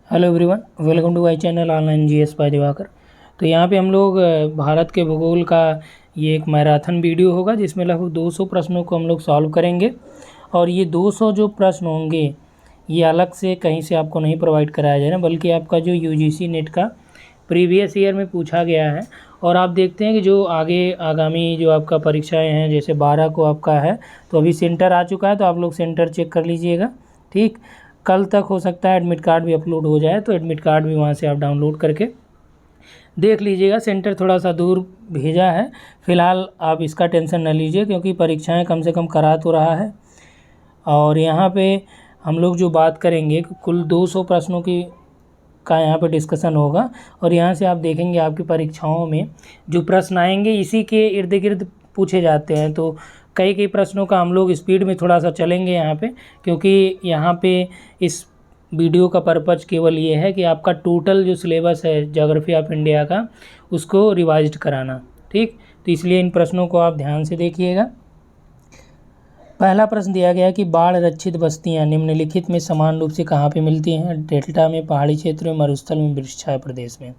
Hello everyone, welcome to my channel online GS by Diwakar. तो यहाँ पे हम लोग भारत के भूगोल का ये एक मैराथन वीडियो होगा जिसमें लगभग 200 प्रश्नों को हम लोग सॉल्व करेंगे। और ये 200 जो प्रश्न होंगे ये अलग से कहीं से आपको नहीं प्रोवाइड कराया जाए ना, बल्कि आपका जो यूजीसी नेट का प्रीवियस ईयर में पूछा गया है। और आप देखते हैं कि जो आगे आगामी जो आपका परीक्षाएँ हैं, जैसे 12 को आपका है, तो अभी सेंटर आ चुका है, तो आप लोग सेंटर चेक कर लीजिएगा। ठीक, कल तक हो सकता है एडमिट कार्ड भी अपलोड हो जाए, तो एडमिट कार्ड भी वहाँ से आप डाउनलोड करके देख लीजिएगा। सेंटर थोड़ा सा दूर भेजा है, फ़िलहाल आप इसका टेंशन न लीजिए, क्योंकि परीक्षाएं कम से कम करा तो रहा है। और यहाँ पे हम लोग जो बात करेंगे कुल 200 प्रश्नों की का यहाँ पे डिस्कशन होगा। और यहाँ से आप देखेंगे आपकी परीक्षाओं में जो प्रश्न आएंगे इसी के इर्द गिर्द पूछे जाते हैं। तो कई प्रश्नों का हम लोग स्पीड में थोड़ा सा चलेंगे यहाँ पे, क्योंकि यहाँ पे इस वीडियो का पर्पज़ केवल ये है कि आपका टोटल जो सिलेबस है ज्योग्राफी ऑफ इंडिया का उसको रिवाइज कराना। ठीक, तो इसलिए इन प्रश्नों को आप ध्यान से देखिएगा। पहला प्रश्न दिया गया कि बाढ़ रक्षित बस्तियां निम्नलिखित में समान रूप से कहाँ पे मिलती हैं? डेल्टा में, पहाड़ी क्षेत्र में, मरुस्थल में, वृक्षाय प्रदेश में।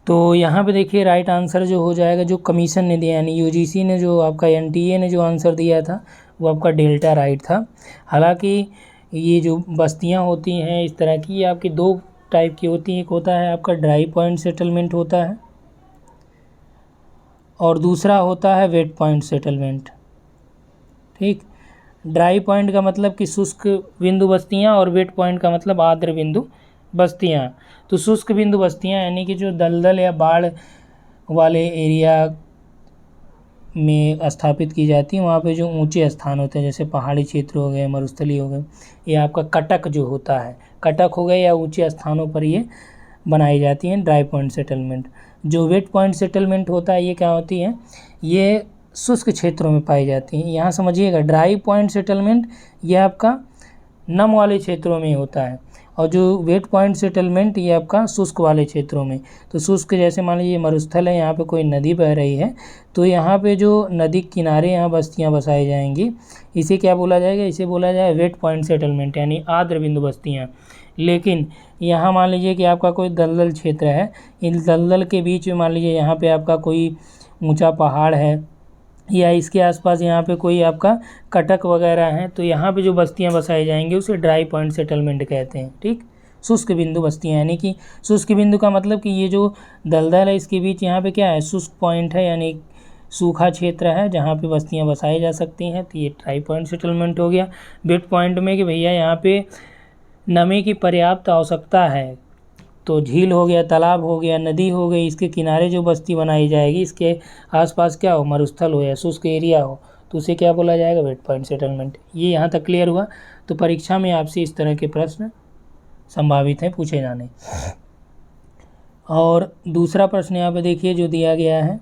तो यहाँ पे देखिए राइट आंसर जो हो जाएगा, जो कमीशन ने दिया यानी यूजीसी ने, जो आपका एनटीए ने जो आंसर दिया था वो आपका डेल्टा राइट था। हालांकि ये जो बस्तियाँ होती हैं इस तरह की, आपकी दो टाइप की होती हैं। एक होता है आपका ड्राई पॉइंट सेटलमेंट होता है, और दूसरा होता है वेट पॉइंट सेटलमेंट। ठीक, ड्राई पॉइंट का मतलब कि शुष्क बिंदु बस्तियाँ, और वेट पॉइंट का मतलब आर्द्र बिंदु बस्तियाँ। तो शुष्क बिंदु बस्तियाँ यानी कि जो दलदल या बाढ़ वाले एरिया में स्थापित की जाती हैं, वहाँ पे जो ऊंचे स्थान होते हैं, जैसे पहाड़ी क्षेत्र हो गए, मरुस्थली हो गए, ये आपका कटक जो होता है, कटक हो गए या ऊंचे स्थानों पर ये बनाई जाती हैं ड्राई पॉइंट सेटलमेंट। जो वेट पॉइंट सेटलमेंट होता है ये क्या होती है, ये शुष्क क्षेत्रों में पाई जाती हैं। यहाँ समझिएगा, ड्राई पॉइंट सेटलमेंट ये आपका नम वाले क्षेत्रों में होता है, और जो वेट पॉइंट सेटलमेंट ये आपका शुष्क वाले क्षेत्रों में। तो शुष्क जैसे मान लीजिए मरुस्थल है, यहाँ पे कोई नदी बह रही है, तो यहाँ पे जो नदी किनारे यहाँ बस्तियाँ बसाई जाएंगी, इसे क्या बोला जाएगा? इसे बोला जाए वेट पॉइंट सेटलमेंट, यानी आर्द्र बिंदु बस्तियाँ। लेकिन यहाँ मान लीजिए कि आपका कोई दलदल क्षेत्र है, इन दलदल के बीच में मान लीजिए यहाँ पे आपका कोई ऊंचा पहाड़ है, या इसके आसपास यहाँ पे कोई आपका कटक वगैरह हैं, तो यहाँ पे जो बस्तियाँ बसाई जाएंगी उसे ड्राई पॉइंट सेटलमेंट कहते हैं। ठीक, शुष्क बिंदु बस्तियाँ, यानी कि शुष्क बिंदु का मतलब कि ये जो दलदल है इसके बीच यहाँ पे क्या है, शुष्क पॉइंट है, यानी सूखा क्षेत्र है जहाँ पे बस्तियाँ बसाई जा सकती हैं, तो ये ड्राई पॉइंट सेटलमेंट हो गया। वेट पॉइंट में कि भैया यहाँ पे नमी की पर्याप्त आवश्यकता है, तो झील हो गया, तालाब हो गया, नदी हो गई, इसके किनारे जो बस्ती बनाई जाएगी इसके आसपास क्या हो, मरुस्थल हो या शुष्क एरिया हो, तो उसे क्या बोला जाएगा? Wet point settlement. ये यहाँ तक क्लियर हुआ। तो परीक्षा में आपसे इस तरह के प्रश्न संभावित हैं पूछे जाने। और दूसरा प्रश्न यहाँ पे देखिए जो दिया गया है,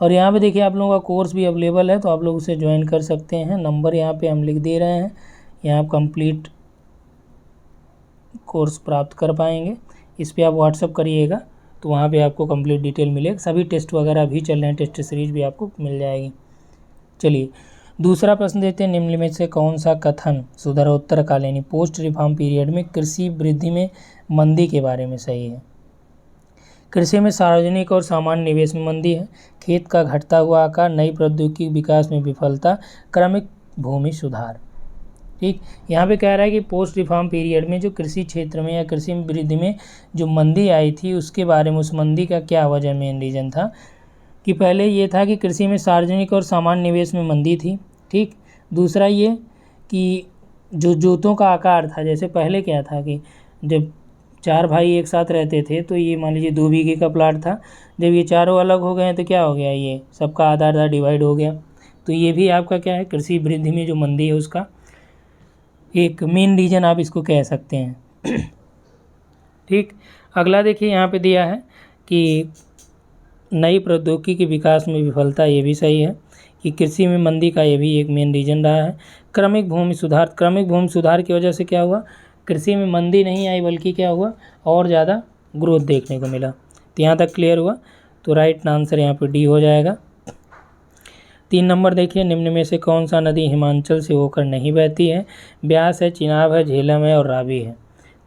और यहाँ पे देखिए आप लोगों का कोर्स भी अवेलेबल है, तो आप लोग उसे ज्वाइन कर सकते हैं। नंबर यहाँ पे हम लिख दे रहे हैं, यहाँ आप कंप्लीट कोर्स प्राप्त कर पाएंगे। इस पर आप व्हाट्सअप करिएगा तो वहाँ पे आपको कंप्लीट डिटेल मिलेगा। सभी टेस्ट वगैरह भी चल रहे हैं, टेस्ट सीरीज भी आपको मिल जाएगी। चलिए दूसरा प्रश्न देते हैं, निम्न में से कौन सा कथन सुधारोत्तर काल यानी पोस्ट रिफॉर्म पीरियड में कृषि वृद्धि में मंदी के बारे में सही है? कृषि में सार्वजनिक और सामान्य निवेश में मंदी है, खेत का घटता हुआ आकार, नई प्रौद्योगिकी विकास में विफलता, क्रमिक भूमि सुधार। ठीक, यहाँ पे कह रहा है कि पोस्ट रिफॉर्म पीरियड में जो कृषि क्षेत्र में या कृषि वृद्धि में जो मंदी आई थी उसके बारे में, उस मंदी का क्या वजह, मेन रीज़न था कि पहले ये था कि कृषि में सार्वजनिक और सामान्य निवेश में मंदी थी। ठीक, दूसरा ये कि जो जोतों का आकार था, जैसे पहले क्या था कि जब 4 भाई एक साथ रहते थे तो ये मान लीजिए 2 बीघे का प्लाट था, जब ये चारों अलग हो गए तो क्या हो गया, ये सबका आधा आधा डिवाइड हो गया। तो ये भी आपका क्या है, कृषि वृद्धि में जो मंदी है उसका एक मेन रीजन आप इसको कह सकते हैं। ठीक, अगला देखिए यहाँ पे दिया है कि नई प्रौद्योगिकी के विकास में विफलता, ये भी सही है कि कृषि में मंदी का ये भी एक मेन रीजन रहा है। क्रमिक भूमि सुधार, क्रमिक भूमि सुधार की वजह से क्या हुआ, कृषि में मंदी नहीं आई बल्कि क्या हुआ, और ज़्यादा ग्रोथ देखने को मिला। तो यहाँ तक क्लियर हुआ, तो राइट आंसर यहाँ पर डी हो जाएगा। 3 नंबर देखिए, निम्न में से कौन सा नदी हिमाचल से होकर नहीं बहती है? ब्यास है, चिनाब है, झेलम है और रावी है।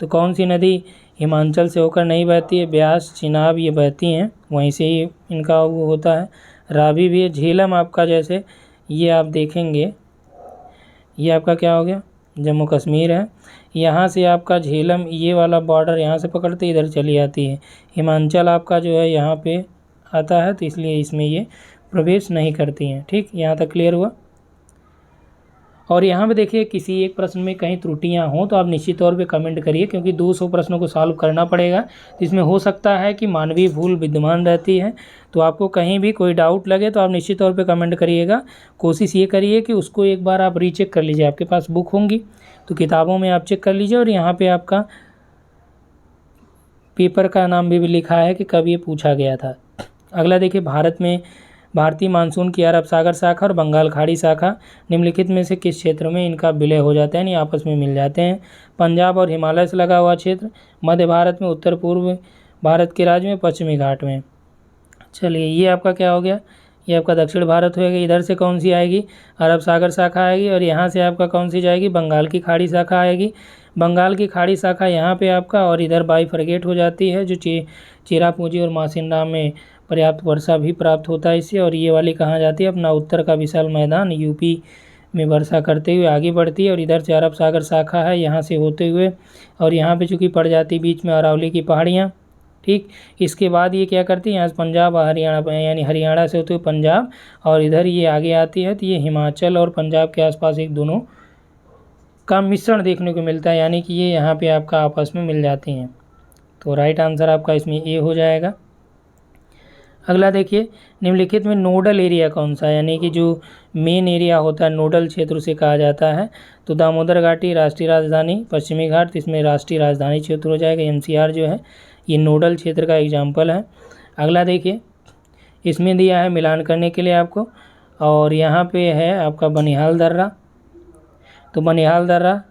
तो कौन सी नदी हिमाचल से होकर नहीं बहती है? ब्यास, चिनाब ये बहती हैं, वहीं से ही इनका वो होता है। रावी भी है। झेलम आपका जैसे ये आप देखेंगे, ये आपका क्या हो गया? जम्मू कश्मीर है। यहाँ से आपका झेलम ये वाला बॉर्डर यहाँ से पकड़ते इधर चली आती है। हिमाचल आपका जो है यहाँ पे आता है, तो इसलिए इसमें ये प्रवेश नहीं करती हैं। ठीक, यहाँ तक क्लियर हुआ। और यहाँ पे देखिए किसी एक प्रश्न में कहीं त्रुटियाँ हों तो आप निश्चित तौर पे कमेंट करिए, क्योंकि 200 प्रश्नों को सॉल्व करना पड़ेगा। तो इसमें हो सकता है कि मानवीय भूल विद्यमान रहती है। तो आपको कहीं भी कोई डाउट लगे तो आप निश्चित तौर पे कमेंट करिएगा। कोशिश ये करिए कि उसको एक बार आप रीचेक कर लीजिए। आपके पास बुक होंगी तो किताबों में आप चेक कर लीजिए, और यहाँ पर आपका पेपर का नाम भी लिखा है कि कब ये पूछा गया था। अगला देखिए, भारतीय मानसून की अरब सागर शाखा और बंगाल खाड़ी शाखा निम्नलिखित में से किस क्षेत्र में इनका विलय हो जाता है, यानी आपस में मिल जाते हैं? पंजाब और हिमालय से लगा हुआ क्षेत्र, मध्य भारत में, उत्तर पूर्व भारत के राज्य में, पश्चिमी घाट में। चलिए, ये आपका क्या हो गया? ये आपका दक्षिण भारत होएगा। इधर से कौन सी आएगी? अरब सागर शाखा आएगी। और यहाँ से आपका कौन सी जाएगी? बंगाल की खाड़ी शाखा आएगी। बंगाल की खाड़ी शाखा यहाँ पे आपका, और इधर बाइफरगेट हो जाती है, जो चेरापूंजी और मासिनराम में पर्याप्त वर्षा भी प्राप्त होता है इससे। और ये वाली कहाँ जाती है? अपना उत्तर का विशाल मैदान यूपी में वर्षा करते हुए आगे बढ़ती है। और इधर से अरब सागर शाखा है, यहाँ से होते हुए, और यहाँ पे चूँकि पड़ जाती बीच में अरावली की पहाड़ियाँ। ठीक, इसके बाद ये क्या करती है? यहाँ से पंजाब और हरियाणा, यानी हरियाणा से होते हुए पंजाब, और इधर ये आगे आती है। तो ये हिमाचल और पंजाब के आसपास एक दोनों का मिश्रण देखने को मिलता है, यानी कि ये यहाँ पे आपका आपस में मिल जाती हैं। तो राइट आंसर आपका इसमें ए हो जाएगा। अगला देखिए, निम्नलिखित में नोडल एरिया कौन सा है, यानी कि जो मेन एरिया होता है, नोडल क्षेत्र उसे कहा जाता है? तो दामोदर घाटी, राष्ट्रीय राजधानी, पश्चिमी घाट, तो इसमें राष्ट्रीय राजधानी क्षेत्र हो जाएगा। एनसीआर जो है ये नोडल क्षेत्र का एग्जाम्पल है। अगला देखिए, इसमें दिया है मिलान करने के लिए आपको, और यहाँ पे है आपका बनिहाल दर्रा। तो बनिहाल दर्रा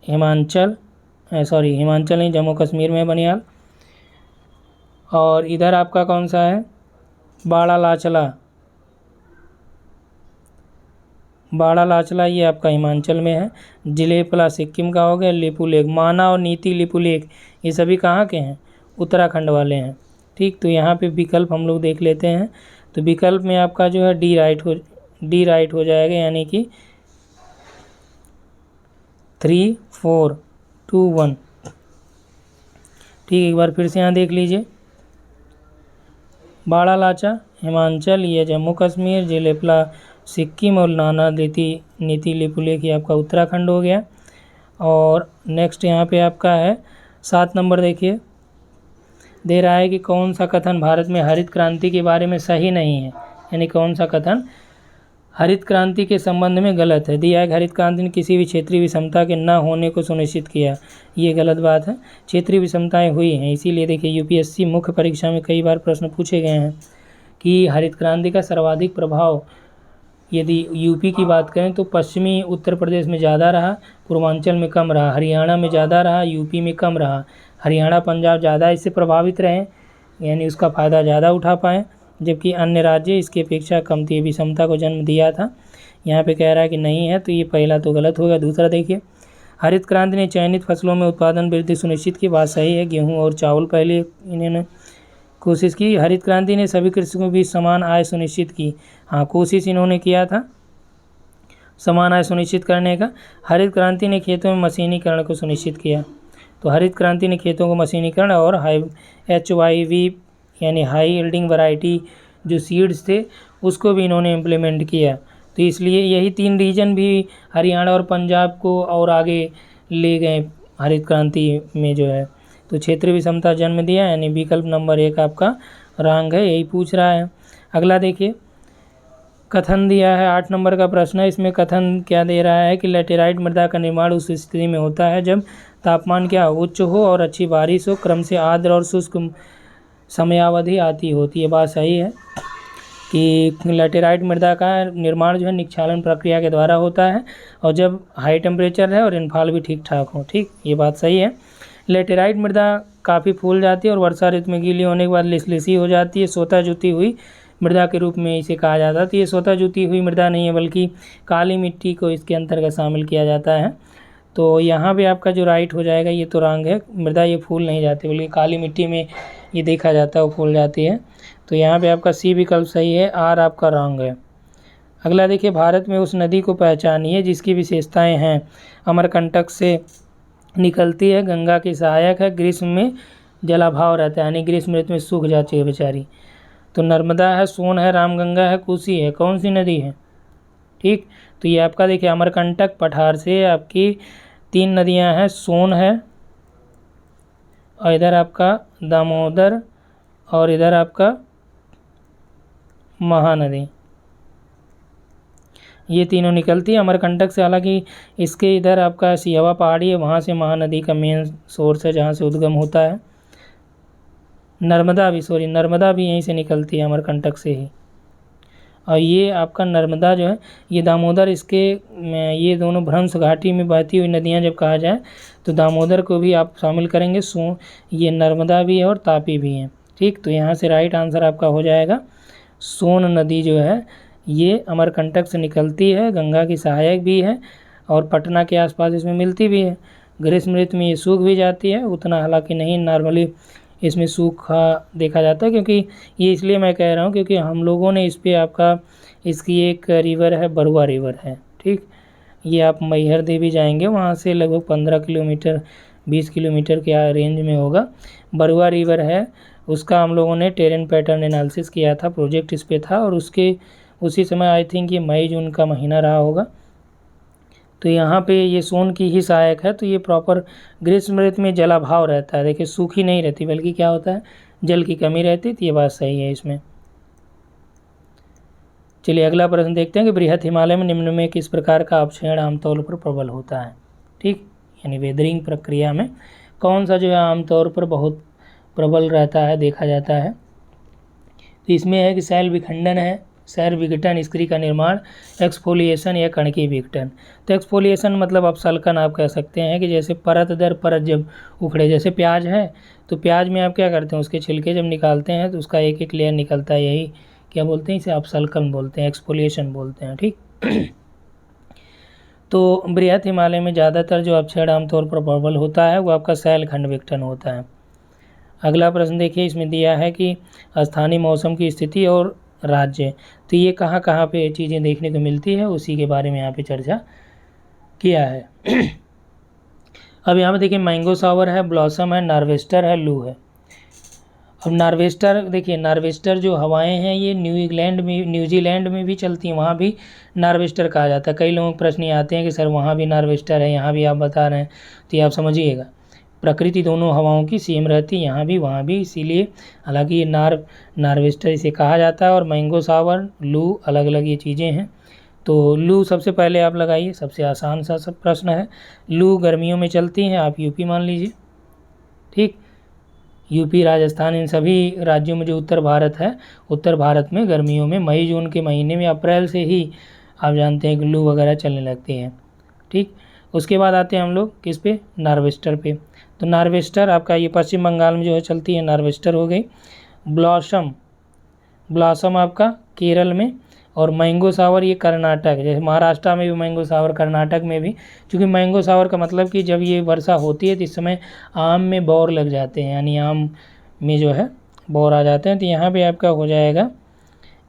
हिमाचल नहीं, जम्मू कश्मीर में बनिहाल। और इधर आपका कौन सा है? बाड़ा लाचला ये आपका हिमाचल में है। जिलेपला सिक्किम का हो गया। लिपुलेख, माना और नीति लिपुलेख ये सभी कहाँ के हैं? उत्तराखंड वाले हैं। ठीक, तो यहाँ पे विकल्प हम लोग देख लेते हैं। तो विकल्प में आपका जो है डी राइट हो जाएगा, यानी कि 3, 4, 2, 1। ठीक, एक बार फिर से यहाँ देख लीजिए। बाड़ा लाचा हिमाचल, ये जम्मू कश्मीर, जिलेपला सिक्किम, और नाना नीति लिपुलेख ये आपका उत्तराखंड हो गया। और नेक्स्ट यहाँ पे आपका है 7 नंबर। देखिए, दे रहा है कि कौन सा कथन भारत में हरित क्रांति के बारे में सही नहीं है, यानी कौन सा कथन हरित क्रांति के संबंध में गलत है। दिया है कि हरित क्रांति ने किसी भी क्षेत्रीय विषमता के न होने को सुनिश्चित किया, ये गलत बात है। क्षेत्रीय विषमताएं हुई हैं, इसीलिए देखिए यूपीएससी मुख्य परीक्षा में कई बार प्रश्न पूछे गए हैं कि हरित क्रांति का सर्वाधिक प्रभाव यदि यूपी की बात करें तो पश्चिमी उत्तर प्रदेश में ज़्यादा रहा, पूर्वांचल में कम रहा, हरियाणा में ज़्यादा रहा, यूपी में कम रहा। हरियाणा पंजाब ज़्यादा इससे प्रभावित रहे, यानी उसका फ़ायदा ज़्यादा उठा पाएँ, जबकि अन्य राज्य इसकी अपेक्षा कमती विषमता को जन्म दिया था। यहाँ पे कह रहा है कि नहीं है, तो ये पहला तो गलत होगा। दूसरा देखिए, हरित क्रांति ने चयनित फसलों में उत्पादन वृद्धि सुनिश्चित की, बात सही है। गेहूँ और चावल पहले इन्होंने कोशिश की। हरित क्रांति ने सभी कृषकों के बीच समान आय सुनिश्चित की, हाँ कोशिश इन्होंने किया था समान आय सुनिश्चित करने का। हरित क्रांति ने खेतों में मशीनीकरण को सुनिश्चित किया, तो हरित क्रांति ने खेतों को मशीनीकरण और HYV यानी हाई यील्डिंग वैरायटी जो सीड्स थे उसको भी इन्होंने इम्प्लीमेंट किया। तो इसलिए यही 3 रीजन भी हरियाणा और पंजाब को और आगे ले गए हरित क्रांति में जो है। तो क्षेत्रीय विषमता जन्म दिया, यानी विकल्प नंबर 1 आपका रॉन्ग है, यही पूछ रहा है। अगला देखिए, कथन दिया है 8 नंबर का प्रश्न है। इसमें कथन क्या दे रहा है कि लैटेराइट मृदा का निर्माण उस स्थिति में होता है जब तापमान क्या उच्च हो और अच्छी बारिश हो, क्रम से आर्द्र और शुष्क समयावधि आती होती है। बात सही है कि लैटेराइट मृदा का निर्माण जो है निक्षालन प्रक्रिया के द्वारा होता है, और जब हाई टेम्परेचर है और रेनफॉल भी ठीक ठाक हो। ठीक, ये बात सही है। लैटेराइट मृदा काफ़ी फूल जाती है और वर्षा ऋतु में गीली होने के बाद लिसलिसी हो जाती है, सोता जुती हुई मृदा के रूप में इसे कहा जाता है। तो ये सोता जुती हुई मृदा नहीं है, बल्कि काली मिट्टी को इसके अंतर्गत शामिल किया जाता है। तो यहाँ पे आपका जो राइट हो जाएगा ये तो रॉन्ग है, मृदा ये फूल नहीं जाती, बल्कि काली मिट्टी में ये देखा जाता है वो फूल जाती है। तो यहाँ पे आपका सी विकल्प सही है, आर आपका रॉन्ग है। अगला देखिए, भारत में उस नदी को पहचानिए जिसकी विशेषताएं हैं अमरकंटक से निकलती है, गंगा की सहायक है, ग्रीष्म में जलाभाव रहता है, यानी ग्रीष्म ऋतु में सूख जाती है बेचारी। तो नर्मदा है, सोन है, रामगंगा है, कोसी है, कौन सी नदी है? ठीक, तो ये आपका देखिए अमरकंटक पठार से आपकी 3 नदियां हैं, सोन है और इधर आपका दामोदर और इधर आपका महानदी, ये तीनों निकलती है अमरकंटक से। हालांकि इसके इधर आपका सियावा पहाड़ी है, वहाँ से महानदी का मेन सोर्स है जहाँ से उद्गम होता है। नर्मदा भी यहीं से निकलती है अमरकंटक से ही। और ये आपका नर्मदा जो है, ये दामोदर, इसके ये दोनों भ्रंश घाटी में बहती हुई नदियाँ जब कहा जाए तो दामोदर को भी आप शामिल करेंगे। ये नर्मदा भी है और तापी भी है। ठीक, तो यहाँ से राइट आंसर आपका हो जाएगा सोन नदी जो है ये अमरकंटक से निकलती है, गंगा की सहायक भी है और पटना के आसपास इसमें मिलती भी है। ग्रीष्म ऋतु में ये सूख भी जाती है, उतना हालांकि नहीं, नॉर्मली इसमें सूखा देखा जाता है। क्योंकि ये इसलिए मैं कह रहा हूँ क्योंकि हम लोगों ने इस पर आपका इसकी एक रिवर है, बरुआ रिवर है। ठीक, ये आप मैहर देवी जाएंगे वहाँ से लगभग 15 किलोमीटर 20 किलोमीटर के रेंज में होगा, बरुआ रिवर है। उसका हम लोगों ने टेरेन पैटर्न एनालिसिस किया था, प्रोजेक्ट इस पे था, और उसी समय आई थिंक ये मई जून का महीना रहा होगा। तो यहाँ पे ये सोन की ही सहायक है, तो ये प्रॉपर ग्रीष्म ऋतु में जलाभाव रहता है। देखिए सूखी नहीं रहती, बल्कि क्या होता है जल की कमी रहती है, तो ये बात सही है इसमें। चलिए अगला प्रश्न देखते हैं कि बृहत हिमालय में निम्न में किस प्रकार का अपक्षेण आमतौर पर प्रबल होता है। ठीक, यानी वेदरिंग प्रक्रिया में कौन सा जो है आमतौर पर बहुत प्रबल रहता है देखा जाता है। तो इसमें है कि शैल विखंडन है, सैर विघटन, स्त्री का निर्माण, एक्सफोलिएशन या कणकी विघटन। तो एक्सफोलिएशन मतलब अपसल्कन आप कह सकते हैं कि जैसे परत दर परत जब उखड़े, जैसे प्याज है तो प्याज में आप क्या करते हैं उसके छिलके जब निकालते हैं तो उसका एक एक लेयर निकलता है, यही क्या बोलते हैं, इसे अपसल्कन बोलते हैं, एक्सफोलिएशन बोलते हैं। ठीक, तो बृहत हिमालय में ज़्यादातर जो अपक्षेण आमतौर पर प्रबल होता है वो आपका शैल खंड विघटन होता है। अगला प्रश्न देखिए, इसमें दिया है कि स्थानीय मौसम की स्थिति और राज्य, तो ये कहाँ कहाँ पे चीज़ें देखने को मिलती है उसी के बारे में यहाँ पे चर्चा किया है। अब यहाँ पे देखिए मैंगो सावर है, ब्लॉसम है, नार्वेस्टर है, लू है। अब नार्वेस्टर देखिए, नार्वेस्टर जो हवाएं हैं ये न्यूजीलैंड में भी चलती हैं, वहाँ भी नार्वेस्टर कहा जाता है। कई लोगों के प्रश्न ये आते हैं कि सर वहाँ भी नार्वेस्टर है, यहाँ भी आप बता रहे हैं, तो ये आप समझिएगा प्रकृति दोनों हवाओं की सेम रहती है, यहाँ भी वहाँ भी, इसीलिए हालांकि ये नार्वेस्टर इसे कहा जाता है। और मैंगो सावर, लू अलग अलग ये चीज़ें हैं। तो लू सबसे पहले आप लगाइए, सबसे आसान सा सब प्रश्न है। लू गर्मियों में चलती हैं, आप यूपी मान लीजिए। ठीक, यूपी, राजस्थान, इन सभी राज्यों में जो उत्तर भारत है, उत्तर भारत में गर्मियों में मई जून के महीने में अप्रैल से ही आप जानते हैं कि लू वगैरह चलने लगती हैं। ठीक, उसके बाद आते हैं हम लोग किस पे, नार्वेस्टर पे। तो नार्वेस्टर आपका ये पश्चिम बंगाल में जो है चलती है, नार्वेस्टर हो गई। ब्लॉसम आपका केरल में, और मैंगो सावर ये कर्नाटक, जैसे महाराष्ट्र में भी मैंगो सावर, कर्नाटक में भी। क्योंकि मैंगो सावर का मतलब कि जब ये वर्षा होती है तो इस समय आम में बौर लग जाते हैं, यानी आम में जो है बौर आ जाते हैं। तो यहाँ पे आपका हो जाएगा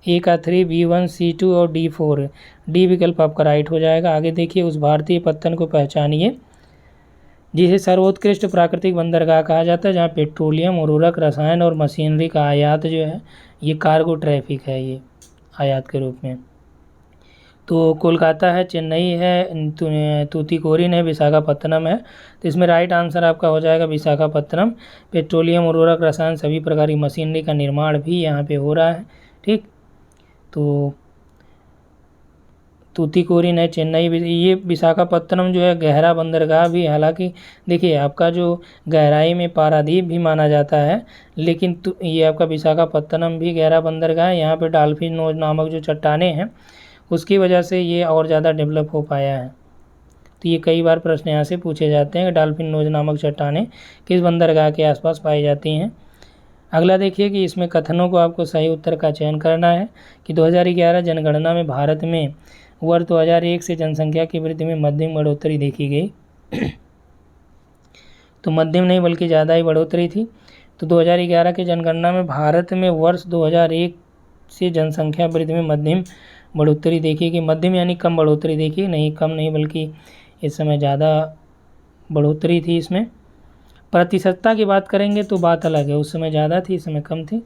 A का 3, B1, C2 और D4, डी विकल्प आपका राइट हो जाएगा। आगे देखिए, उस भारतीय पत्तन को पहचानिए जिसे सर्वोत्कृष्ट प्राकृतिक बंदरगाह कहा जाता है, जहाँ पेट्रोलियम, उर्वरक, रसायन और मशीनरी का आयात जो है ये कार्गो ट्रैफिक है, ये आयात के रूप में। तो कोलकाता है, चेन्नई है, तूतीकोरिन है, विशाखापत्तनम है। तो इसमें राइट आंसर आपका हो जाएगा विशाखापत्तनम। पेट्रोलियम, उर्वरक, रसायन, सभी प्रकार की मशीनरी का निर्माण भी यहाँ पे हो रहा है। ठीक, तो तूतीकोरिन है, चेन्नई, ये विशाखापत्तनम जो है गहरा बंदरगाह भी। हालांकि देखिए आपका जो गहराई में पारादीप भी माना जाता है, लेकिन ये आपका विशाखापत्तनम भी गहरा बंदरगाह है। यहाँ पे डॉल्फिन नोज नामक जो चट्टानें हैं उसकी वजह से ये और ज़्यादा डेवलप हो पाया है। तो ये कई बार प्रश्न यहाँ से पूछे जाते हैं कि डॉल्फिन नोज नामक चट्टानें किस बंदरगाह के आसपास पाई जाती हैं। अगला देखिए कि इसमें कथनों को आपको सही उत्तर का चयन करना है कि 2011 जनगणना में भारत में वर्ष 2001 से जनसंख्या की वृद्धि में मध्यम बढ़ोतरी देखी गई। तो मध्यम नहीं बल्कि ज़्यादा ही बढ़ोतरी थी। तो 2011 की जनगणना में भारत में वर्ष 2001 से जनसंख्या वृद्धि में मध्यम बढ़ोतरी देखी कि मध्यम यानी कम बढ़ोतरी देखी, नहीं कम नहीं बल्कि इस समय ज़्यादा बढ़ोतरी थी। इसमें प्रतिशतता की बात करेंगे तो बात अलग है, उस समय ज़्यादा थी, इस समय कम थी।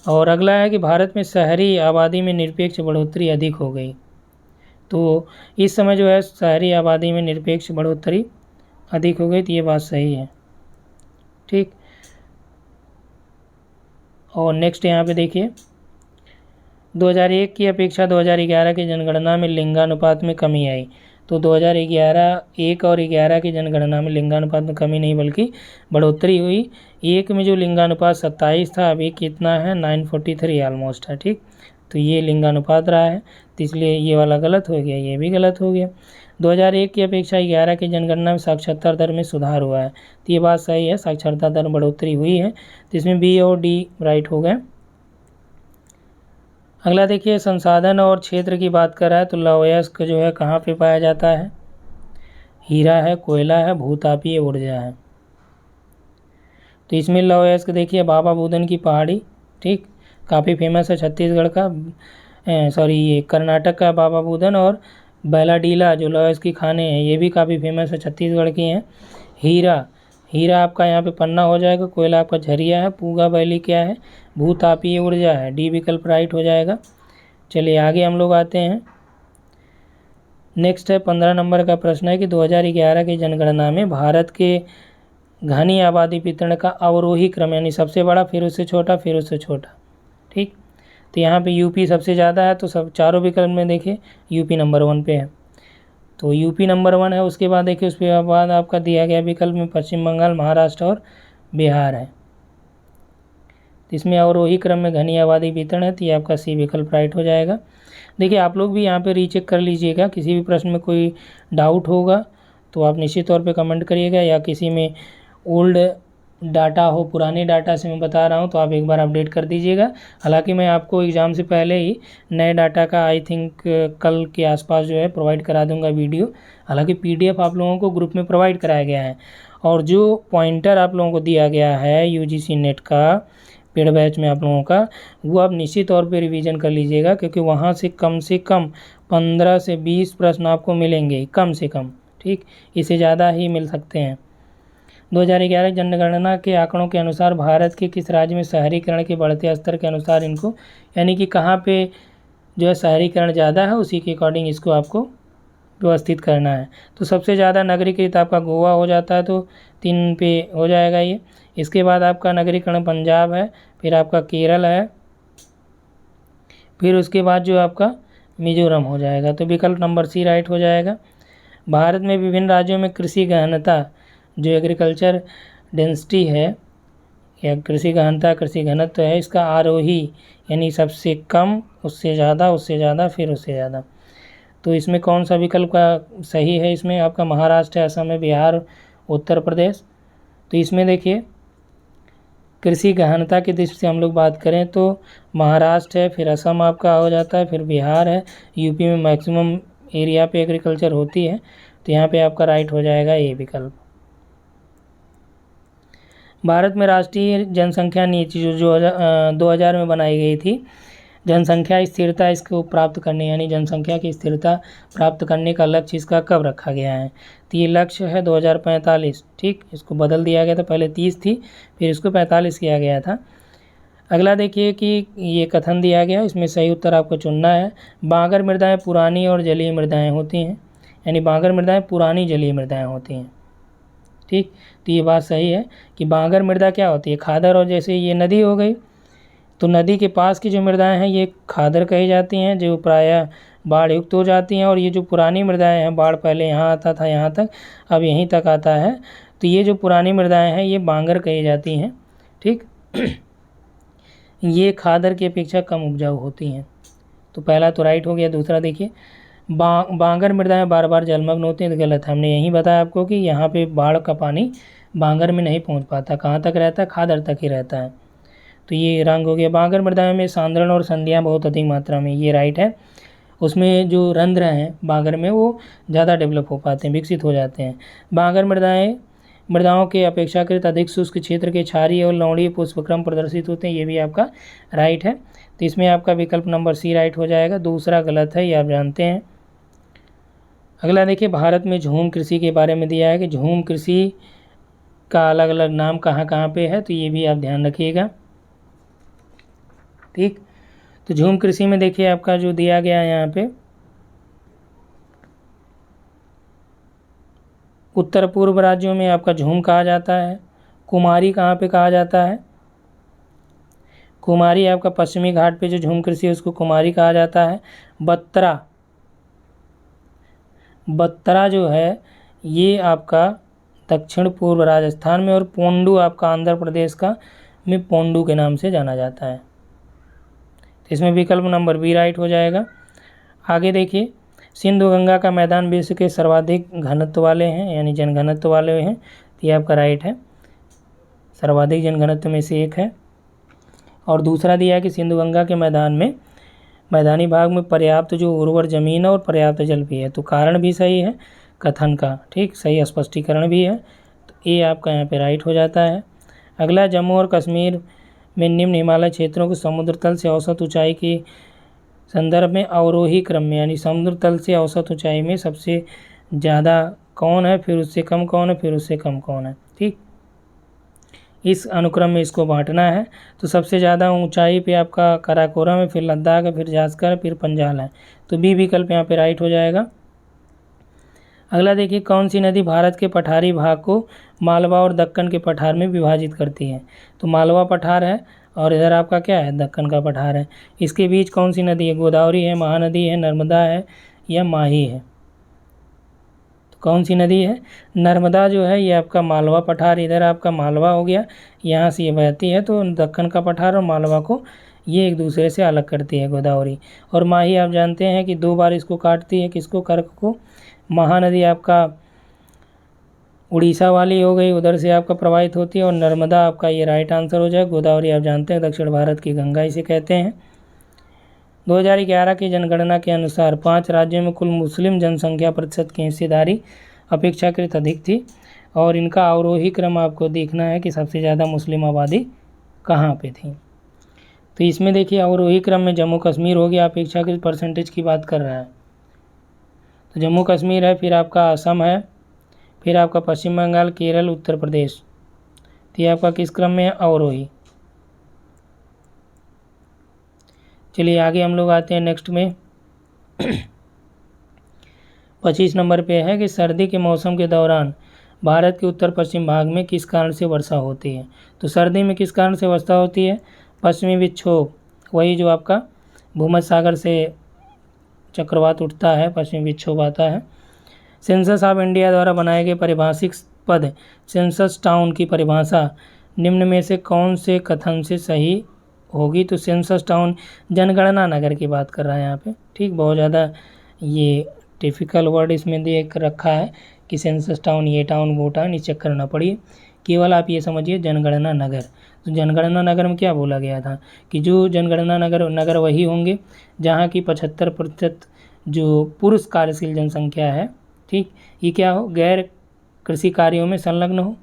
और अगला है कि भारत में शहरी आबादी में निरपेक्ष बढ़ोतरी अधिक हो गई। तो इस समय जो है शहरी आबादी में निरपेक्ष बढ़ोतरी अधिक हो गई, तो ये बात सही है। ठीक, और नेक्स्ट यहाँ पे देखिए 2001 की अपेक्षा 2011 की जनगणना में लिंगानुपात में कमी आई। तो 2011 1 और 11 की जनगणना में लिंगानुपात में कमी नहीं बल्कि बढ़ोतरी हुई। एक में जो लिंगानुपात 27 था, अभी कितना है 943 ऑलमोस्ट है। ठीक, तो ये लिंगानुपात रहा है, तो इसलिए ये वाला गलत हो गया, ये भी गलत हो गया। 2001 की अपेक्षा 11 की जनगणना में साक्षरता दर में सुधार हुआ है, तो ये बात सही है, साक्षरता दर में बढ़ोतरी हुई है, तो इसमें बी और डी राइट हो गए। अगला देखिए संसाधन और क्षेत्र की बात कर रहा है, तो लौहयस्क जो है कहाँ पे पाया जाता है? हीरा है, कोयला है, भूतापीय ऊर्जा है। तो इसमें लौहयस्क देखिए बाबा बुदन की पहाड़ी, ठीक, काफ़ी फेमस है छत्तीसगढ़ का, ये कर्नाटक का बाबा बुदन, और बैलाडीला जो लौहयस्क की खाने हैं ये भी काफ़ी फेमस है, छत्तीसगढ़ की हैं। हीरा आपका यहाँ पे पन्ना हो जाएगा, कोयला आपका झरिया है, पूगा वैली क्या है? भूतापीय ऊर्जा है, डी विकल्प राइट हो जाएगा। चलिए आगे हम लोग आते हैं। नेक्स्ट है 15 नंबर का प्रश्न है कि 2011 की जनगणना में भारत के घनी आबादी वितरण का अवरोही क्रम, यानी सबसे बड़ा फिर उससे छोटा फिर उससे छोटा। ठीक, तो यहाँ पे यूपी सबसे ज़्यादा है, तो सब चारों विकल्प में देखिए यूपी नंबर 1 पे है, तो यूपी नंबर 1 है। उसके बाद देखिए उसके बाद आपका दिया गया विकल्प में पश्चिम बंगाल, महाराष्ट्र और बिहार है। तो इसमें अवरोही क्रम में घनी आबादी वितरण है, तो ये आपका सी विकल्प राइट हो जाएगा। देखिए आप लोग भी यहाँ पे रीचेक कर लीजिएगा, किसी भी प्रश्न में कोई डाउट होगा तो आप निश्चित तौर पे कमेंट करिएगा, या किसी में ओल्ड डाटा हो, पुराने डाटा से मैं बता रहा हूँ तो आप एक बार अपडेट कर दीजिएगा। हालांकि मैं आपको एग्ज़ाम से पहले ही नए डाटा का आई थिंक कल के आसपास जो है प्रोवाइड करा दूंगा वीडियो। हालांकि पीडीएफ आप लोगों को ग्रुप में प्रोवाइड कराया गया है, और जो पॉइंटर आप लोगों को दिया गया है यूजीसी नेट का पेड बैच में आप लोगों का, वो आप निश्चित तौर पे रिवीजन कर लीजिएगा, क्योंकि वहाँ से कम 15 से 20 प्रश्न आपको मिलेंगे कम से कम। ठीक, इससे ज़्यादा ही मिल सकते हैं। 2011 जनगणना के आंकड़ों के अनुसार भारत के किस राज्य में शहरीकरण के बढ़ते स्तर के अनुसार इनको, यानी कि कहाँ पे जो है शहरीकरण ज़्यादा है उसी के अकॉर्डिंग इसको आपको व्यवस्थित करना है। तो सबसे ज़्यादा नगरीकृत आपका गोवा हो जाता है, तो 3 पे हो जाएगा ये। इसके बाद आपका नगरीकरण पंजाब है, फिर आपका केरल है, फिर उसके बाद जो आपका मिजोरम हो जाएगा, तो विकल्प नंबर सी राइट हो जाएगा। भारत में विभिन्न राज्यों में कृषि गहनता जो एग्रीकल्चर डेंसिटी है या कृषि गहनता कृषि घनत्व है, इसका आरोही यानी सबसे कम, उससे ज़्यादा फिर उससे ज़्यादा। तो इसमें कौन सा विकल्प का सही है? इसमें आपका महाराष्ट्र है, असम है, बिहार, उत्तर प्रदेश। तो इसमें देखिए कृषि गहनता की दृष्टि से हम लोग बात करें तो महाराष्ट्र है, फिर असम आपका हो जाता है, फिर बिहार है, यूपी में मैक्सिमम एरिया पे एग्रीकल्चर होती है, तो यहाँ पे आपका राइट हो जाएगा ये विकल्प। भारत में राष्ट्रीय जनसंख्या नीति जो 2000 में बनाई गई थी, जनसंख्या स्थिरता इसको प्राप्त करने यानी जनसंख्या की स्थिरता प्राप्त करने का लक्ष्य इसका कब रखा गया है? तो ये लक्ष्य है 2045। ठीक, इसको बदल दिया गया था, पहले 30 थी फिर इसको 45 किया गया था। अगला देखिए कि ये कथन दिया गया, इसमें सही उत्तर आपको चुनना है। बांगर मृदाएँ पुरानी और जलीय मृदाएँ होती हैं, यानी बांगर मृदाएँ पुरानी जलीय मृदाएँ होती हैं। ठीक, तो ये बात सही है कि बांगर मृदा क्या होती है? खादर, और जैसे ये नदी हो गई तो नदी के पास की जो मृदाएं हैं ये खादर कही जाती हैं, जो प्रायः बाढ़ युक्त हो जाती हैं, और ये जो पुरानी मृदाएं हैं, बाढ़ पहले यहाँ आता था यहाँ तक, अब यहीं तक आता है, तो ये जो पुरानी मृदाएं हैं ये बांगर कही जाती हैं। ठीक, ये खादर की अपेक्षा कम उपजाऊ होती हैं, तो पहला तो राइट हो गया। दूसरा देखिए बांगर मृदाएं बार बार जलमग्न होती हैं, तो गलत है। हमने यही बताया आपको कि यहाँ पे बाढ़ का पानी बांगर में नहीं पहुँच पाता, कहाँ तक रहता है? खादर तक ही रहता है, तो ये रंग हो गया। बांगर मृदाएं में सांद्रण और संधियाँ बहुत अधिक मात्रा में, ये राइट है। उसमें जो रंध्र हैं बांगर में वो ज़्यादा डेवलप हो पाते हैं, विकसित हो जाते हैं। बांगर मृदाओं के अपेक्षाकृत अधिक शुष्क क्षेत्र के क्षारीय और लवणीय पुष्पक्रम प्रदर्शित होते हैं। ये भी आपका राइट है। तो इसमें आपका विकल्प नंबर सी राइट हो जाएगा, दूसरा गलत है, ये आप जानते हैं। अगला देखिए, भारत में झूम कृषि के बारे में दिया है कि झूम कृषि का अलग अलग नाम कहाँ कहाँ पे है, तो ये भी आप ध्यान रखिएगा। ठीक, तो झूम कृषि में देखिए आपका जो दिया गया है यहाँ पे, उत्तर पूर्व राज्यों में आपका झूम कहा जाता है। कुमारी कहाँ पे कहा जाता है? कुमारी आपका पश्चिमी घाट पे जो झूम कृषि है उसको कुमारी कहा जाता है। बत्तरा जो है ये आपका दक्षिण पूर्व राजस्थान में, और पोंडू आपका आंध्र प्रदेश का में पोंडू के नाम से जाना जाता है। तो इसमें विकल्प नंबर बी राइट हो जाएगा। आगे देखिए, सिंधु गंगा का मैदान विश्व के सर्वाधिक घनत्व वाले हैं, यानी जनघनत्व वाले हैं, तो ये आपका राइट है, सर्वाधिक जनघनत्व में से एक है। और दूसरा दिया है कि सिंधु गंगा के मैदानी भाग में पर्याप्त जो उर्वर जमीन और पर्याप्त जल भी है। तो कारण भी सही है कथन का, ठीक, सही स्पष्टीकरण भी है, तो ये आपका यहाँ पे राइट हो जाता है। अगला, जम्मू और कश्मीर में निम्न हिमालय क्षेत्रों को समुद्र तल से औसत ऊंचाई के संदर्भ में अवरोही क्रम में, यानी समुद्र तल से औसत ऊंचाई में सबसे ज़्यादा कौन है, फिर उससे कम कौन है, फिर उससे कम कौन है। ठीक, इस अनुक्रम में इसको बांटना है। तो सबसे ज़्यादा ऊंचाई पे आपका काराकोरम है, फिर लद्दाख है, फिर जास्कर, फिर पंजाल है। तो बी विकल्प यहाँ पे राइट हो जाएगा। अगला देखिए, कौन सी नदी भारत के पठारी भाग को मालवा और दक्कन के पठार में विभाजित करती है? तो मालवा पठार है और इधर आपका क्या है, दक्कन का पठार है। इसके बीच कौन सी नदी है? गोदावरी है, महानदी है, नर्मदा है या माही है? तो कौन सी नदी है? नर्मदा जो है ये आपका मालवा पठार, इधर आपका मालवा हो गया, यहाँ से ये बहती है, तो दक्कन का पठार और मालवा को ये एक दूसरे से अलग करती है गोदावरी। और माही आप जानते हैं कि 2 बार इसको काटती है, किसको? कर्क को। महानदी आपका उड़ीसा वाली हो गई, उधर से आपका प्रवाहित होती है, और नर्मदा आपका ये राइट आंसर हो जाए। गोदावरी आप जानते हैं दक्षिण भारत की गंगा इसे कहते हैं। 2011 की जनगणना के अनुसार 5 राज्यों में कुल मुस्लिम जनसंख्या प्रतिशत की हिस्सेदारी अपेक्षाकृत अधिक थी, और इनका अवरोही क्रम आपको देखना है कि सबसे ज़्यादा मुस्लिम आबादी कहाँ पे थी। तो इसमें देखिए अवरोही क्रम में जम्मू कश्मीर हो गया, अपेक्षाकृत परसेंटेज की बात कर रहा है, तो जम्मू कश्मीर है, फिर आपका असम है, फिर आपका पश्चिम बंगाल, केरल, उत्तर प्रदेश। तो ये आपका किस क्रम में है? अवरोही। चलिए आगे हम लोग आते हैं नेक्स्ट में। 25 नंबर पे है कि सर्दी के मौसम के दौरान भारत के उत्तर पश्चिम भाग में किस कारण से वर्षा होती है? तो सर्दी में किस कारण से वर्षा होती है? पश्चिमी विक्षोभ, वही जो आपका भूमध्य सागर से चक्रवात उठता है, पश्चिमी विक्षोभ आता है। सेंसस ऑफ इंडिया द्वारा बनाए गए पारिभाषिक पद सेंसस टाउन की परिभाषा निम्न में से कौन से कथन से सही होगी? तो सेंसस टाउन जनगणना नगर की बात कर रहा है यहाँ पे, ठीक, बहुत ज़्यादा ये टिपिकल वर्ड इसमें देख रखा है कि सेंसस टाउन, ये टाउन, वो टाउन, इस चक्कर ना पड़िए, केवल आप ये समझिए जनगणना नगर। तो जनगणना नगर में क्या बोला गया था कि जो जनगणना नगर वही होंगे जहाँ की 75% जो पुरुष कार्यशील जनसंख्या है, ठीक, ये क्या हो, गैर कृषि कार्यों में संलग्न हो।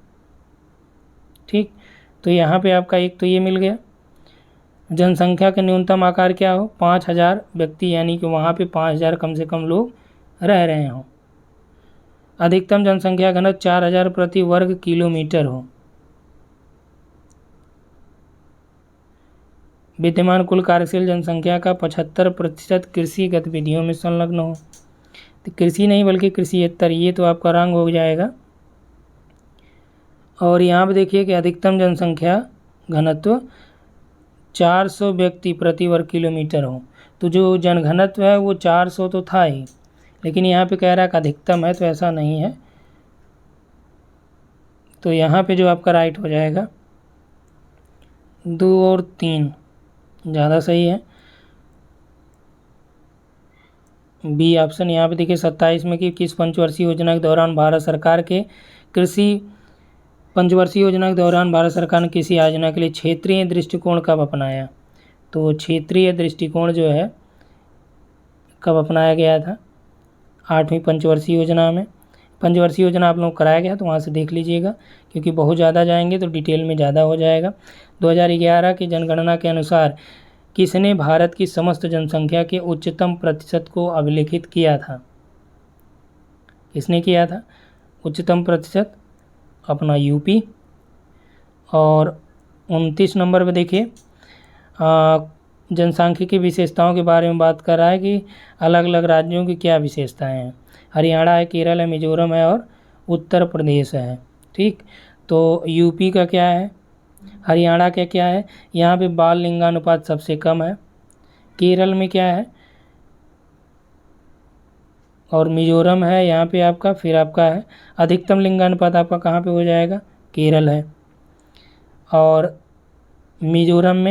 ठीक, तो यहाँ पे आपका एक तो ये मिल गया। जनसंख्या का न्यूनतम आकार क्या हो? 5000 व्यक्ति, यानी कि वहाँ पे 5000 कम से कम लोग रह रहे हों। अधिकतम जनसंख्या घनत्व 4000 प्रति वर्ग किलोमीटर हो। विद्यमान कुल कार्यशील जनसंख्या का 75% कृषि गतिविधियों में संलग्न हो। तो कृषि नहीं बल्कि कृषियेतर, ये तो आपका रंग हो जाएगा। और यहाँ पे देखिए कि अधिकतम जनसंख्या घनत्व 400 व्यक्ति प्रति वर्ग किलोमीटर हो। तो जो जनघनत्व है वो 400 तो था ही, लेकिन यहाँ पे कह रहा है कि अधिकतम है, तो ऐसा नहीं है। तो यहाँ पे जो आपका राइट हो जाएगा 2 और 3 ज़्यादा सही है, बी ऑप्शन। यहाँ पे देखिए 27 में कि किस पंचवर्षीय योजना के दौरान भारत सरकार के कृषि पंचवर्षीय योजना के दौरान भारत सरकार ने किसी योजना के लिए क्षेत्रीय दृष्टिकोण कब अपनाया? तो क्षेत्रीय दृष्टिकोण जो है कब अपनाया गया था? 8वीं पंचवर्षीय योजना में। पंचवर्षीय योजना आप लोगों को कराया गया तो वहाँ से देख लीजिएगा, क्योंकि बहुत ज़्यादा जाएंगे तो डिटेल में ज़्यादा हो जाएगा। 2011 की जनगणना के अनुसार किसने भारत की समस्त जनसंख्या के उच्चतम प्रतिशत को अभिलेखित किया था? किसने किया था उच्चतम प्रतिशत? अपना यूपी। और 29 नंबर पे देखिए, जनसांख्यिकी विशेषताओं के बारे में बात कर रहा है कि अलग अलग राज्यों की क्या विशेषताएं हैं। हरियाणा है, केरल है, मिजोरम है और उत्तर प्रदेश है। ठीक, तो यूपी का क्या है, हरियाणा का क्या है, यहाँ पे बाल लिंगानुपात सबसे कम है। केरल में क्या है, और मिजोरम है यहाँ पे आपका, फिर आपका है अधिकतम लिंगानुपात आपका कहाँ पे हो जाएगा? केरल है। और मिजोरम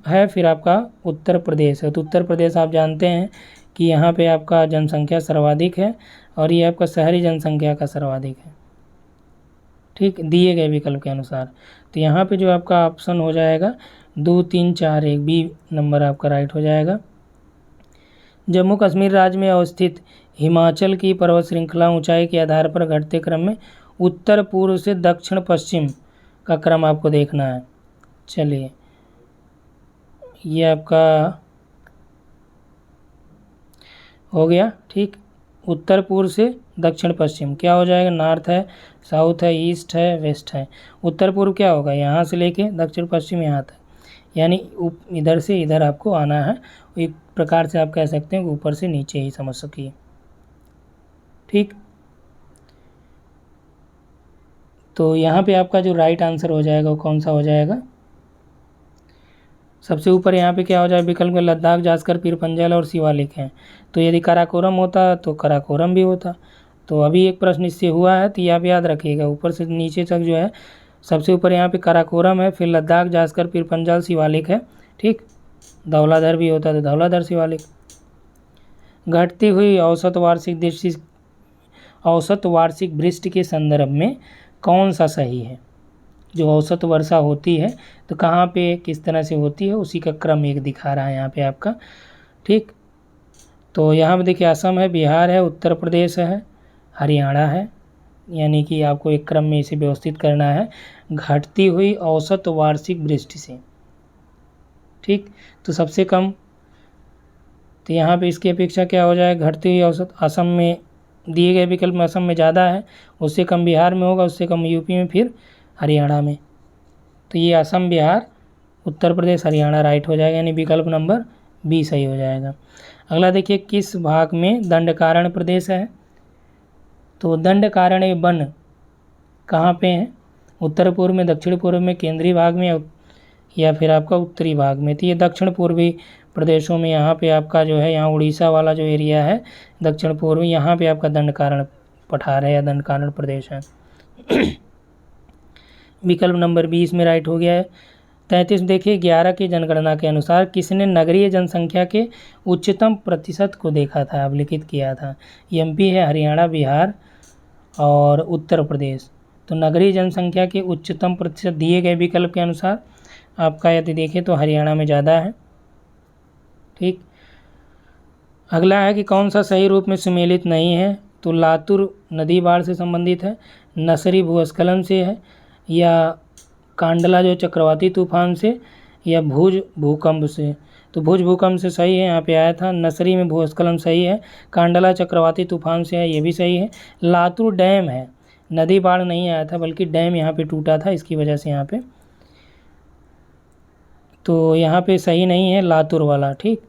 है, फिर आपका उत्तर प्रदेश है। तो उत्तर प्रदेश आप जानते हैं कि यहाँ पे आपका जनसंख्या सर्वाधिक है और ये आपका शहरी जनसंख्या का सर्वाधिक है। ठीक, दिए गए विकल्प के अनुसार। तो यहाँ पे जो आपका ऑप्शन हो जाएगा 2, 3, 4, 1 बी नंबर आपका राइट हो जाएगा। जम्मू कश्मीर राज्य में अवस्थित हिमाचल की पर्वत श्रृंखला ऊंचाई के आधार पर घटते क्रम में उत्तर पूर्व से दक्षिण पश्चिम का क्रम आपको देखना है। चलिए, ये आपका हो गया। ठीक, उत्तर पूर्व से दक्षिण पश्चिम क्या हो जाएगा? नॉर्थ है, साउथ है, ईस्ट है, वेस्ट है। उत्तर पूर्व क्या होगा? यहाँ से लेके दक्षिण पश्चिम यहाँ तक, यानी इधर से इधर आपको आना है। एक प्रकार से आप कह सकते हैं ऊपर से नीचे ही समझ सकिए। ठीक, तो यहाँ पे आपका जो राइट आंसर हो जाएगा वो कौन सा हो जाएगा? सबसे ऊपर यहाँ पे क्या हो जाए विकल्प में? लद्दाख, जास्कर, पीर पंजाल और शिवालिक हैं। तो यदि काराकोरम होता तो काराकोरम भी होता। तो अभी एक प्रश्न इससे हुआ है, तो ये आप याद रखिएगा, ऊपर से नीचे तक जो है सबसे ऊपर यहाँ पे काराकोरम है, फिर लद्दाख, जास्कर, पीर पंजाल, शिवालिक है। ठीक, धौलाधर भी होता तो धौलाधर, शिवालिक। घटती हुई औसत वार्षिक वृष्टि के संदर्भ में कौन सा सही है? जो औसत वर्षा होती है तो कहाँ पे किस तरह से होती है, उसी का क्रम एक दिखा रहा है यहाँ पे आपका। ठीक, तो यहाँ पे देखिए असम है, बिहार है, उत्तर प्रदेश है, हरियाणा है, यानी कि आपको एक क्रम में इसे व्यवस्थित करना है घटती हुई औसत वार्षिक वृष्टि से। ठीक, तो सबसे कम, तो यहाँ पे इसकी अपेक्षा क्या हो जाए? घटती हुई औसत असम में दिए गए विकल्प में असम में ज़्यादा है, उससे कम बिहार में होगा, उससे कम यूपी में, फिर हरियाणा में। तो ये असम, बिहार, उत्तर प्रदेश, हरियाणा राइट हो जाएगा, यानी विकल्प नंबर बी सही हो जाएगा। अगला देखिए, किस भाग में दंडकारण्य प्रदेश है? तो दंडकारण्य वन कहाँ पे है? उत्तर पूर्व में, दक्षिण पूर्व में, केंद्रीय भाग में या फिर आपका उत्तरी भाग में? तो ये दक्षिण पूर्वी प्रदेशों में, यहाँ पे आपका जो है, यहाँ उड़ीसा वाला जो एरिया है दक्षिण पूर्व, यहाँ पे आपका दंडकारण्य पठार है या दंडकारण्य प्रदेश है। विकल्प नंबर 20 में राइट हो गया है। 33 देखिए, 11 की जनगणना के अनुसार किसने नगरीय जनसंख्या के उच्चतम प्रतिशत को देखा था, अभिलिखित किया था? एमपी है, हरियाणा, बिहार और उत्तर प्रदेश। तो नगरीय जनसंख्या के उच्चतम प्रतिशत दिए गए विकल्प के अनुसार आपका यदि देखें तो हरियाणा में ज़्यादा है। ठीक, अगला है कि कौन सा सही रूप में सुमेलित नहीं है? तो लातूर नदी बाढ़ से संबंधित है, नसरी भूस्खलन से है, या कांडला जो चक्रवाती तूफान से, या भुज भूकंप से? तो भुज भूकंप से सही है, यहाँ पे आया था। नसरी में भूस्खलन सही है, कांडला चक्रवाती तूफान से है, ये भी सही है। लातूर डैम है, नदी बाढ़ नहीं आया था बल्कि डैम यहाँ पे टूटा था, इसकी वजह से यहाँ पे, तो यहाँ पे सही नहीं है लातूर वाला। ठीक,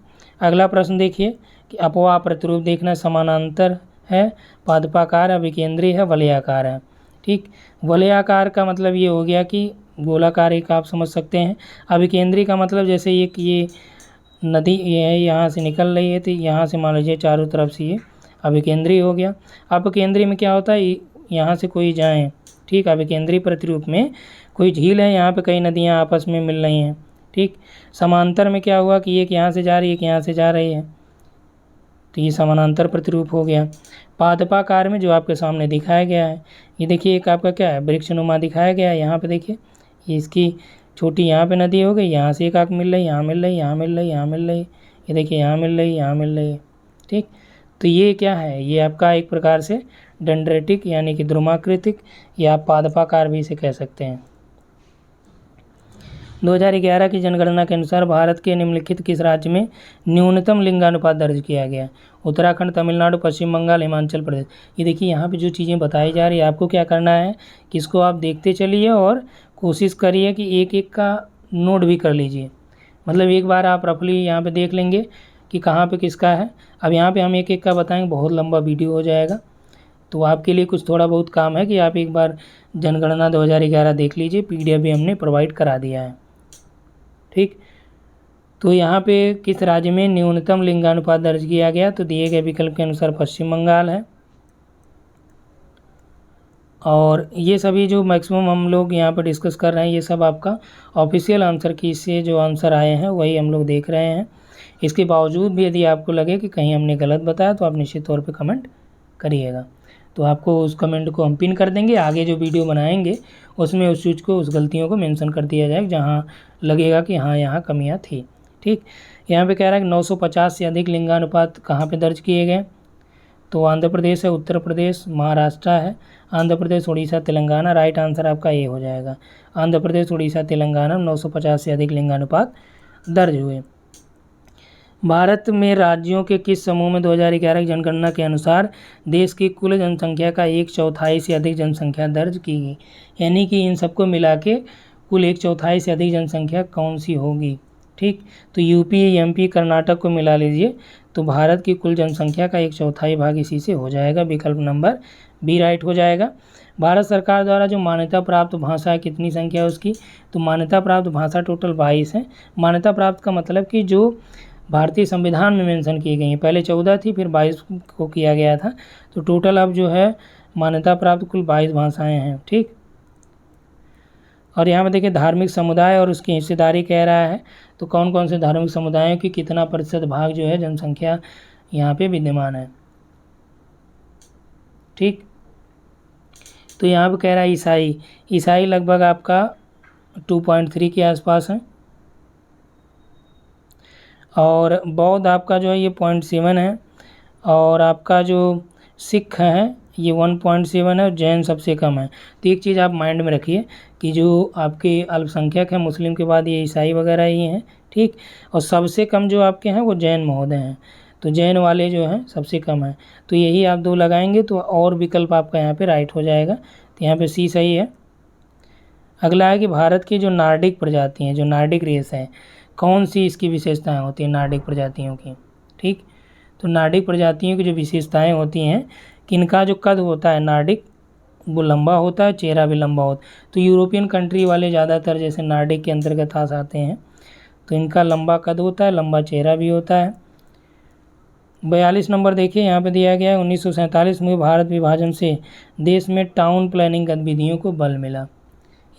अगला प्रश्न देखिए कि अपवाह प्रतिरूप देखना, समानांतर है, पादपाकार है, विकेंद्री है, वलयाकार है। ठीक, वलयाकार का मतलब ये हो गया कि गोलाकार एक आप समझ सकते हैं। अभिकेंद्री का मतलब जैसे ये नदी ये है, यहाँ से निकल रही है, तो यहाँ से मान लीजिए चारों तरफ से ये अभिकेंद्री हो गया। अपकेंद्री में क्या होता है? यहाँ से कोई जाए। ठीक, अभिकेंद्री प्रतिरूप में कोई झील है, यहाँ पे कई नदियाँ आपस में मिल रही हैं। ठीक, समांतर में क्या हुआ कि एक यहाँ से जा रही है, एक यहाँ से जा रही है, तो ये समानांतर प्रतिरूप हो गया। पादपाकार में जो आपके सामने दिखाया गया है, ये देखिए एक आपका क्या है, वृक्षनुमा दिखाया गया है। यहाँ पे देखिए, ये इसकी छोटी यहाँ पे नदी हो गई, यहाँ से एक आग मिल रही, यहाँ मिल रही, यहाँ मिल रही, यहाँ मिल रही, ये देखिए यहाँ मिल रही है, यहाँ मिल रही है। ठीक, तो ये क्या है, ये आपका एक प्रकार से डेंड्रेटिक यानी कि ध्रुमाकृतिक या पादपाकार भी इसे कह सकते हैं। 2011 की जनगणना के अनुसार भारत के निम्नलिखित किस राज्य में न्यूनतम लिंगानुपात दर्ज किया गया? उत्तराखंड, तमिलनाडु, पश्चिम बंगाल, हिमाचल प्रदेश। ये देखिए यहाँ पे जो चीज़ें बताई जा रही है, आपको क्या करना है कि इसको आप देखते चलिए और कोशिश करिए कि एक एक का नोट भी कर लीजिए। मतलब एक बार आप रफली यहाँ पे देख लेंगे कि कहाँ पे किसका है। अब यहाँ पे हम एक एक का बताएंगे, बहुत लंबा वीडियो हो जाएगा, तो आपके लिए कुछ थोड़ा बहुत काम है कि आप एक बार जनगणना 2011 देख लीजिए, PDF भी हमने प्रोवाइड करा दिया है। ठीक, तो यहाँ पे किस राज्य में न्यूनतम लिंगानुपात दर्ज किया गया? तो दिए गए विकल्प के अनुसार पश्चिम बंगाल है। और ये सभी जो मैक्सिमम हम लोग यहाँ पर डिस्कस कर रहे हैं, ये सब आपका ऑफिशियल आंसर की से जो आंसर आए हैं वही हम लोग देख रहे हैं। इसके बावजूद भी यदि आपको लगे कि कहीं हमने गलत बताया तो आप निश्चित तौर पे कमेंट करिएगा, तो आपको उस कमेंट को हम पिन कर देंगे। आगे जो वीडियो बनाएंगे उसमें उस चीज़ को, उस गलतियों को मेंशन कर दिया जाए जहाँ लगेगा कि हाँ यहाँ कमियाँ थी। ठीक, यहाँ पे कह रहा है कि 950 से अधिक लिंगानुपात कहाँ पे दर्ज किए गए? तो आंध्र प्रदेश है, उत्तर प्रदेश, महाराष्ट्र है, आंध्र प्रदेश, उड़ीसा, तेलंगाना। राइट आंसर आपका ये हो जाएगा, आंध्र प्रदेश, उड़ीसा, तेलंगाना 950 से अधिक लिंगानुपात दर्ज हुए। भारत में राज्यों के किस समूह में 2011 की जनगणना के अनुसार देश की कुल जनसंख्या का 1/4 से अधिक जनसंख्या दर्ज की गई? यानी कि इन सबको मिला के कुल 1/4 से अधिक जनसंख्या कौन सी होगी? ठीक, तो यूपी, MP, कर्नाटक को मिला लीजिए तो भारत की कुल जनसंख्या का 1/4 भाग इसी से हो जाएगा। विकल्प नंबर बी राइट हो जाएगा। भारत सरकार द्वारा जो मान्यता प्राप्त भाषा है, कितनी संख्या है उसकी? तो मान्यता प्राप्त भाषा टोटल 22 है। मान्यता प्राप्त का मतलब कि जो भारतीय संविधान में मेंशन की गई हैं, पहले 14 थी, फिर 22 को किया गया था, तो टोटल अब जो है मान्यता प्राप्त कुल 22 भाषाएं हैं। ठीक, और यहाँ पे देखिए धार्मिक समुदाय और उसकी हिस्सेदारी कह रहा है, तो कौन कौन से धार्मिक समुदायों की कितना प्रतिशत भाग जो है जनसंख्या यहाँ पे विद्यमान है? ठीक, तो यहाँ पे कह रहा है ईसाई लगभग आपका 2.3 के आसपास है, और बौद्ध आपका जो है ये 0.7 है, और आपका जो सिख है ये 1.7 है, और जैन सबसे कम है। तो एक चीज़ आप माइंड में रखिए कि जो आपके अल्पसंख्यक हैं मुस्लिम के बाद ये ईसाई वगैरह ही हैं। ठीक, और सबसे कम जो आपके हैं वो जैन महोदय हैं, तो जैन वाले जो हैं सबसे कम हैं। तो यही आप 2 लगाएंगे तो और विकल्प आपका यहाँ पे राइट हो जाएगा, तो यहाँ पे सी सही है। अगला है कि भारत की जो नार्डिक प्रजाति हैं, जो नार्डिक रेस है, कौन सी इसकी विशेषताएं होती हैं नार्डिक प्रजातियों की? ठीक, तो नार्डिक प्रजातियों की जो विशेषताएं होती हैं कि इनका जो कद होता है नार्डिक वो लंबा होता है, चेहरा भी लंबा होता है। तो यूरोपियन कंट्री वाले ज़्यादातर जैसे नार्डिक के अंतर्गत आते हैं, तो इनका लंबा कद होता है, लंबा चेहरा भी होता है। 42 नंबर देखिए यहाँ पे दिया गया है, 1947 में भारत विभाजन से देश में टाउन प्लानिंग गतिविधियों को बल मिला।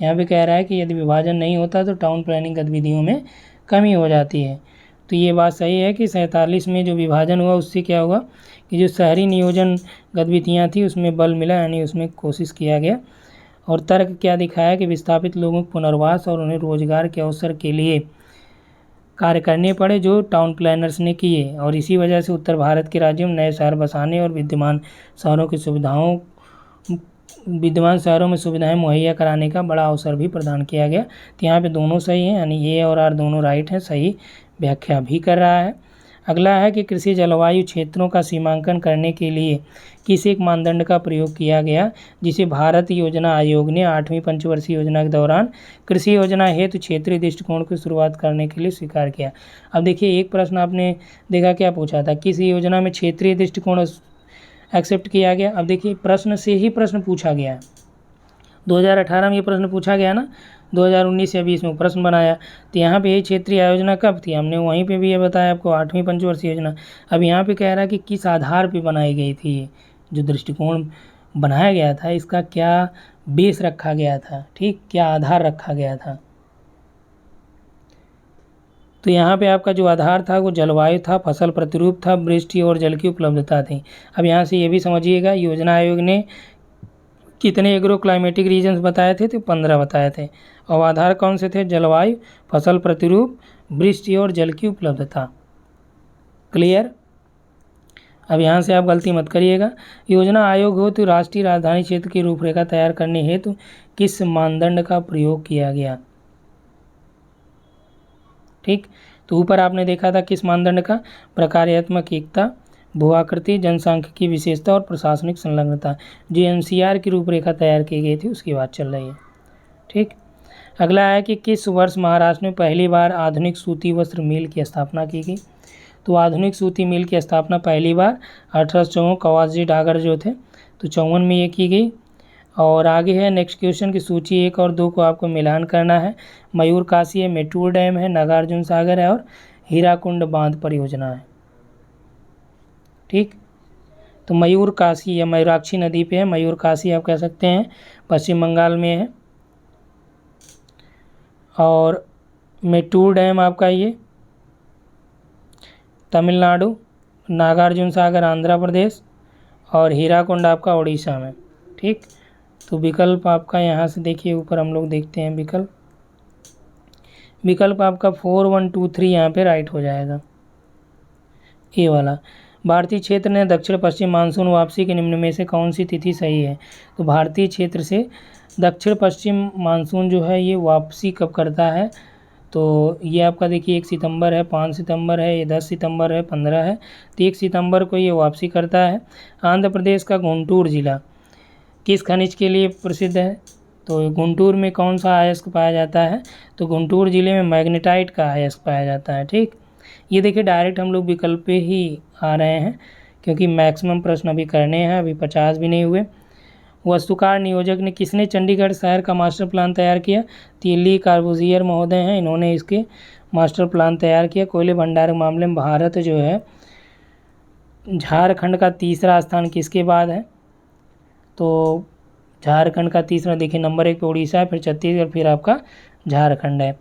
यहाँ पे कह रहा है कि यदि विभाजन नहीं होता तो टाउन प्लानिंग गतिविधियों में कमी हो जाती है। तो ये बात सही है कि 47 में जो विभाजन हुआ उससे क्या हुआ कि जो शहरी नियोजन गतिविधियाँ थी उसमें बल मिला, यानी उसमें कोशिश किया गया। और तर्क क्या दिखाया कि विस्थापित लोगों के पुनर्वास और उन्हें रोजगार के अवसर के लिए कार्य करने पड़े जो टाउन प्लानर्स ने किए, और इसी वजह से उत्तर भारत के राज्यों में नए शहर बसाने और विद्यमान शहरों में सुविधाएं मुहैया कराने का बड़ा अवसर भी प्रदान किया गया। तो यहाँ पे दोनों सही हैं, यानी ए और आर दोनों राइट हैं, सही व्याख्या भी कर रहा है। अगला है कि कृषि जलवायु क्षेत्रों का सीमांकन करने के लिए किस एक मानदंड का प्रयोग किया गया, जिसे भारत योजना आयोग ने 8वीं पंचवर्षीय योजना के दौरान कृषि योजना हेतु क्षेत्रीय दृष्टिकोण की शुरुआत करने के लिए स्वीकार किया। अब देखिए एक प्रश्न आपने देखा क्या पूछा था, किस योजना में क्षेत्रीय दृष्टिकोण एक्सेप्ट किया गया? अब देखिए प्रश्न से ही प्रश्न पूछा गया है, 2018 में ये प्रश्न पूछा गया ना, 2019 या 20 में प्रश्न बनाया, तो यहाँ पे ये क्षेत्रीय आयोजना कब थी, हमने वहीं पे भी ये बताया आपको 8वीं पंचवर्षीय योजना। अब यहाँ पे कह रहा है कि किस आधार पे बनाई गई थी, ये जो दृष्टिकोण बनाया गया था इसका क्या बेस रखा गया था, ठीक, क्या आधार रखा गया था। तो यहाँ पे आपका जो आधार था वो जलवायु था, फसल प्रतिरूप था, वृष्टि और जल की उपलब्धता थी। अब यहाँ से ये भी समझिएगा योजना आयोग ने कितने एग्रो क्लाइमेटिक रीजन्स बताए थे, तो 15 बताए थे, और आधार कौन से थे? जलवायु, फसल प्रतिरूप, वृष्टि और जल की उपलब्धता। क्लियर। अब यहाँ से आप गलती मत करिएगा। योजना आयोग हो तो राष्ट्रीय राजधानी क्षेत्र की रूपरेखा तैयार करने हेतु किस मानदंड का प्रयोग किया गया। ठीक, तो ऊपर आपने देखा था किस मानदंड का, प्रकार्यात्मक एकता, भू-आकृति, जनसांख्यिकी विशेषता और प्रशासनिक संलग्नता। जो एनसीआर की रूपरेखा तैयार की गई थी उसकी बात चल रही है। ठीक, अगला है कि किस वर्ष महाराष्ट्र में पहली बार आधुनिक सूती वस्त्र मिल की स्थापना की गई। तो आधुनिक सूती मिल की स्थापना पहली बार 1854 कवासी डागर जो थे तो 54 में ये की गई। और आगे है नेक्स्ट क्वेश्चन की सूची 1 और 2 को आपको मिलान करना है। मयूर काशी है, मेटूर डैम है, नागार्जुन सागर है और हीराकुंड बांध परियोजना है। ठीक, तो मयूर काशी या मयूराक्षी नदी पे है, मयूर काशी आप कह सकते हैं, पश्चिम बंगाल में है। और मेटूर डैम आपका ये तमिलनाडु, नागार्जुन सागर आंध्र प्रदेश और हीराकुंड आपका उड़ीसा में। ठीक, तो विकल्प आपका यहाँ से देखिए ऊपर हम लोग देखते हैं विकल्प आपका 4, 1, 2, 3 यहाँ पे राइट हो जाएगा, ए वाला। भारतीय क्षेत्र ने दक्षिण पश्चिम मानसून वापसी के निम्न में से कौन सी तिथि सही है। तो भारतीय क्षेत्र से दक्षिण पश्चिम मानसून जो है ये वापसी कब करता है, तो ये आपका देखिए 1 सितंबर है, 5 सितंबर है, ये 10 सितंबर है, 15 है। तो 1 सितंबर को ये वापसी करता है। आंध्र प्रदेश का गुंटूर जिला किस खनिज के लिए प्रसिद्ध है। तो गुंटूर में कौन सा अयस्क पाया जाता है, तो गुंटूर जिले में मैग्नेटाइट का अयस्क पाया जाता है। ठीक, ये देखिए डायरेक्ट हम लोग विकल्प पे ही आ रहे हैं क्योंकि मैक्सिमम प्रश्न अभी करने हैं, अभी 50 भी नहीं हुए। वास्तुकार नियोजक ने किसने चंडीगढ़ शहर का मास्टर प्लान तैयार किया। तिल्ली कार्बूजियर महोदय हैं, इन्होंने इसके मास्टर प्लान तैयार किया। कोयले भंडार के मामले में भारत जो है झारखंड का तीसरा स्थान किसके बाद है। तो झारखंड का तीसरा देखिए नंबर 1 पे उड़ीसा है, फिर छत्तीसगढ़, फिर आपका झारखंड है।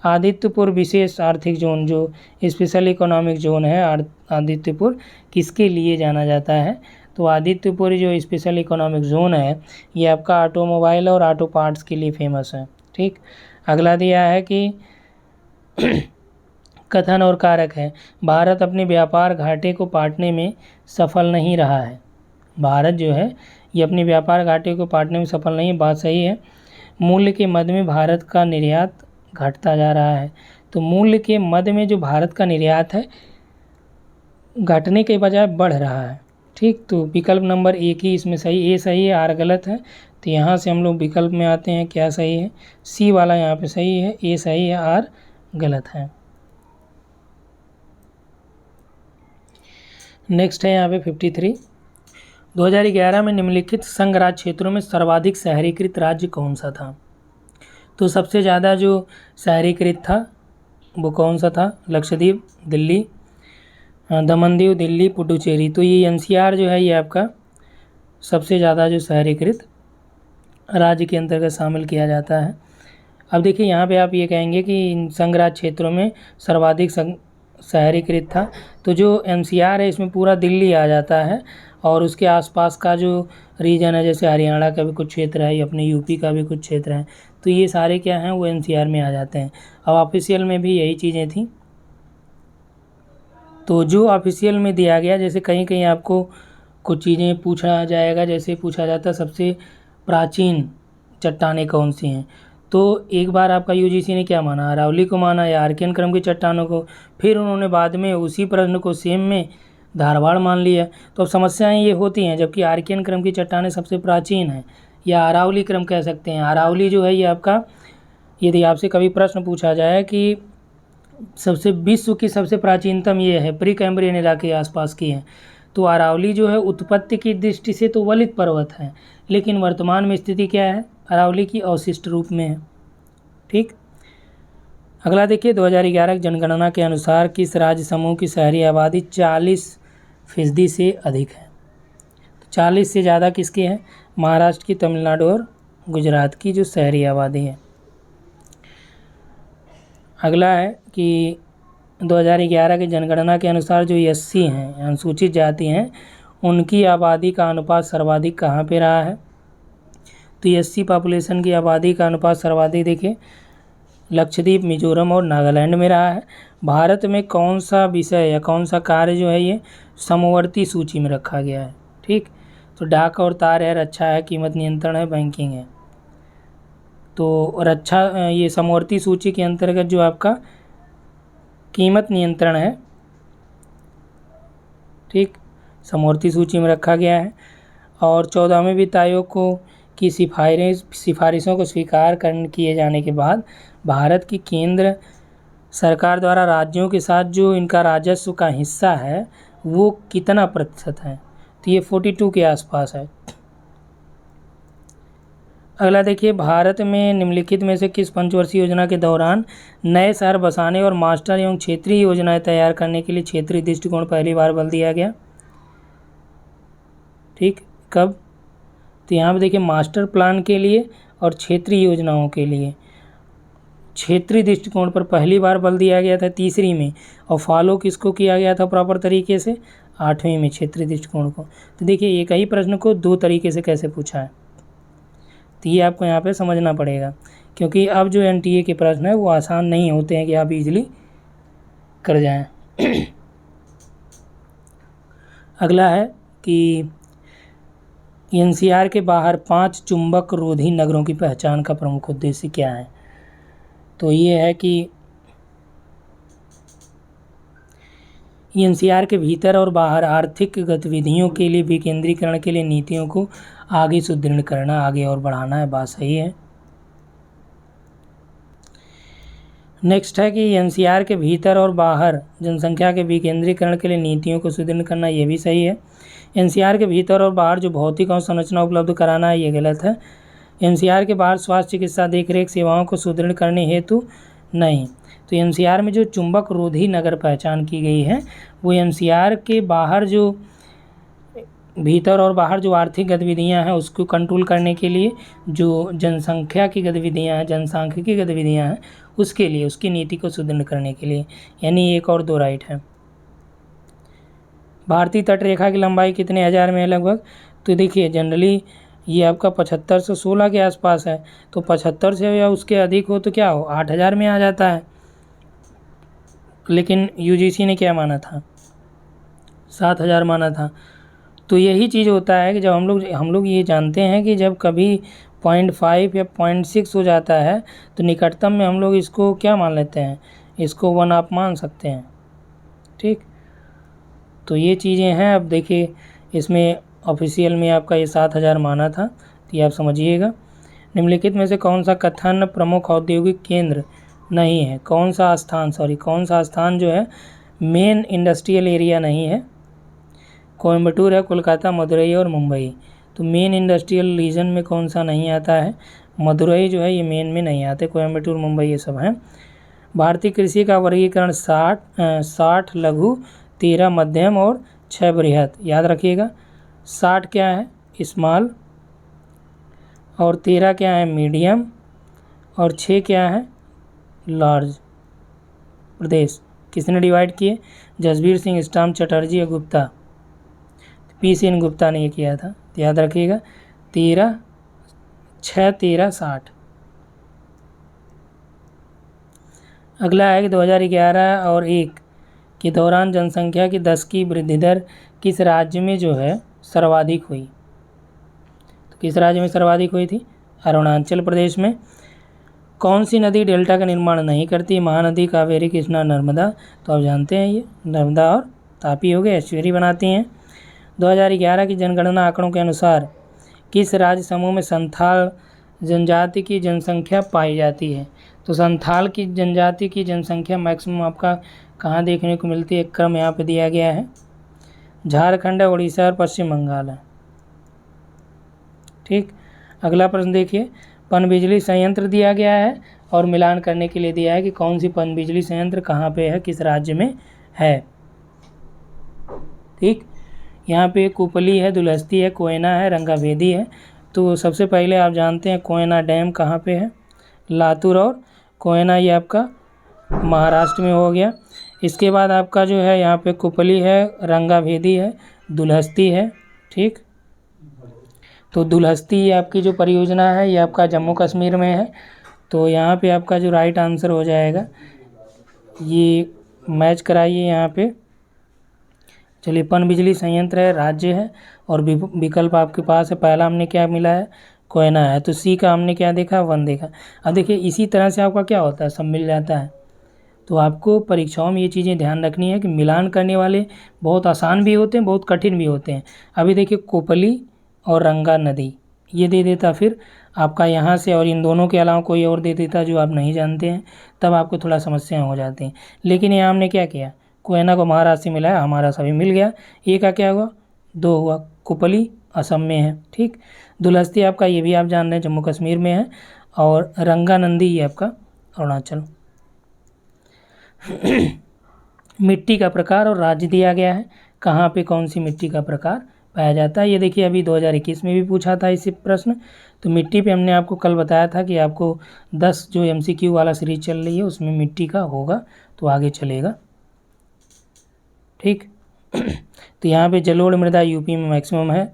आदित्यपुर विशेष आर्थिक जोन जो स्पेशल इकोनॉमिक जोन है आदित्यपुर किसके लिए जाना जाता है। तो आदित्यपुर जो स्पेशल इकोनॉमिक जोन है ये आपका ऑटोमोबाइल और ऑटो पार्ट्स के लिए फेमस है। ठीक, अगला दिया है कि कथन और कारक है, भारत अपने व्यापार घाटे को पाटने में सफल नहीं रहा है। भारत जो है ये अपने व्यापार घाटे को पाटने में सफल नहीं है, बात सही है। मूल्य के मद में भारत का निर्यात घटता जा रहा है। तो मूल्य के मद में जो भारत का निर्यात है घटने के बजाय बढ़ रहा है। ठीक, तो विकल्प नंबर 1 ही इसमें सही, ए सही है, आर गलत है। तो यहाँ से हम लोग विकल्प में आते हैं, क्या सही है, सी वाला यहाँ पे सही है, ए सही है, आर गलत है। नेक्स्ट है यहाँ पे 53। 2011 में निम्नलिखित संघ राज्य क्षेत्रों में सर्वाधिक शहरीकृत राज्य कौन सा था। तो सबसे ज़्यादा जो शहरीकृत था वो कौन सा था, लक्षद्वीप, दिल्ली, दमन दीव, दिल्ली, पुडुचेरी। तो ये एनसीआर जो है ये आपका सबसे ज़्यादा जो शहरीकृत राज्य के अंतर्गत शामिल किया जाता है। अब देखिए यहाँ पे आप ये कहेंगे कि इन संघ राज्य क्षेत्रों में सर्वाधिक शहरीकृत था, तो जो एनसीआर है इसमें पूरा दिल्ली आ जाता है और उसके आसपास का जो रीजन है जैसे हरियाणा का भी कुछ क्षेत्र है, अपने यूपी का भी कुछ क्षेत्र है, तो ये सारे क्या हैं वो एनसीआर में आ जाते हैं। अब ऑफिशियल में भी यही चीज़ें थी। तो जो ऑफिशियल में दिया गया, जैसे कहीं कहीं आपको कुछ चीज़ें पूछा जाएगा, जैसे पूछा जाता है सबसे प्राचीन चट्टानें कौन सी हैं, तो एक बार आपका यूजीसी ने क्या माना, अरावली को माना या आर्कियन क्रम की चट्टानों को, फिर उन्होंने बाद में उसी प्रश्न को सेम में धारवाड़ मान लिया। तो अब समस्याएं ये होती हैं, जबकि आर्कियन क्रम की चट्टानें सबसे प्राचीन हैं या अरावली क्रम कह सकते हैं। अरावली जो है ये आपका, यदि आपसे कभी प्रश्न पूछा जाए कि सबसे विश्व की सबसे प्राचीनतम ये है, प्री कैम्ब्रियन इलाके आसपास की है, तो अरावली जो है उत्पत्ति की दृष्टि से तो वलित पर्वत है, लेकिन वर्तमान में स्थिति क्या है, अरावली की अवशिष्ट रूप में है। ठीक, अगला देखिए 2011 की जनगणना के अनुसार किस राज्य समूह की शहरी आबादी 40% से अधिक है। तो 40 से ज़्यादा किसकी है, महाराष्ट्र की, तमिलनाडु और गुजरात की जो शहरी आबादी है। अगला है कि 2011 की जनगणना के अनुसार जो एससी हैं, अनुसूचित जाति हैं, उनकी आबादी का अनुपात सर्वाधिक कहाँ पे रहा है। तो एससी पॉपुलेशन की आबादी का अनुपात सर्वाधिक देखिए लक्षद्वीप, मिजोरम और नागालैंड में रहा है। भारत में कौन सा विषय या कौन सा कार्य जो है ये समवर्ती सूची में रखा गया है। ठीक, तो डाक और तार है, रक्षा है, कीमत नियंत्रण है, बैंकिंग है। तो रक्षा ये समवर्ती सूची के अंतर्गत जो आपका कीमत नियंत्रण है, ठीक, समवर्ती सूची में रखा गया है। और 14वें वित्त आयोग को की सिफारिशों को स्वीकार किए जाने के बाद भारत की केंद्र सरकार द्वारा राज्यों के साथ जो इनका राजस्व का हिस्सा है वो कितना प्रतिशत है, तो ये 42 के आसपास है। अगला देखिए, भारत में निम्नलिखित में से किस पंचवर्षीय योजना के दौरान नए शहर बसाने और मास्टर एवं क्षेत्रीय योजनाएं तैयार करने के लिए क्षेत्रीय दृष्टिकोण पहली बार बल दिया गया। ठीक, कब, तो यहाँ पे देखिए मास्टर प्लान के लिए और क्षेत्रीय योजनाओं के लिए क्षेत्रीय दृष्टिकोण पर पहली बार बल दिया गया था 3री में, और फॉलो किसको किया गया था प्रॉपर तरीके से 8वीं में क्षेत्रीय दृष्टिकोण को। तो देखिए एक ही प्रश्न को 2 तरीके से कैसे पूछा है, तो ये आपको यहाँ पे समझना पड़ेगा, क्योंकि अब जो NTA के प्रश्न है वो आसान नहीं होते हैं कि आप इजीली कर जाएं। अगला है कि NCR के बाहर 5 चुंबक रोधी नगरों की पहचान का प्रमुख उद्देश्य क्या है। तो ये है कि NCR के भीतर और बाहर आर्थिक गतिविधियों के लिए विकेंद्रीकरण के लिए नीतियों को आगे सुदृढ़ करना, आगे और बढ़ाना है, बात सही है। नेक्स्ट है कि NCR के भीतर और बाहर जनसंख्या के विकेंद्रीकरण के लिए नीतियों को सुदृढ़ करना, ये भी सही है। NCR के भीतर और बाहर जो भौतिक और संरचना उपलब्ध कराना है, ये गलत है। NCR के बाहर स्वास्थ्य, चिकित्सा, देखरेख सेवाओं को सुदृढ़ करने हेतु नहीं। तो NCR में जो चुंबक रोधी नगर पहचान की गई है वो NCR के बाहर जो भीतर और बाहर जो आर्थिक गतिविधियां हैं उसको कंट्रोल करने के लिए, जो जनसंख्या की गतिविधियां हैं, जनसांख्यिकी गतिविधियां हैं, उसके लिए, उसकी नीति को सुदृढ़ करने के लिए, यानी 1 और 2 राइट है। भारतीय तट रेखा की लंबाई कितने हज़ार में है लगभग, तो देखिए जनरली ये आपका 75 से 16 के आसपास है, तो 75 से या उसके अधिक हो तो क्या हो 8000 में आ जाता है, लेकिन UGC ने क्या माना था 7000 माना था। तो यही चीज़ होता है कि जब हम लोग ये जानते हैं कि जब कभी 0.5 या 0.6 हो जाता है तो निकटतम में हम लोग इसको क्या मान लेते हैं, इसको 1 आप मान सकते हैं। ठीक, तो ये चीज़ें हैं। अब देखिए इसमें ऑफिशियल में आपका ये 7000 माना था, तो ये आप समझिएगा। निम्नलिखित में से कौन सा कथन प्रमुख औद्योगिक केंद्र नहीं है, कौन सा स्थान जो है मेन इंडस्ट्रियल एरिया नहीं है। कोयम्बटूर है, कोलकाता, मदुरई और मुंबई। तो मेन इंडस्ट्रियल रीजन में कौन सा नहीं आता है, मदुरई जो है ये मेन में नहीं आते, कोयम्बटूर, मुंबई ये सब हैं। भारतीय कृषि का वर्गीकरण 60 लघु, 13 मध्यम और 6 बृहत, याद रखिएगा। 60 क्या है स्मॉल, और 13 क्या है मीडियम, और 6 क्या है लार्ज। प्रदेश किसने डिवाइड किए, जसबीर सिंह, स्टाम चटर्जी और गुप्ता। P सेन गुप्ता ने ये किया था, तो याद रखिएगा 13, 6, 13, 60। अगला है कि 2011 और 1 के दौरान जनसंख्या की 10 की वृद्धि दर किस राज्य में जो है सर्वाधिक हुई, तो किस राज्य में सर्वाधिक हुई थी, अरुणाचल प्रदेश में। कौन सी नदी डेल्टा का निर्माण नहीं करती, महानदी, कावेरी, कृष्णा, नर्मदा। तो आप जानते हैं ये नर्मदा और तापी हो गए, एस्चुअरी बनाती हैं। 2011 की जनगणना आंकड़ों के अनुसार किस राज्य समूह में संथाल जनजाति की जनसंख्या पाई जाती है, तो संथाल की जनजाति की जनसंख्या मैक्सिमम आपका कहाँ देखने को मिलती है, क्रम यहाँ पे दिया गया है, झारखंड है, उड़ीसा और पश्चिम बंगाल है। ठीक, अगला प्रश्न देखिए, पनबिजली संयंत्र दिया गया है और मिलान करने के लिए दिया है कि कौन सी पनबिजली संयंत्र कहाँ पे है, किस राज्य में है। ठीक, यहाँ पे कुपली है, दुलहस्ती है, कोयना है, रंगाभेदी है। तो सबसे पहले आप जानते हैं कोयना डैम कहाँ पे है, लातूर, और कोयना ये आपका महाराष्ट्र में हो गया। इसके बाद आपका जो है यहाँ पे कुपली है, रंगाभेदी है, दुलहस्ती है। ठीक, तो दुलहस्ती आपकी जो परियोजना है ये आपका जम्मू कश्मीर में है, तो यहाँ पे आपका जो राइट आंसर हो जाएगा, ये मैच कराइए यहाँ पे। चलिए, पनबिजली संयंत्र है, राज्य है, और विकल्प आपके पास है। पहला हमने क्या मिला है, कोयना है, तो सी का हमने क्या देखा, वन देखा। अब देखिए इसी तरह से आपका क्या होता है, सब मिल जाता है। तो आपको परीक्षाओं में ये चीज़ें ध्यान रखनी है कि मिलान करने वाले बहुत आसान भी होते हैं, बहुत कठिन भी होते हैं। अभी देखिए कोपली और रंगा नदी, ये दे देता, फिर आपका यहाँ से और इन दोनों के अलावा कोई और दे देता जो आप नहीं जानते हैं, तब आपको थोड़ा समस्या हो जाती हैं। लेकिन यहाँ हमने क्या किया, कोयना को महाराष्ट्र से मिलाया, हमारा सभी मिल गया। ये का क्या हुआ, दो हुआ। कुपली असम में है, ठीक। दुलहस्ती आपका ये भी आप जान रहे हैं जम्मू कश्मीर में है, और रंगानंदी ये आपका अरुणाचल। मिट्टी का प्रकार और राज्य दिया गया है, कहाँ पे कौन सी मिट्टी का प्रकार पाया जाता है। ये देखिए अभी 2021 में भी पूछा था इसी प्रश्न। तो मिट्टी पे हमने आपको कल बताया था कि आपको 10 जो MCQ वाला सीरीज चल रही है उसमें मिट्टी का होगा, तो आगे चलेगा, ठीक। तो यहाँ पे जलोढ़ मृदा यूपी में मैक्सिमम है,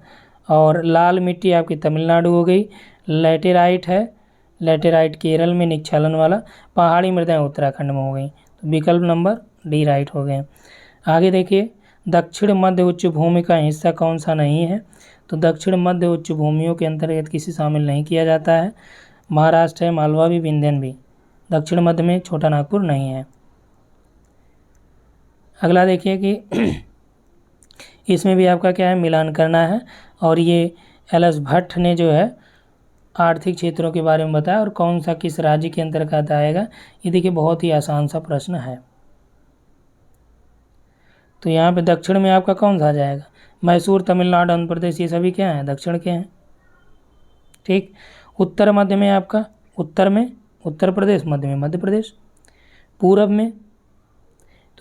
और लाल मिट्टी आपकी तमिलनाडु हो गई। लैटेराइट है, लैटेराइट केरल में निक्षालन वाला। पहाड़ी मृदाएं उत्तराखंड में हो गई। तो विकल्प नंबर डी राइट हो गए। आगे देखिए, दक्षिण मध्य उच्च भूमि का हिस्सा कौन सा नहीं है। तो दक्षिण मध्य उच्च भूमियों के अंतर्गत किसी शामिल नहीं किया जाता है। महाराष्ट्र है, मालवा भी, विंध्यन भी। दक्षिण मध्य में छोटा नागपुर नहीं है। अगला देखिए कि इसमें भी आपका क्या है, मिलान करना है। और ये LS भट्ट ने जो है आर्थिक क्षेत्रों के बारे में बताया, और कौन सा किस राज्य के अंतर्गत आएगा। ये देखिए बहुत ही आसान सा प्रश्न है। तो यहाँ पे दक्षिण में आपका कौन सा आ जाएगा, मैसूर, तमिलनाडु, आंध्र प्रदेश, ये सभी क्या हैं, दक्षिण के हैं, ठीक। उत्तर मध्य में आपका, उत्तर में उत्तर प्रदेश, मध्य में मध्य प्रदेश। पूरब में,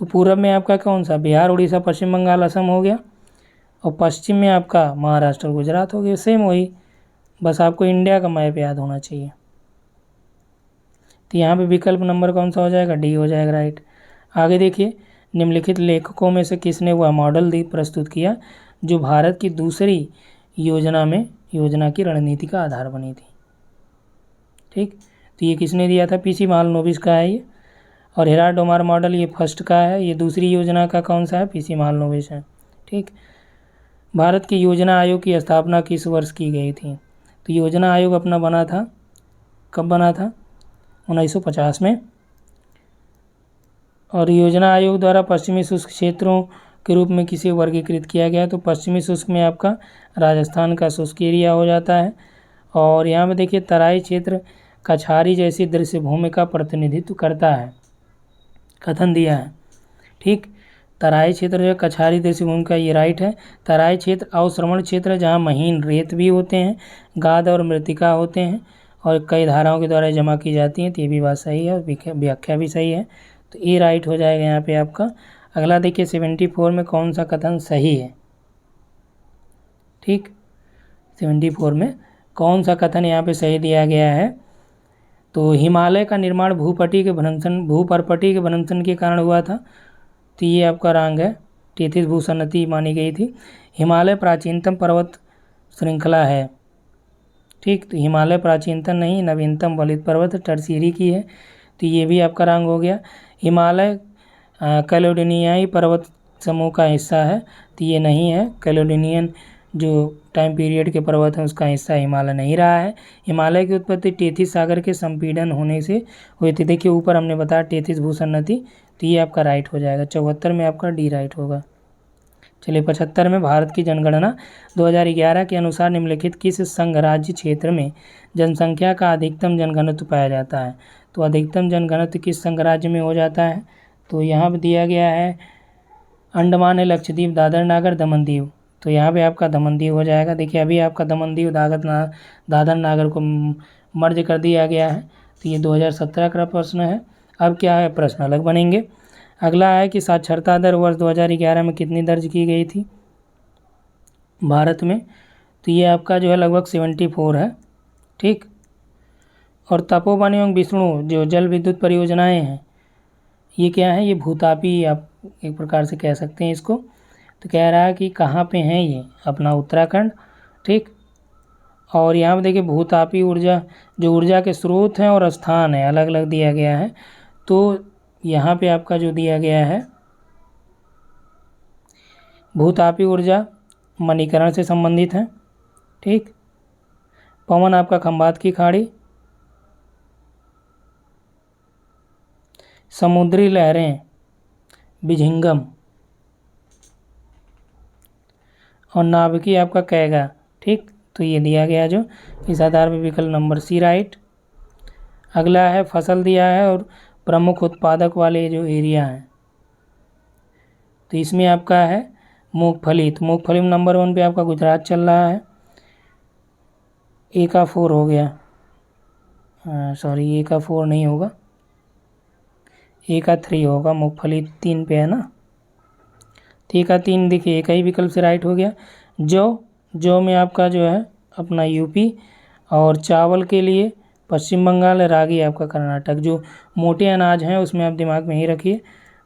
तो पूरब में आपका कौन सा, बिहार, उड़ीसा, पश्चिम बंगाल, असम हो गया। और पश्चिम में आपका महाराष्ट्र और गुजरात हो गया। सेम वही, बस आपको इंडिया का मैप याद होना चाहिए। तो यहाँ पे विकल्प नंबर कौन सा हो जाएगा, डी हो जाएगा, राइट। आगे देखिए, निम्नलिखित लेखकों में से किसने वह मॉडल प्रस्तुत किया जो भारत की दूसरी योजना की रणनीति का आधार बनी थी, ठीक। तो ये किसने दिया था, PC महालनोबिस का है ये। और हेराल्ड डोमार मॉडल ये फर्स्ट का है, ये दूसरी योजना का कौन सा है, PC महालनोबिस है, ठीक। भारत की योजना आयोग की स्थापना किस वर्ष की गई थी। तो योजना आयोग अपना बना था, कब बना था, 1950 में। और योजना आयोग द्वारा पश्चिमी शुष्क क्षेत्रों के रूप में किसे वर्गीकृत किया गया। तो पश्चिमी शुष्क में आपका राजस्थान का शुष्क एरिया हो जाता है। और यहाँ पे देखिए तराई क्षेत्र कछारी जैसी दृश्य भूमि का प्रतिनिधित्व करता है, कथन दिया है, ठीक। तराई क्षेत्र जो है कछारी दृश्य भूमि का, ये राइट है। तराई क्षेत्र अवश्रवण क्षेत्र जहाँ महीन रेत भी होते हैं, गाद और मृत्तिका होते हैं, और कई धाराओं के द्वारा जमा की जाती हैं। तो ये भी बात सही है, और व्याख्या भी सही है। तो ये राइट हो जाएगा यहाँ पे आपका। अगला देखिए 74 में कौन सा कथन सही है, ठीक। 74 में कौन सा कथन यहाँ पे सही दिया गया है। तो हिमालय का निर्माण भूपर्पटी के भ्रंशन के कारण हुआ था। तो ये आपका रॉन्ग है, टेथिस भूसन्नति मानी गई थी। हिमालय प्राचीनतम पर्वत श्रृंखला है, ठीक। तो हिमालय प्राचीनतम नहीं, नवीनतम वलित पर्वत टर्सीरी की है। तो ये भी आपका रॉन्ग हो गया। हिमालय कैलेडोनियाई पर्वत समूह का हिस्सा है। तो ये नहीं है, कैलेडोनियन जो टाइम पीरियड के पर्वत हैं उसका हिस्सा हिमालय नहीं रहा है। हिमालय की उत्पत्ति टेथिस सागर के संपीड़न होने से हुई थी। देखिए ऊपर हमने बताया टेथिस भूसन्नति। तो ये आपका राइट हो जाएगा। 74 में आपका डी राइट होगा। चलिए 75 में भारत की जनगणना 2011 के अनुसार निम्नलिखित किस संघ राज्य क्षेत्र में जनसंख्या का अधिकतम जनघनत्व पाया जाता है। तो अधिकतम जनघनत्व किस संघ राज्य में हो जाता है। तो यहाँ पर दिया गया है अंडमान है, लक्षद्वीप, दादर नागर, दमन दीव। तो यहाँ पे आपका दमन दीव हो जाएगा। देखिए अभी आपका दमन दीव दादर नागर को मर्ज कर दिया गया है। तो ये 2017 का प्रश्न है। अब क्या है, प्रश्न अलग बनेंगे। अगला है कि साक्षरता दर वर्ष 2011 में कितनी दर्ज की गई थी भारत में। तो ये आपका जो है लगभग 74 है, ठीक। और तपोवन एवं विष्णु जो जल विद्युत परियोजनाएं हैं, ये क्या है, ये भूतापी आप एक प्रकार से कह सकते हैं इसको। तो कह रहा है कि कहाँ पे हैं ये, अपना उत्तराखंड, ठीक। और यहाँ पे देखिए भूतापी ऊर्जा, जो ऊर्जा के स्रोत हैं और स्थान है अलग अलग दिया गया है। तो यहाँ पे आपका जो दिया गया है भूतापी ऊर्जा मणिकरण से संबंधित है, ठीक। पवन आपका खंबात की खाड़ी, समुद्री लहरें विझिंगम, और नाभिकीय आपका कैगा, ठीक। तो ये दिया गया जो इस आधार पर विकल्प नंबर सी राइट। अगला है फसल दिया है और प्रमुख उत्पादक वाले जो एरिया हैं, तो इसमें आपका है मूंगफली। तो मूंगफली में नंबर 1 पे आपका गुजरात चल रहा है। ए का 4 हो गया, सॉरी ए का 4 नहीं होगा, ए का 3 होगा, मूंगफली 3 पे है ना। तो ए का 3 देखिए एक ही विकल्प से राइट हो गया। जौ में आपका जो है अपना यूपी, और चावल के लिए पश्चिम बंगाल, रागी आपका कर्नाटक। जो मोटे अनाज हैं उसमें आप दिमाग में ही रखिए,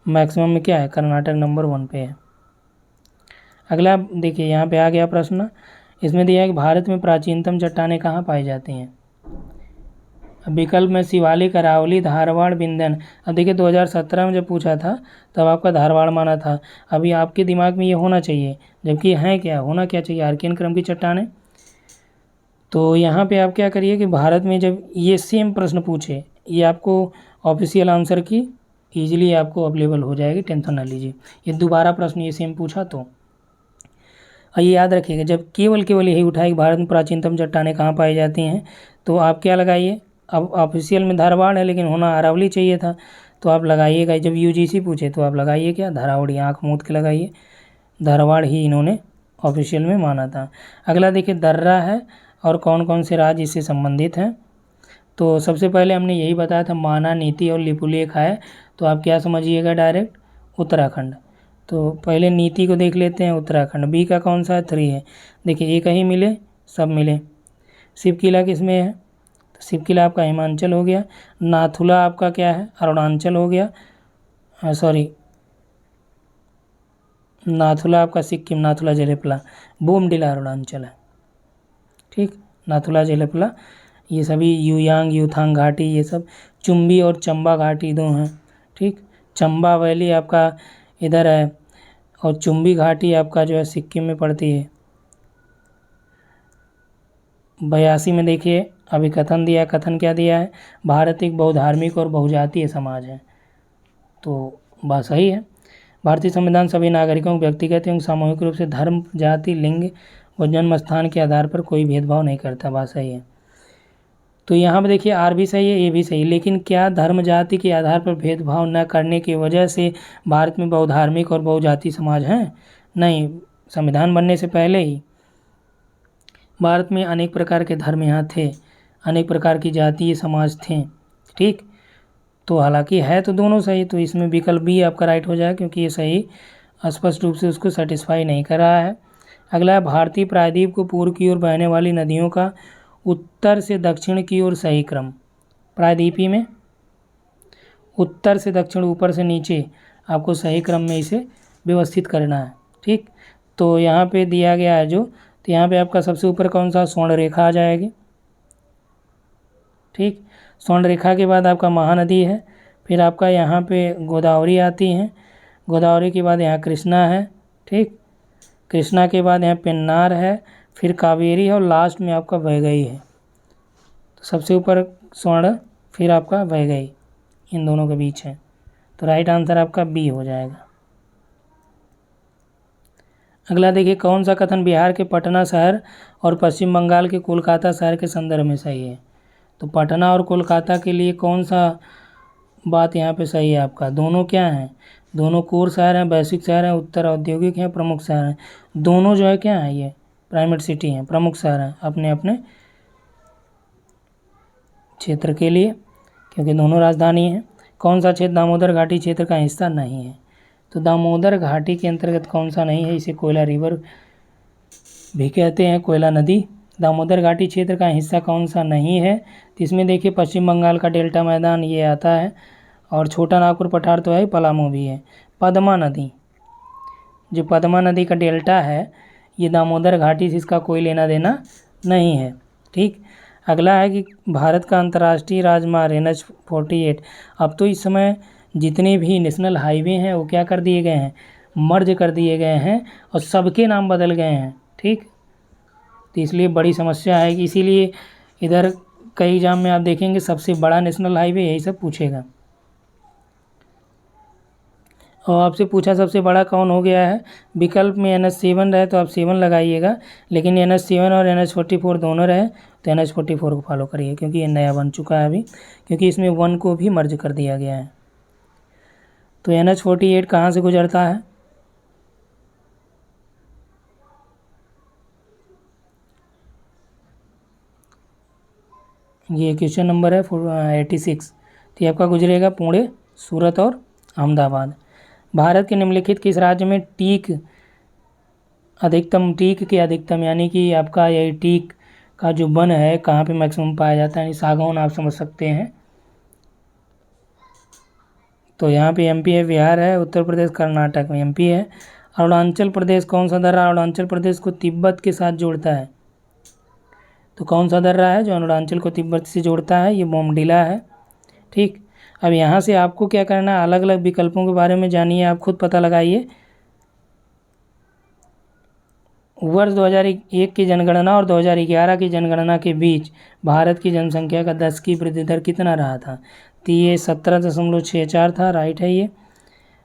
मैक्सिमम में क्या है कर्नाटक नंबर 1 पे है। अगला देखिए यहाँ पे आ गया प्रश्न, इसमें दिया है कि भारत में प्राचीनतम चट्टानें कहाँ पाई जाती हैं। विकल्प में शिवालिक, अरावली, धारवाड़, विंध्यन। अब देखिए 2017 में जब पूछा था तब आपका धारवाड़ माना था, अभी आपके दिमाग में ये होना चाहिए, जबकि हैं क्या, होना क्या चाहिए आर्कियन क्रम की चट्टानें। तो यहाँ पे आप क्या करिए कि भारत में जब ये सेम प्रश्न पूछे, ये आपको ऑफिशियल आंसर की ईजिली आपको अवेलेबल हो जाएगी, टेंशन ना लीजिए। ये दोबारा प्रश्न ये सेम पूछा तो ये याद रखिएगा, जब केवल यही उठाए कि भारत में प्राचीनतम चट्टानें कहाँ पाई जाती हैं, तो आप क्या लगाइए, अब ऑफिशियल में धारवाड़ है लेकिन होना अरावली चाहिए था, तो आप लगाइएगा। जब यूजीसी पूछे तो आप लगाइए क्या, धारावड़ी, आँख मूंद के लगाइए, धारवाड़ ही इन्होंने ऑफिशियल में माना था। अगला देखिए दर्रा है और कौन कौन से राज्य इससे संबंधित हैं। तो सबसे पहले हमने यही बताया था माना, नीति और लिपुलेख है, तो आप क्या समझिएगा डायरेक्ट उत्तराखंड। तो पहले नीति को देख लेते हैं, उत्तराखंड। बी का कौन सा है, 3 है। देखिए एक ही मिले, सब मिले। शिव किला किस में है, तो शिव किला आपका हिमाचल हो गया। नाथुला आपका क्या है, अरुणाचल हो गया, सॉरी नाथुला आपका सिक्किम, नाथुला जेलेपला। बोमडिला अरुणाचल है, ठीक। नाथुला जेलेपला ये सभी युयांग युथांग घाटी, ये सब चुम्बी और चंबा घाटी 2 हैं, ठीक। चंबा वैली आपका इधर है और चुम्बी घाटी आपका जो है सिक्किम में पड़ती है। 82 में देखिए अभी कथन दिया है, कथन क्या दिया है, भारत एक बहुधार्मिक और बहुजातीय समाज है। तो बात सही है। भारतीय संविधान सभी नागरिकों को व्यक्तिगत एवं सामूहिक रूप से धर्म, जाति, लिंग व जन्म स्थान के आधार पर कोई भेदभाव नहीं करता, बात सही है। तो यहाँ पर देखिए आर भी सही है, ए भी सही है, लेकिन क्या धर्म जाति के आधार पर भेदभाव न करने की वजह से भारत में बहुधार्मिक और बहुजातीय समाज हैं? नहीं, संविधान बनने से पहले ही भारत में अनेक प्रकार के धर्म यहाँ थे, अनेक प्रकार की जातीय समाज थे, ठीक। तो हालांकि है तो दोनों सही, तो इसमें विकल्प बी आपका राइट हो जाए, क्योंकि ये सही स्पष्ट रूप से उसको सेटिस्फाई नहीं कर रहा है। अगला है भारतीय प्रायद्वीप को पूर्व की ओर बहने वाली नदियों का उत्तर से दक्षिण की ओर सही क्रम। प्रायद्वीपी में उत्तर से दक्षिण, ऊपर से नीचे आपको सही क्रम में इसे व्यवस्थित करना है, ठीक। तो यहाँ पे दिया गया है जो, तो यहाँ पे आपका सबसे ऊपर कौन सा, स्वर्ण रेखा आ जाएगी, ठीक। स्वर्ण रेखा के बाद आपका महानदी है, फिर आपका यहाँ पे गोदावरी आती है, गोदावरी के बाद यहाँ कृष्णा है, ठीक। कृष्णा के बाद यहाँ पेन्नार है, फिर कावेरी है और लास्ट में आपका वैगई है। तो सबसे ऊपर स्वर्ण, फिर आपका वैगई, इन दोनों के बीच है। तो राइट आंसर आपका बी हो जाएगा। अगला देखिए कौन सा कथन बिहार के पटना शहर और पश्चिम बंगाल के कोलकाता शहर के संदर्भ में सही है। तो पटना और कोलकाता के लिए कौन सा बात यहाँ पे सही है आपका, दोनों क्या हैं, दोनों कोर शहर हैं, वैश्विक शहर हैं, उत्तर औद्योगिक हैं, प्रमुख शहर हैं। दोनों जो है क्या है, ये प्राइमेट सिटी हैं, प्रमुख शहर हैं अपने अपने क्षेत्र के लिए, क्योंकि दोनों राजधानी हैं। कौन सा क्षेत्र दामोदर घाटी क्षेत्र का हिस्सा नहीं है, तो दामोदर घाटी के अंतर्गत कौन सा नहीं है, इसे कोयला रिवर भी कहते हैं, कोयला नदी। दामोदर घाटी क्षेत्र का हिस्सा कौन सा नहीं है, तो इसमें देखिए पश्चिम बंगाल का डेल्टा मैदान ये आता है, और छोटा नागपुर पठार तो है, पलामू भी है। पद्मा नदी, जो पद्मा नदी का डेल्टा है ये दामोदर घाटी से इसका कोई लेना देना नहीं है। ठीक। अगला है कि भारत का अंतर्राष्ट्रीय राजमार्ग NH-48, अब तो इस समय जितने भी नेशनल हाईवे हैं वो क्या कर दिए गए हैं, मर्ज कर दिए गए हैं और सबके नाम बदल गए हैं। ठीक, तो इसलिए बड़ी समस्या है कि इसीलिए इधर कई एग्जाम में आप देखेंगे सबसे बड़ा नेशनल हाईवे यही सब पूछेगा। और आपसे पूछा सबसे बड़ा कौन हो गया है, विकल्प में NH7 रहे तो आप 7 लगाइएगा, लेकिन NH7 और NH44 दोनों रहे तो NH44 को फॉलो करिए, क्योंकि ये नया बन चुका है अभी, क्योंकि इसमें 1 को भी मर्ज कर दिया गया है। तो NH-48 कहाँ से गुजरता है, ये क्वेश्चन नंबर है 86। तो ये आपका गुजरेगा पुणे, सूरत और अहमदाबाद। भारत के निम्नलिखित किस राज्य में टीक के अधिकतम यानी कि आपका यही टीक का जो वन है कहाँ पे मैक्सिमम पाया जाता है, यानी सागौन आप समझ सकते हैं। तो यहाँ पे MP है, बिहार है, उत्तर प्रदेश, कर्नाटक में MP है। अरुणाचल प्रदेश कौन सा दर्रा अरुणाचल प्रदेश को तिब्बत के साथ जोड़ता है, तो कौन सा दर्रा है जो अरुणाचल को तिब्बत से जोड़ता है, ये बोमडिला है। ठीक, अब यहाँ से आपको क्या करना है, अलग अलग विकल्पों के बारे में जानिए, आप खुद पता लगाइए। वर्ष 2001 की जनगणना और 2011 की जनगणना के बीच भारत की जनसंख्या का 10 की वृद्धि दर कितना रहा था, तो ये 17.64 था, राइट है ये।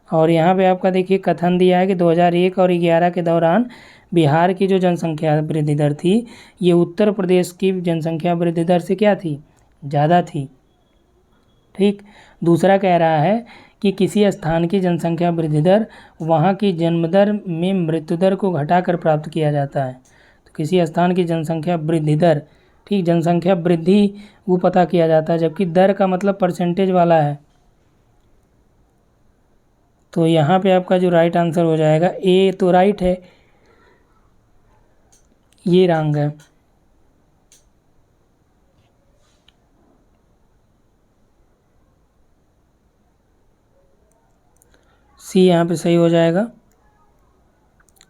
और यहाँ पे आपका देखिए कथन दिया है कि 2001 और 2011 के दौरान बिहार की जो जनसंख्या वृद्धि दर थी ये उत्तर प्रदेश की जनसंख्या वृद्धि दर से क्या थी, ज़्यादा थी। ठीक, दूसरा कह रहा है कि किसी स्थान की जनसंख्या वृद्धि दर वहाँ की जन्म दर में मृत्यु दर को घटाकर प्राप्त किया जाता है। तो किसी स्थान की जनसंख्या वृद्धि दर, ठीक, जनसंख्या वृद्धि वो पता किया जाता है, जबकि दर का मतलब परसेंटेज वाला है। तो यहाँ पे आपका जो राइट आंसर हो जाएगा ए, तो राइट है, ये रॉन्ग है। सी यहाँ पे सही हो जाएगा।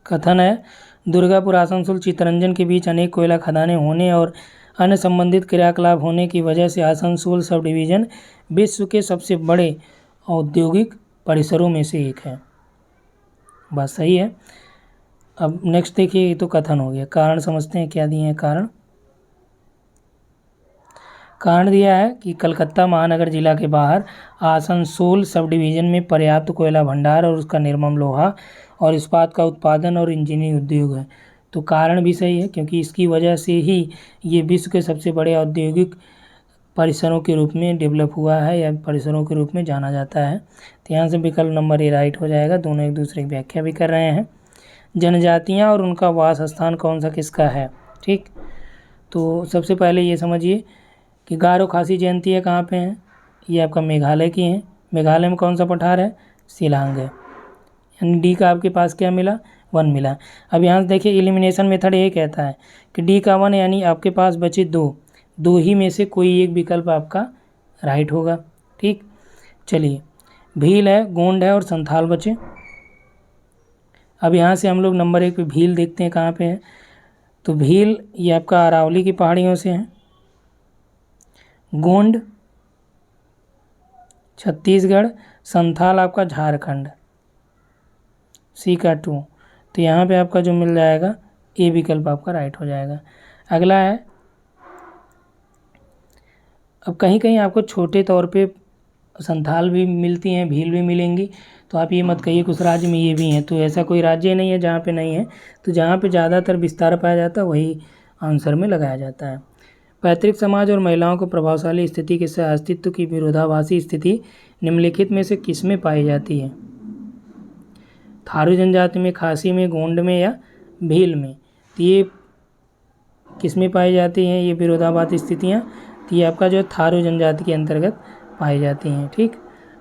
कथन है दुर्गापुर आसनसोल चित्तरंजन के बीच अनेक कोयला खदानें होने और अन्य संबंधित क्रियाकलाप होने की वजह से आसनसोल सब डिवीज़न विश्व के सबसे बड़े औद्योगिक परिसरों में से एक है। बात सही है। अब नेक्स्ट देखिए, ये तो कथन हो गया, कारण समझते हैं क्या दिए हैं कारण। कारण दिया है कि कलकत्ता महानगर जिला के बाहर आसनसोल सब डिवीज़न में पर्याप्त कोयला भंडार और उसका निर्मम लोहा और इस्पात का उत्पादन और इंजीनियरिंग उद्योग है। तो कारण भी सही है, क्योंकि इसकी वजह से ही ये विश्व के सबसे बड़े औद्योगिक परिसरों के रूप में डेवलप हुआ है या परिसरों के रूप में जाना जाता है। तो यहाँ से विकल्प नंबर ए राइट हो जाएगा। दोनों एक दूसरे की व्याख्या भी कर रहे हैं। जनजातियाँ और उनका वास स्थान कौन सा किसका है, ठीक। तो सबसे पहले ये समझिए कि गारो खासी जयंती है कहाँ पे है, ये आपका मेघालय की है। मेघालय में कौन सा पठार है, शिलांग है। यानी डी का आपके पास क्या मिला, 1 मिला। अब यहाँ से देखिए एलिमिनेशन मेथड ये कहता है कि डी का 1 यानी आपके पास बचे 2 ही में से कोई एक विकल्प आपका राइट होगा, ठीक। चलिए, भील है, गोंड है और संथाल बचे। अब यहाँ से हम लोग नंबर 1 पे भील देखते हैं कहाँ पे है। तो भील ये आपका अरावली की पहाड़ियों से है। गोंड छत्तीसगढ़, संथाल आपका झारखंड, सी का 2। तो यहाँ पे आपका जो मिल जाएगा ए विकल्प आपका राइट हो जाएगा। अगला है, अब कहीं कहीं आपको छोटे तौर पे संथाल भी मिलती हैं, भील भी मिलेंगी, तो आप ये मत कहिए कुछ राज्य में ये भी हैं। तो ऐसा कोई राज्य नहीं है जहाँ पे नहीं है। तो जहाँ पे ज़्यादातर विस्तार पाया जाता है वही आंसर में लगाया जाता है। पैतृक समाज और महिलाओं को प्रभावशाली स्थिति के साथ अस्तित्व की विरोधाभासी स्थिति निम्नलिखित में से किस में पाई जाती है, थारू जनजाति में, खासी में, गोंड में या भील में। तो ये किस में पाई जाती हैं ये विरोधाभासी स्थितियाँ, तो ये आपका जो थारू जनजाति के अंतर्गत पाई जाती हैं, ठीक।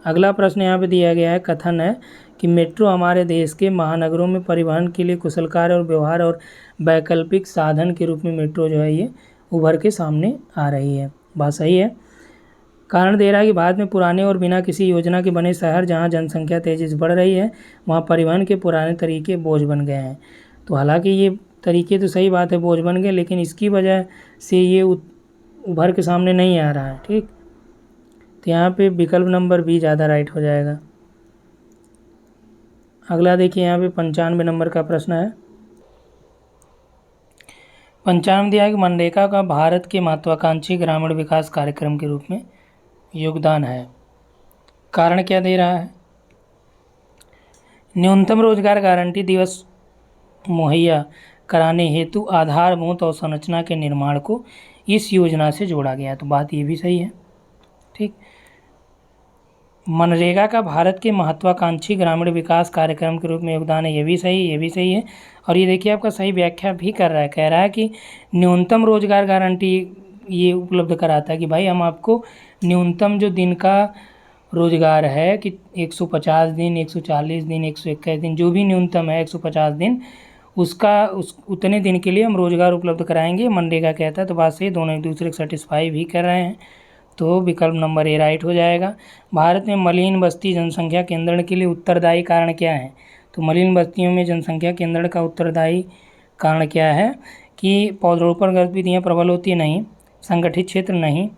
अगला प्रश्न यहाँ पे दिया गया है, कथन है कि मेट्रो हमारे देश के महानगरों में परिवहन के लिए कुशल कार्य और व्यवहार और वैकल्पिक साधन के रूप में मेट्रो जो है ये उभर के सामने आ रही है। बात सही है। कारण दे रहा है कि भारत में पुराने और बिना किसी योजना के बने शहर जहाँ जनसंख्या तेजी से बढ़ रही है वहाँ परिवहन के पुराने तरीके बोझ बन गए हैं। तो हालांकि ये तरीके तो सही बात है, बोझ बन गए, लेकिन इसकी वजह से ये उभर के सामने नहीं आ रहा है। ठीक, तो यहाँ पे विकल्प नंबर बी ज़्यादा राइट हो जाएगा। अगला देखिए, यहाँ पे 95 नंबर का प्रश्न है। 95 दिया है कि मनरेगा का भारत के महत्वाकांक्षी ग्रामीण विकास कार्यक्रम के रूप में योगदान है। कारण क्या दे रहा है? न्यूनतम रोजगार गारंटी दिवस मुहैया कराने हेतु आधारभूत अवसंरचना के निर्माण को इस योजना से जोड़ा गया। तो बात ये भी सही है। ठीक, मनरेगा का भारत के महत्वाकांक्षी ग्रामीण विकास कार्यक्रम के रूप में योगदान है, ये भी सही, ये भी सही है। और ये देखिए आपका सही व्याख्या भी कर रहा है, कह रहा है कि न्यूनतम रोजगार गारंटी ये उपलब्ध कराता है कि भाई हम आपको न्यूनतम जो दिन का रोजगार है कि 150 दिन, 140 दिन, 121 दिन, जो भी न्यूनतम है 150 दिन, उसका उतने दिन के लिए हम रोजगार उपलब्ध कराएंगे, मनरेगा कहता है। तो बात सही, दोनों एक दूसरे को सेटिस्फाई भी कर रहे हैं। तो विकल्प नंबर ए राइट हो जाएगा। भारत में मलिन बस्ती जनसंख्या केंद्रण के लिए उत्तरदायी कारण क्या है? तो मलिन बस्तियों में जनसंख्या केंद्रण का उत्तरदायी कारण क्या है कि पौधरोपण गतिविधियाँ प्रबल होती है, नहीं। संगठित क्षेत्र, नहीं।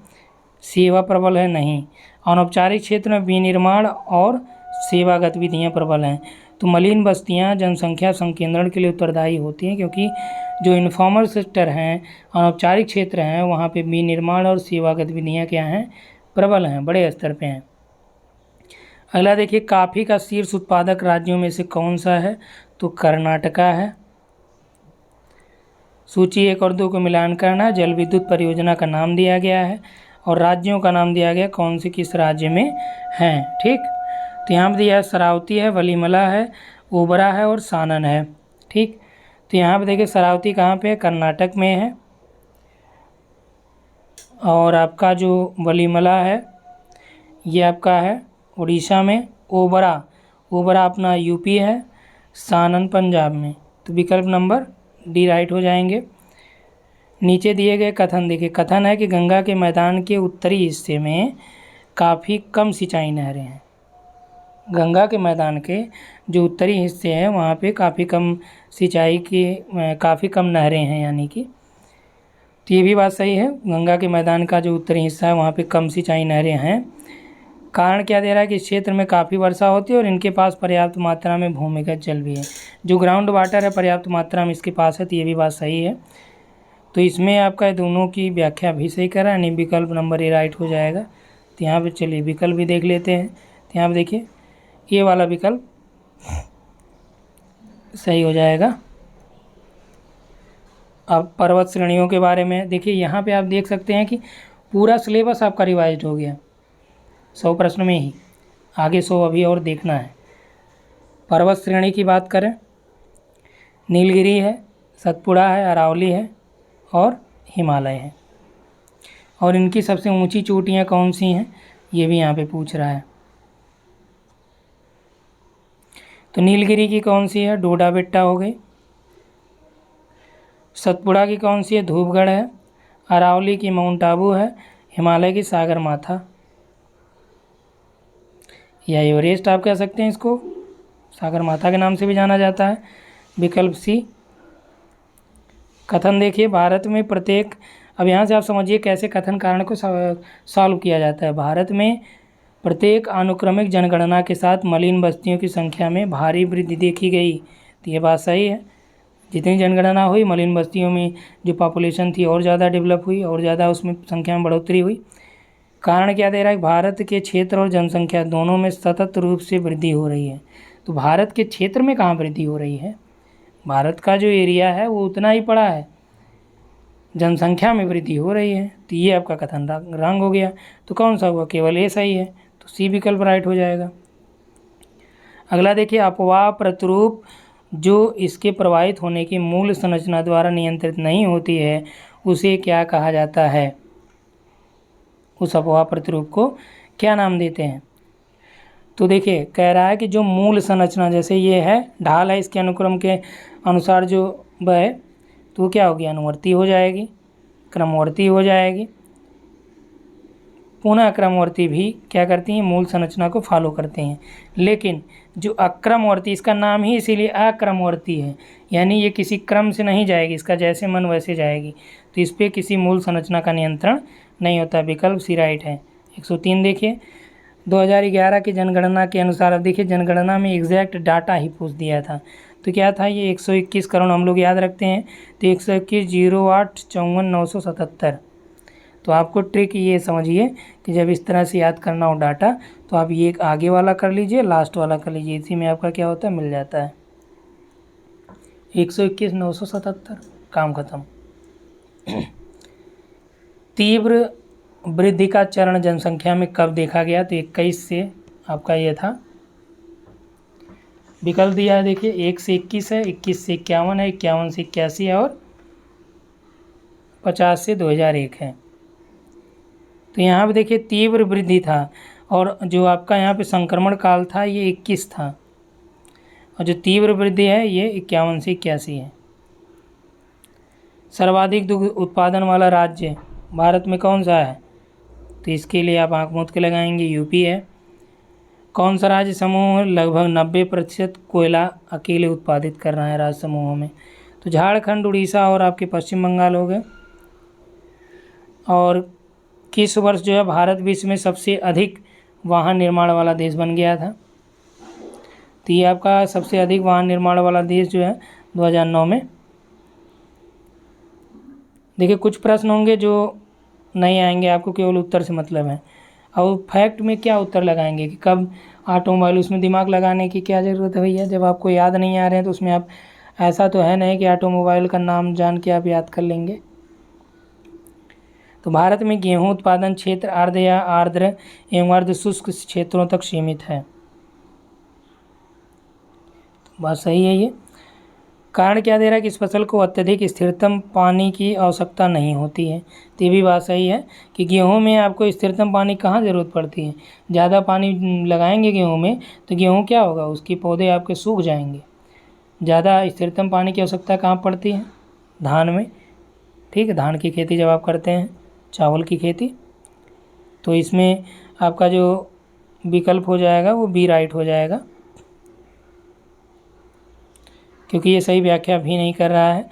सेवा प्रबल है, नहीं। अनौपचारिक क्षेत्र में विनिर्माण और सेवा गतिविधियाँ प्रबल हैं। तो मलिन बस्तियाँ जनसंख्या संकेंद्रण के लिए उत्तरदायी होती हैं, क्योंकि जो इन्फॉर्मल सेक्टर हैं, अनौपचारिक क्षेत्र हैं, वहाँ पे विनिर्माण और सेवा गतिविधियाँ क्या हैं? प्रबल हैं, बड़े स्तर पे हैं। अगला देखिए, कॉफ़ी का शीर्ष उत्पादक राज्यों में से कौन सा है? तो कर्नाटका है। सूची 1 और 2 को मिलान करना। जल विद्युत परियोजना का नाम दिया गया है और राज्यों का नाम दिया गया कौन से किस राज्य में हैं। ठीक, तो यहाँ पर दिया है शरावती है, वलीमला है, ओबरा है और सानन है। ठीक, तो यहाँ पे देखिए शरावती कहाँ पे है? कर्नाटक में है। और आपका जो वलीमला है ये आपका है उड़ीसा में। ओबरा अपना यूपी है। सानन पंजाब में। तो विकल्प नंबर डी राइट हो जाएंगे। नीचे दिए गए कथन देखिए, कथन है कि गंगा के मैदान के उत्तरी हिस्से में काफ़ी कम सिंचाई नहरें हैं। गंगा के मैदान के जो उत्तरी हिस्से हैं वहाँ पे काफ़ी कम सिंचाई की काफ़ी कम नहरें हैं, यानी कि। तो ये भी बात सही है, गंगा के मैदान का जो उत्तरी हिस्सा है वहाँ पे कम सिंचाई नहरें हैं। कारण क्या दे रहा है कि इस क्षेत्र में काफ़ी वर्षा होती है और इनके पास पर्याप्त मात्रा में भूमिगत जल भी है। जो ग्राउंड वाटर है पर्याप्त मात्रा में इसके पास है, तो ये भी बात सही है। तो इसमें आपका दोनों की व्याख्या भी सही करा, यानी विकल्प नंबर ए राइट हो जाएगा। तो यहाँ पे चलिए विकल्प भी देख लेते हैं। तो यहाँ पे देखिए ये वाला विकल्प सही हो जाएगा। अब पर्वत श्रेणियों के बारे में देखिए, यहाँ पे आप देख सकते हैं कि पूरा सिलेबस आपका रिवाइज हो गया 100 प्रश्न में ही, आगे 100 अभी और देखना है। पर्वत श्रेणी की बात करें, नीलगिरी है, सतपुड़ा है, अरावली है और हिमालय है। और इनकी सबसे ऊंची चोटियाँ कौन सी हैं ये भी यहाँ पे पूछ रहा है। तो नीलगिरी की कौन सी है? डोडा बेट्टा हो गई। सतपुड़ा की कौन सी है? धूपगढ़ है। अरावली की माउंट आबू है। हिमालय की सागर माथा या एवरेस्ट आप कह सकते हैं इसको, सागर माथा के नाम से भी जाना जाता है। विकल्प सी। कथन देखिए, भारत में प्रत्येक, अब यहाँ से आप समझिए कैसे कथन कारण को सॉल्व किया जाता है। भारत में प्रत्येक अनुक्रमिक जनगणना के साथ मलिन बस्तियों की संख्या में भारी वृद्धि देखी गई। तो ये बात सही है, जितनी जनगणना हुई मलिन बस्तियों में जो पॉपुलेशन थी और ज़्यादा डेवलप हुई और ज़्यादा उसमें संख्या में बढ़ोतरी हुई। कारण क्या दे रहा है? भारत के क्षेत्र और जनसंख्या दोनों में सतत रूप से वृद्धि हो रही है। तो भारत के क्षेत्र में कहाँ वृद्धि हो रही है? भारत का जो एरिया है वो उतना ही पड़ा है, जनसंख्या में वृद्धि हो रही है। तो ये आपका कथन रंग हो गया। तो कौन सा हुआ? केवल ए सही है, तो सी विकल्प राइट हो जाएगा। अगला देखिए, अपवाह प्रतिरूप जो इसके प्रवाहित होने की मूल संरचना द्वारा नियंत्रित नहीं होती है उसे क्या कहा जाता है? उस अपवाह प्रतिरूप को क्या नाम देते हैं? तो देखिए कह रहा है कि जो मूल संरचना, जैसे ये है ढाल है, इसके अनुक्रम के अनुसार जो बहे तो क्या होगी? अनुवर्ती हो जाएगी, क्रमवर्ती हो जाएगी। पुनः क्रमवर्ती भी क्या करती हैं, मूल संरचना को फॉलो करते हैं। लेकिन जो अक्रमवर्ती, इसका नाम ही इसीलिए अक्रमवर्ती है, यानी ये किसी क्रम से नहीं जाएगी, इसका जैसे मन वैसे जाएगी, तो इस पर किसी मूल संरचना का नियंत्रण नहीं होता। विकल्प सी राइट है। 103 देखिए, 2011 की जनगणना के अनुसार, अब देखिए जनगणना में एग्जैक्ट डाटा ही पूछ दिया था, तो क्या था ये 121 करोड़ हम लोग याद रखते हैं, तो 121,08,54,977। तो आपको ट्रिक ये समझिए कि जब इस तरह से याद करना हो डाटा, तो आप ये आगे वाला कर लीजिए, लास्ट वाला कर लीजिए, इसी में आपका क्या होता है, मिल जाता है 121,977, काम खत्म। तीव्र वृद्धि का चरण जनसंख्या में कब देखा गया, तो 21 से आपका ये था, विकल्प दिया है देखिए, 1 से 21 है, 21 से 51 है, 51 से 81 है और 50 से 2001 है। तो यहाँ पे देखिए तीव्र वृद्धि था, और जो आपका यहाँ पे संक्रमण काल था ये 21 था, और जो तीव्र वृद्धि है ये 51 से 81 है। सर्वाधिक दुग्ध उत्पादन वाला राज्य भारत में कौन सा है, तो इसके लिए आप आँख मूंद के लगाएंगे, यूपी है। कौन सा राज्य समूह लगभग 90% कोयला अकेले उत्पादित कर रहा है राज्य समूहों में, तो झारखंड, उड़ीसा और आपके पश्चिम बंगाल हो गए। और किस वर्ष जो है भारत विश्व में सबसे अधिक वाहन निर्माण वाला देश बन गया था, तो ये आपका सबसे अधिक वाहन निर्माण वाला देश जो है 2009 में। देखिए कुछ प्रश्न होंगे जो नहीं आएंगे, आपको केवल उत्तर से मतलब है, और फैक्ट में क्या उत्तर लगाएंगे कि कब ऑटोमोबाइल, उसमें दिमाग लगाने की क्या ज़रूरत है भैया, जब आपको याद नहीं आ रहे हैं तो उसमें आप, ऐसा तो है नहीं कि ऑटोमोबाइल का नाम जान के आप याद कर लेंगे। तो भारत में गेहूं उत्पादन क्षेत्र आर्द्र या आर्द्र एवं अर्ध शुष्क क्षेत्रों तक सीमित है, तो बात सही है ये। कारण क्या दे रहा है कि इस फसल को अत्यधिक स्थिरतम पानी की आवश्यकता नहीं होती है, तो ये भी बात सही है कि गेहूं में आपको स्थिरतम पानी कहाँ ज़रूरत पड़ती है, ज़्यादा पानी लगाएंगे गेहूं में तो गेहूं क्या होगा, उसके पौधे आपके सूख जाएंगे। ज़्यादा स्थिरतम पानी की आवश्यकता कहाँ पड़ती है, धान में, ठीक है, धान की खेती जब आप करते हैं, चावल की खेती, तो इसमें आपका जो विकल्प हो जाएगा वो बी राइट हो जाएगा, क्योंकि ये सही व्याख्या भी नहीं कर रहा है।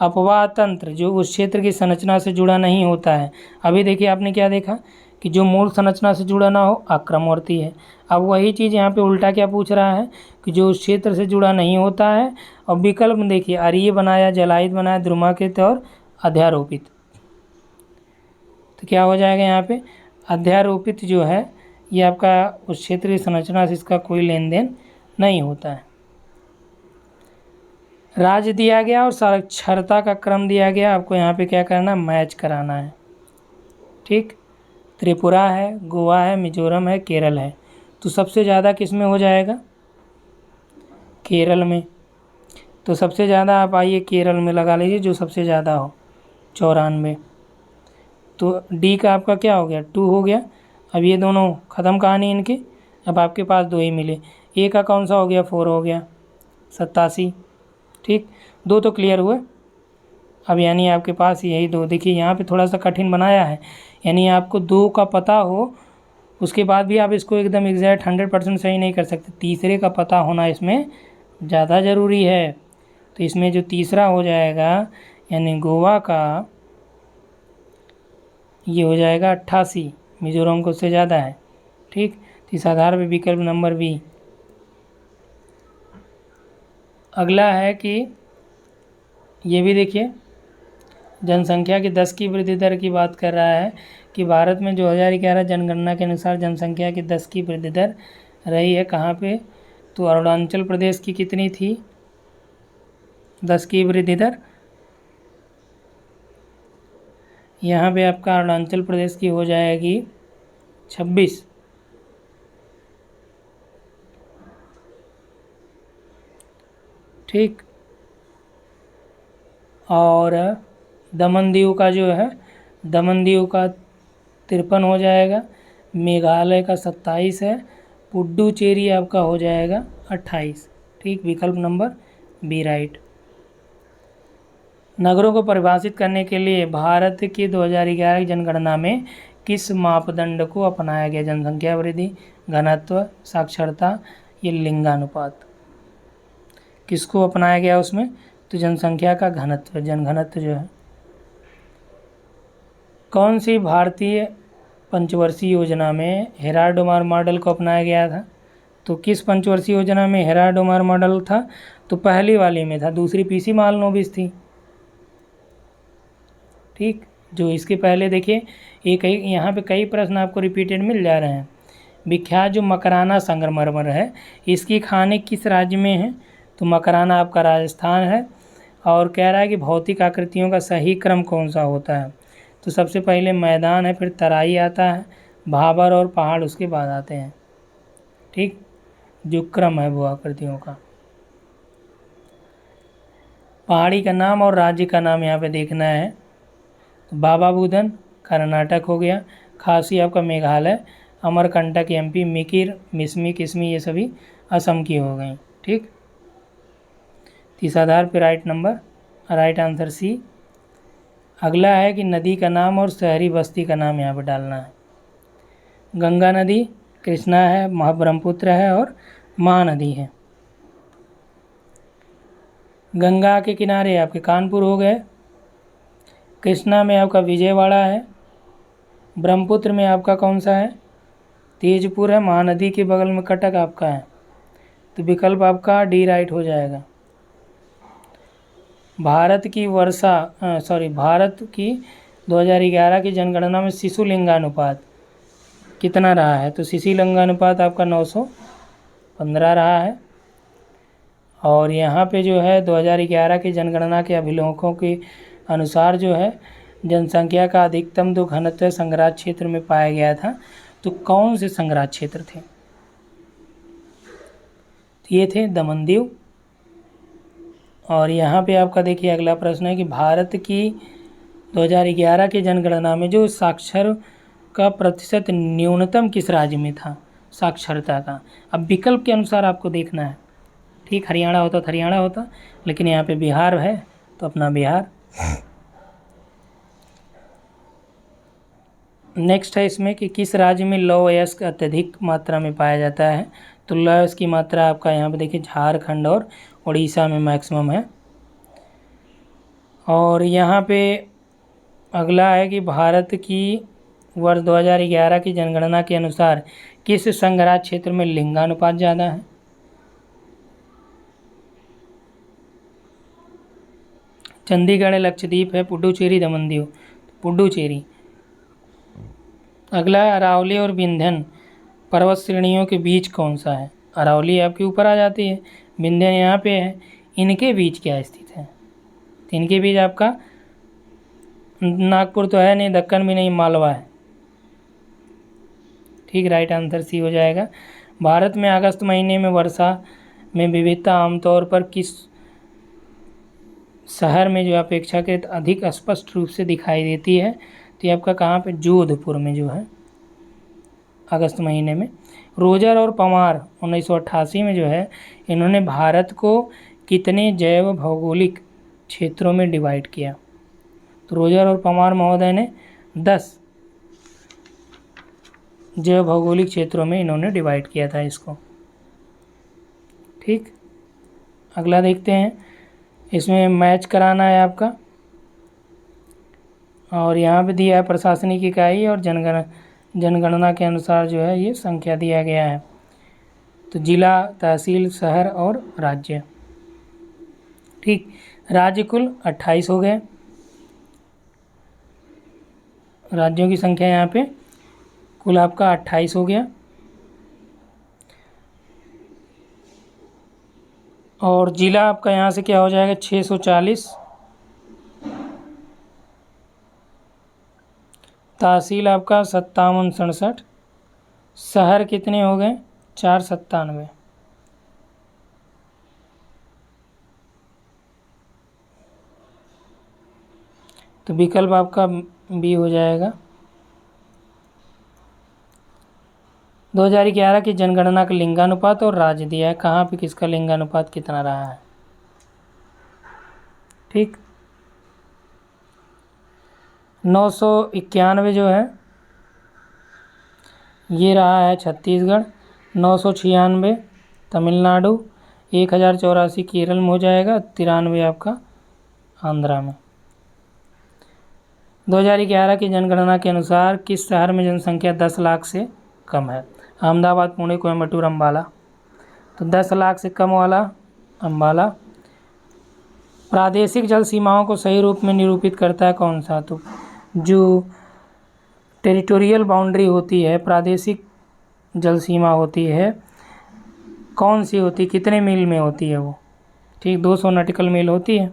अपवाह तंत्र जो उस क्षेत्र की संरचना से जुड़ा नहीं होता है, अभी देखिए आपने क्या देखा कि जो मूल संरचना से जुड़ा ना हो अक्रमवर्ती है। अब वही चीज़ यहाँ पे उल्टा क्या पूछ रहा है कि जो उस क्षेत्र से जुड़ा नहीं होता है, और विकल्प में देखिए अरीय बनाया, जलायित बनाया, द्रुमाकृत और अध्यारोपित, तो क्या हो जाएगा यहाँ पे, अध्यारोपित जो है ये आपका उस क्षेत्र की संरचना से इसका कोई लेन देन नहीं होता है। राज्य दिया गया और साक्षरता का क्रम दिया गया, आपको यहाँ पे क्या करना है, मैच कराना है, ठीक। त्रिपुरा है, गोवा है, मिजोरम है, केरल है, तो सबसे ज़्यादा किस में हो जाएगा, केरल में। तो सबसे ज़्यादा आप आइए केरल में लगा लीजिए, जो सबसे ज़्यादा हो 94, तो डी का आपका क्या हो गया, 2 हो गया। अब ये दोनों ख़त्म कहानी इनकी, अब आपके पास 2 ही मिले, ए का कौन सा हो गया, 4 हो गया, 87, ठीक, 2 तो क्लियर हुए। अब यानी आपके पास यही 2, देखिए यहाँ पे थोड़ा सा कठिन बनाया है, यानी आपको 2 का पता हो उसके बाद भी आप इसको एकदम एग्जैक्ट 100% सही नहीं कर सकते, तीसरे का पता होना इसमें ज़्यादा ज़रूरी है। तो इसमें जो तीसरा हो जाएगा यानी गोवा का ये हो जाएगा 88, मिजोरम को उससे ज़्यादा है, ठीक। तो इस आधार पर विकल्प नंबर बी। अगला है कि ये भी देखिए जनसंख्या की 10 की वृद्धि दर की बात कर रहा है कि भारत में 2011 जनगणना के अनुसार जनसंख्या की 10 की वृद्धि दर रही है कहाँ पे, तो अरुणाचल प्रदेश की कितनी थी 10 की वृद्धि दर, यहाँ पे आपका अरुणाचल प्रदेश की हो जाएगी 26, ठीक। और दमन दीव का जो है, दमन दीव का 53 हो जाएगा, मेघालय का 27 है, पुडुचेरी आपका हो जाएगा 28, ठीक, विकल्प नंबर बी राइट। नगरों को परिभाषित करने के लिए भारत की 2011 की जनगणना में किस मापदंड को अपनाया गया? जनसंख्या वृद्धि, घनत्व, साक्षरता, ये लिंगानुपात। किसको अपनाया गया उसमें? तो जनसंख्या का घनत्व, जनघनत्व जो है। कौन सी भारतीय पंचवर्षीय योजना में हेराडोमार मॉडल को अपनाया गया था? तो किस पंचवर्षीय योजना में हेराडोमार मॉडल था? तो पहली वाली में था, दूसरी पीसी मालनोबिस थी। ठीक, जो इसके पहले देखिए एक यहाँ पे कई प्रश्न आपको रिपीटेड मिल जा रहे हैं। विख्यात जो मकराना संगमरमर है, इसकी खाने किस राज्य में है? तो मकराना आपका राजस्थान है। और कह रहा है कि भौतिक आकृतियों का सही क्रम कौन सा होता है? तो सबसे पहले मैदान है, फिर तराई आता है, भाबर और पहाड़ उसके बाद आते हैं। ठीक, जो क्रम है वो आकृतियों का। पहाड़ी का नाम और राज्य का नाम यहाँ पे देखना है। तो बाबा बुदन कर्नाटक हो गया, खासी आपका मेघालय, अमरकंटक एमपी, मिकिर, मिसमी, किस्मी ये सभी असम की हो गई। ठीक, इस आधार पर राइट आंसर सी। अगला है कि नदी का नाम और शहरी बस्ती का नाम यहाँ पे डालना है। गंगा नदी, कृष्णा है, ब्रह्मपुत्र है और महानदी है। गंगा के किनारे आपके कानपुर हो गए, कृष्णा में आपका विजयवाड़ा है, ब्रह्मपुत्र में आपका कौन सा है? तेजपुर है, महानदी के बगल में कटक आपका है। तो विकल्प आपका डी राइट हो जाएगा। भारत की 2011 की जनगणना में शिशु लिंगानुपात कितना रहा है? तो शिशु लिंगानुपात आपका 915 रहा है। और यहाँ पे जो है 2011 की जनगणना के अभिलेखों के अनुसार जो है जनसंख्या का अधिकतम जो घनत्व संग्रह क्षेत्र में पाया गया था, तो कौन से संग्रह क्षेत्र थे? ये थे दमनदीव। और यहाँ पे आपका देखिए अगला प्रश्न है कि भारत की 2011 की जनगणना में जो साक्षर का प्रतिशत न्यूनतम किस राज्य में था साक्षरता का? अब विकल्प के अनुसार आपको देखना है। ठीक, हरियाणा होता तो हरियाणा होता, लेकिन यहाँ पे बिहार है तो अपना बिहार। नेक्स्ट है इसमें कि किस राज्य में लौह अयस्क अत्यधिक मात्रा में पाया जाता है? तो लौह अयस्क की मात्रा आपका यहाँ पे देखिए झारखंड और उड़ीसा में मैक्सिमम है। और यहाँ पे अगला है कि भारत की वर्ष 2011 की जनगणना के अनुसार किस संग्रह क्षेत्र में लिंगानुपात ज़्यादा है? चंडीगढ़, लक्षद्वीप है, पुडुचेरी, दमनदीव। पुडुचेरी। अगला अरावली और विंध्यन पर्वत श्रेणियों के बीच कौन सा है? अरावली आपके ऊपर आ जाती है, विंध्यन यहाँ पे है, इनके बीच क्या स्थित है? तो इनके बीच आपका नागपुर तो है नहीं, दक्कन भी नहीं, मालवा है। ठीक, राइट आंसर सी हो जाएगा। भारत में अगस्त महीने में वर्षा में विविधता आमतौर पर किस शहर में जो अपेक्षाकृत अधिक स्पष्ट रूप से दिखाई देती है? तो ये आपका कहाँ पे? जोधपुर में जो है अगस्त महीने में। रोजर और पमार 1988 में जो है इन्होंने भारत को कितने जैव भौगोलिक क्षेत्रों में डिवाइड किया? तो रोजर और पमार महोदय ने 10 जैव भौगोलिक क्षेत्रों में इन्होंने डिवाइड किया था इसको। ठीक, अगला देखते हैं। इसमें मैच कराना है आपका, और यहाँ पे दिया है प्रशासनिक इकाई और जनगणना के अनुसार जो है ये संख्या दिया गया है। तो जिला, तहसील, शहर और राज्य। ठीक, राज्य कुल 28 हो गए, राज्यों की संख्या यहाँ पे कुल आपका 28 हो गया। और जिला आपका यहाँ से क्या हो जाएगा? 640। तहसील आपका 5767। शहर कितने हो गए? 497। तो विकल्प आपका बी हो जाएगा। 2011 की जनगणना का लिंगानुपात और राज्य दिया है, कहाँ पे किसका लिंगानुपात कितना रहा है। ठीक, 991 जो है ये रहा है छत्तीसगढ़, 996 तमिलनाडु, 1084 केरल में हो जाएगा, 93 आपका आंध्रा में। 2011 की जनगणना के अनुसार किस शहर में जनसंख्या 10 लाख से कम है? अहमदाबाद, पुणे, कोयम्बटूर, अम्बाला। तो 10 लाख से कम वाला अम्बाला। प्रादेशिक जल सीमाओं को सही रूप में निरूपित करता है कौन सा? तो जो टेरिटोरियल बाउंड्री होती है, प्रादेशिक जल सीमा होती है, कौन सी होती, कितने मील में होती है वो? ठीक, 200 नॉटिकल मील होती है।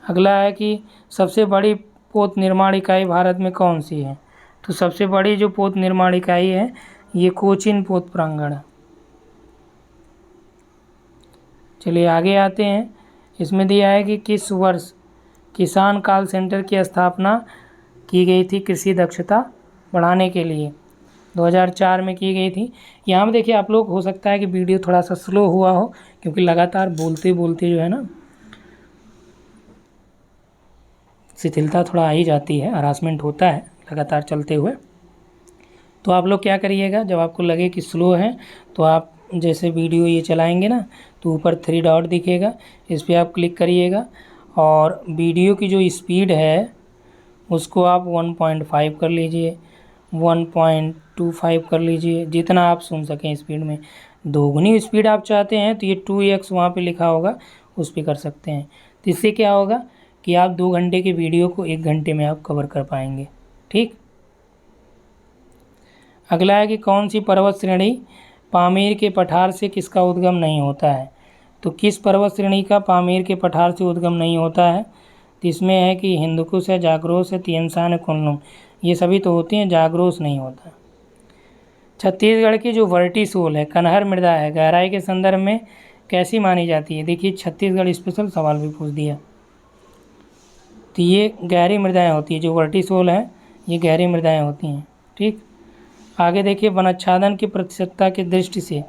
अगला है कि सबसे बड़ी पोत निर्माण इकाई भारत में कौन सी है? तो सबसे बड़ी जो पोत निर्माण इकाई है ये कोचीन पोत प्रांगण है। चलिए आगे आते हैं। इसमें दिया है कि किस वर्ष किसान कॉल सेंटर की स्थापना की गई थी कृषि दक्षता बढ़ाने के लिए? 2004 में की गई थी। यहाँ में देखिए आप लोग, हो सकता है कि वीडियो थोड़ा सा स्लो हुआ हो क्योंकि लगातार बोलते बोलते जो है ना शिथिलता थोड़ा आ ही जाती है, हरासमेंट होता है लगातार चलते हुए। तो आप लोग क्या करिएगा, जब आपको लगे कि स्लो है तो आप जैसे वीडियो ये चलाएंगे ना तो ऊपर 3 डॉट दिखेगा, इस पर आप क्लिक करिएगा और वीडियो की जो स्पीड है उसको आप 1.5 कर लीजिए, 1.25 कर लीजिए, जितना आप सुन सकें स्पीड में। दोगुनी स्पीड आप चाहते हैं तो ये 2x वहाँ पे लिखा होगा, उस पर कर सकते हैं। तो इससे क्या होगा कि आप 2 घंटे के वीडियो को 1 घंटे में आप कवर कर पाएंगे। ठीक। अगला है कि कौन सी पर्वत श्रेणी पामीर के पठार से किसका उद्गम नहीं होता है? तो किस पर्वत श्रेणी का पामीर के पठार से उद्गम नहीं होता है? तो इसमें है कि हिंदुकुश है, जागरोस है, तियनसान है, कुनलुन। ये सभी तो होती हैं, जागरोस नहीं होता। छत्तीसगढ़ की जो वर्टिसोल है, कन्हर मृदा है, गहराई के संदर्भ में कैसी मानी जाती है? देखिए छत्तीसगढ़ स्पेशल सवाल भी पूछ दिया। तो ये गहरी मृदाएँ होती है, जो वर्टिसोल है ये गहरी मृदाएँ होती हैं। ठीक। आगे देखिए, वनाच्छादन की प्रतिशतता की दृष्टि से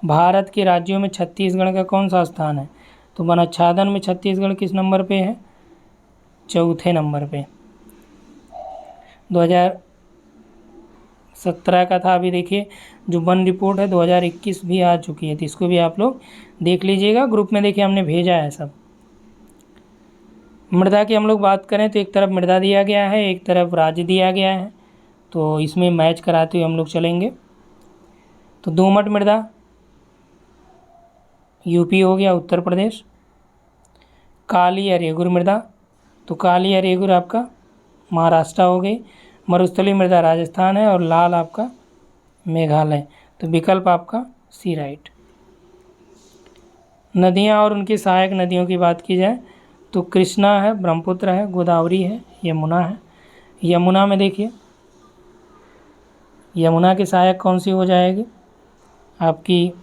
भारत के राज्यों में छत्तीसगढ़ का कौन सा स्थान है? तो वनाच्छादन में छत्तीसगढ़ किस नंबर पे है? 4थे नंबर पे। 2017 का था। अभी देखिए जो वन रिपोर्ट है 2021 भी आ चुकी है, तो इसको भी आप लोग देख लीजिएगा। ग्रुप में देखिए हमने भेजा है सब। मृदा की हम लोग बात करें तो एक तरफ मृदा दिया गया है, एक तरफ राज्य दिया गया है, तो इसमें मैच कराते हुए हम लोग चलेंगे। तो दोमट मृदा यूपी हो गया, उत्तर प्रदेश। काली या रेगुर मृदा, तो काली या रेगुर आपका महाराष्ट्र हो गई। मरुस्थलीय मृदा राजस्थान है और लाल आपका मेघालय। तो विकल्प आपका सी राइट। नदियाँ और उनकी सहायक नदियों की बात की जाए तो कृष्णा है, ब्रह्मपुत्र है, गोदावरी है, यमुना है। यमुना में देखिए, यमुना की सहायक कौन सी हो जाएगी? आपकी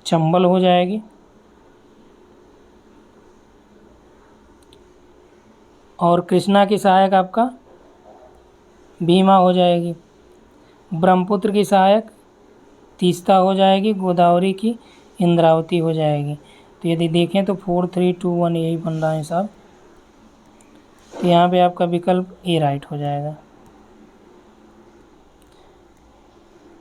चंबल हो जाएगी। और कृष्णा की सहायक आपका भीमा हो जाएगी। ब्रह्मपुत्र की सहायक तीस्ता हो जाएगी। गोदावरी की इंद्रावती हो जाएगी। तो यदि देखें तो 4, 3, 2, 1 यही बन रहा है साहब। तो यहाँ पे आपका विकल्प ए राइट हो जाएगा।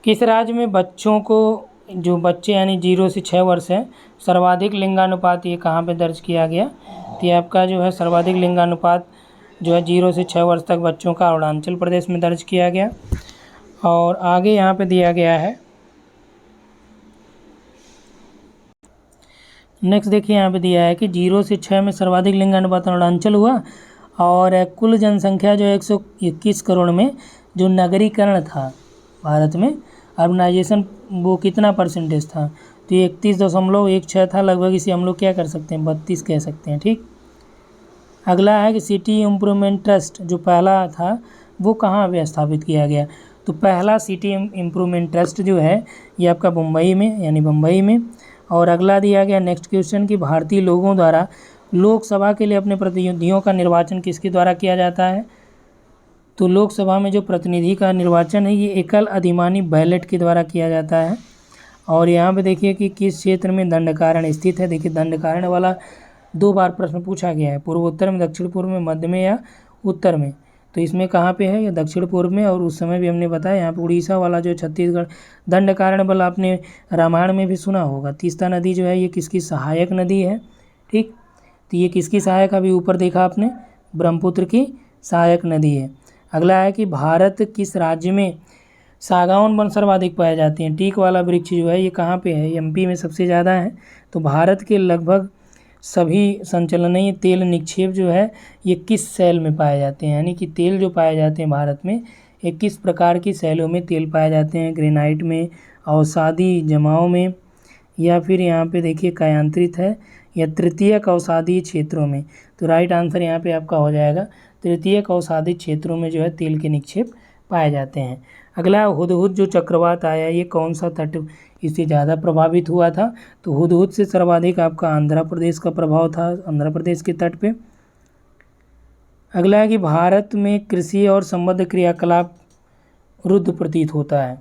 किस राज्य में बच्चों को, जो बच्चे यानी 0 से 6 वर्ष हैं, सर्वाधिक लिंगानुपात ये कहाँ पे दर्ज किया गया? तो ये आपका जो है सर्वाधिक लिंगानुपात जो है 0 से 6 वर्ष तक बच्चों का अरुणाचल प्रदेश में दर्ज किया गया। और आगे यहाँ पे दिया गया है, नेक्स्ट देखिए यहाँ पे दिया है कि 0 से 6 में सर्वाधिक लिंगानुपात अरुणाचल हुआ और कुल जनसंख्या जो 121 करोड़ में जो नगरीकरण था भारत में, अर्बनाइजेशन, वो कितना परसेंटेज था? तो ये 31.16 था लगभग। इसे हम लोग क्या कर सकते हैं, 32 कह सकते हैं। ठीक। अगला है कि सिटी इम्प्रूवमेंट ट्रस्ट जो पहला था वो कहाँ पे स्थापित किया गया? तो पहला सिटी इम्प्रूवमेंट ट्रस्ट जो है ये आपका मुंबई में, यानी बम्बई में। और अगला दिया गया नेक्स्ट क्वेश्चन कि भारतीय लोगों द्वारा लोकसभा के लिए अपने प्रतिनिधियों का निर्वाचन किसके द्वारा किया जाता है? तो लोकसभा में जो प्रतिनिधि का निर्वाचन है ये एकल अधिमानी बैलेट के द्वारा किया जाता है। और यहाँ पे देखिए कि किस क्षेत्र में दंडकारण्य स्थित है। देखिए दंडकारण्य वाला 2 बार प्रश्न पूछा गया है, पूर्वोत्तर में, दक्षिण पूर्व में, मध्य में या उत्तर में। तो इसमें कहाँ पे है, ये दक्षिण पूर्व में। और उस समय भी हमने बताया यहाँ पे उड़ीसा वाला जो छत्तीसगढ़ दंडकारण्य बल आपने रामायण में भी सुना होगा। तीस्ता नदी जो है ये किसकी सहायक नदी है, ठीक। तो ये किसकी सहायक, अभी ऊपर देखा आपने, ब्रह्मपुत्र की सहायक नदी है। अगला है कि भारत किस राज्य में सागौन वन सर्वाधिक पाए जाते हैं। टीक वाला वृक्ष जो है ये कहाँ पे है, एमपी में सबसे ज़्यादा है। तो भारत के लगभग सभी संचलनीय तेल निक्षेप जो है ये किस शैल में पाए जाते हैं, यानी कि तेल जो पाए जाते हैं भारत में ये किस प्रकार की शैलों में तेल पाए जाते हैं, ग्रेनाइट में, अवसादी जमाव में, या फिर यहाँ पे देखिए कायांतरित है, या तृतीयक अवसादी क्षेत्रों में। तो राइट आंसर यहाँ पे आपका हो जाएगा तृतीयक अवसादी क्षेत्रों में जो है तेल के निक्षेप पाए जाते हैं। अगला हुदहुद जो चक्रवात आया ये कौन सा तट इससे ज़्यादा प्रभावित हुआ था, तो हुदहुद से सर्वाधिक आपका आंध्र प्रदेश का प्रभाव था, आंध्र प्रदेश के तट पे। अगला है कि भारत में कृषि और संबद्ध क्रियाकलाप रुद्ध प्रतीत होता है।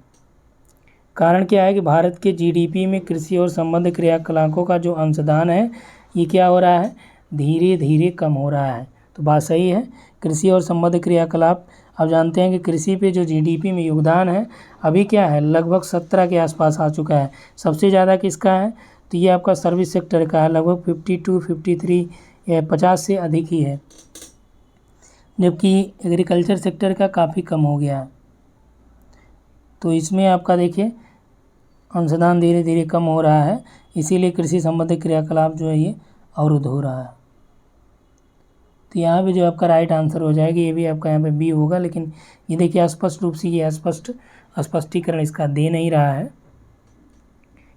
कारण क्या है कि भारत के जीडीपी में कृषि और संबद्ध क्रियाकलापों का जो अंशदान है ये क्या हो रहा है, धीरे धीरे कम हो रहा है। तो बात सही है, कृषि और संबद्ध क्रियाकलाप। अब जानते हैं कि कृषि पे जो जीडीपी में योगदान है अभी क्या है, लगभग 17 के आसपास आ चुका है। सबसे ज़्यादा किसका है, तो ये आपका सर्विस सेक्टर का है, लगभग 52, 53 या 50 से अधिक ही है, जबकि एग्रीकल्चर सेक्टर का काफ़ी कम हो गया है। तो इसमें आपका देखिए अंशदान धीरे धीरे कम हो रहा है, इसीलिए कृषि संबंधी क्रियाकलाप जो है ये अवरुद्ध हो रहा है। तो यहाँ पे जो आपका राइट आंसर हो जाएगा ये भी आपका यहाँ पे बी होगा, लेकिन ये देखिए स्पष्ट रूप से ये स्पष्टीकरण इसका दे नहीं रहा है,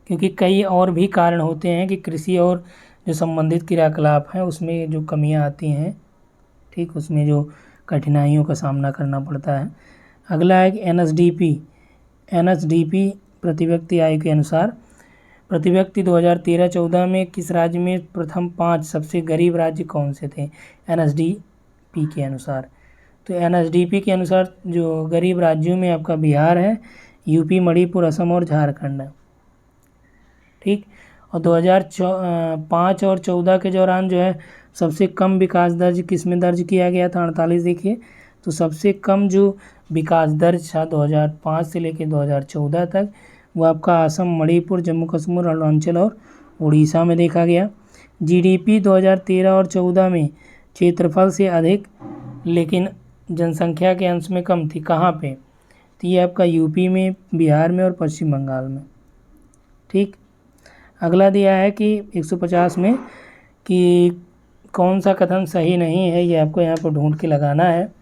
क्योंकि कई और भी कारण होते हैं कि कृषि और जो संबंधित क्रियाकलाप हैं उसमें जो कमियाँ आती हैं, ठीक, उसमें जो कठिनाइयों का सामना करना पड़ता है। अगला है कि एनएसडीपी प्रति व्यक्ति आय के अनुसार प्रति व्यक्ति 2013-14 में किस राज्य में प्रथम 5 सबसे गरीब राज्य कौन से थे एनएसडीपी के अनुसार। तो एनएसडीपी के अनुसार जो गरीब राज्यों में आपका बिहार है, यूपी, मणिपुर, असम और झारखंड है, ठीक। और 2005 और 14 के दौरान जो है सबसे कम विकास दर्ज किस में दर्ज किया गया था, 48 देखिए। तो सबसे कम जो विकास दर्ज था 2005 से लेकर 2014 तक वो आपका असम, मणिपुर, जम्मू कश्मीर, अरुणाचल और उड़ीसा में देखा गया। जीडीपी 2013 और 14 में क्षेत्रफल से अधिक लेकिन जनसंख्या के अंश में कम थी, कहाँ पे, तो ये आपका यूपी में, बिहार में और पश्चिम बंगाल में, ठीक। अगला दिया है कि 150 में कि कौन सा कथन सही नहीं है, ये आपको यहाँ पर ढूंढ के लगाना है।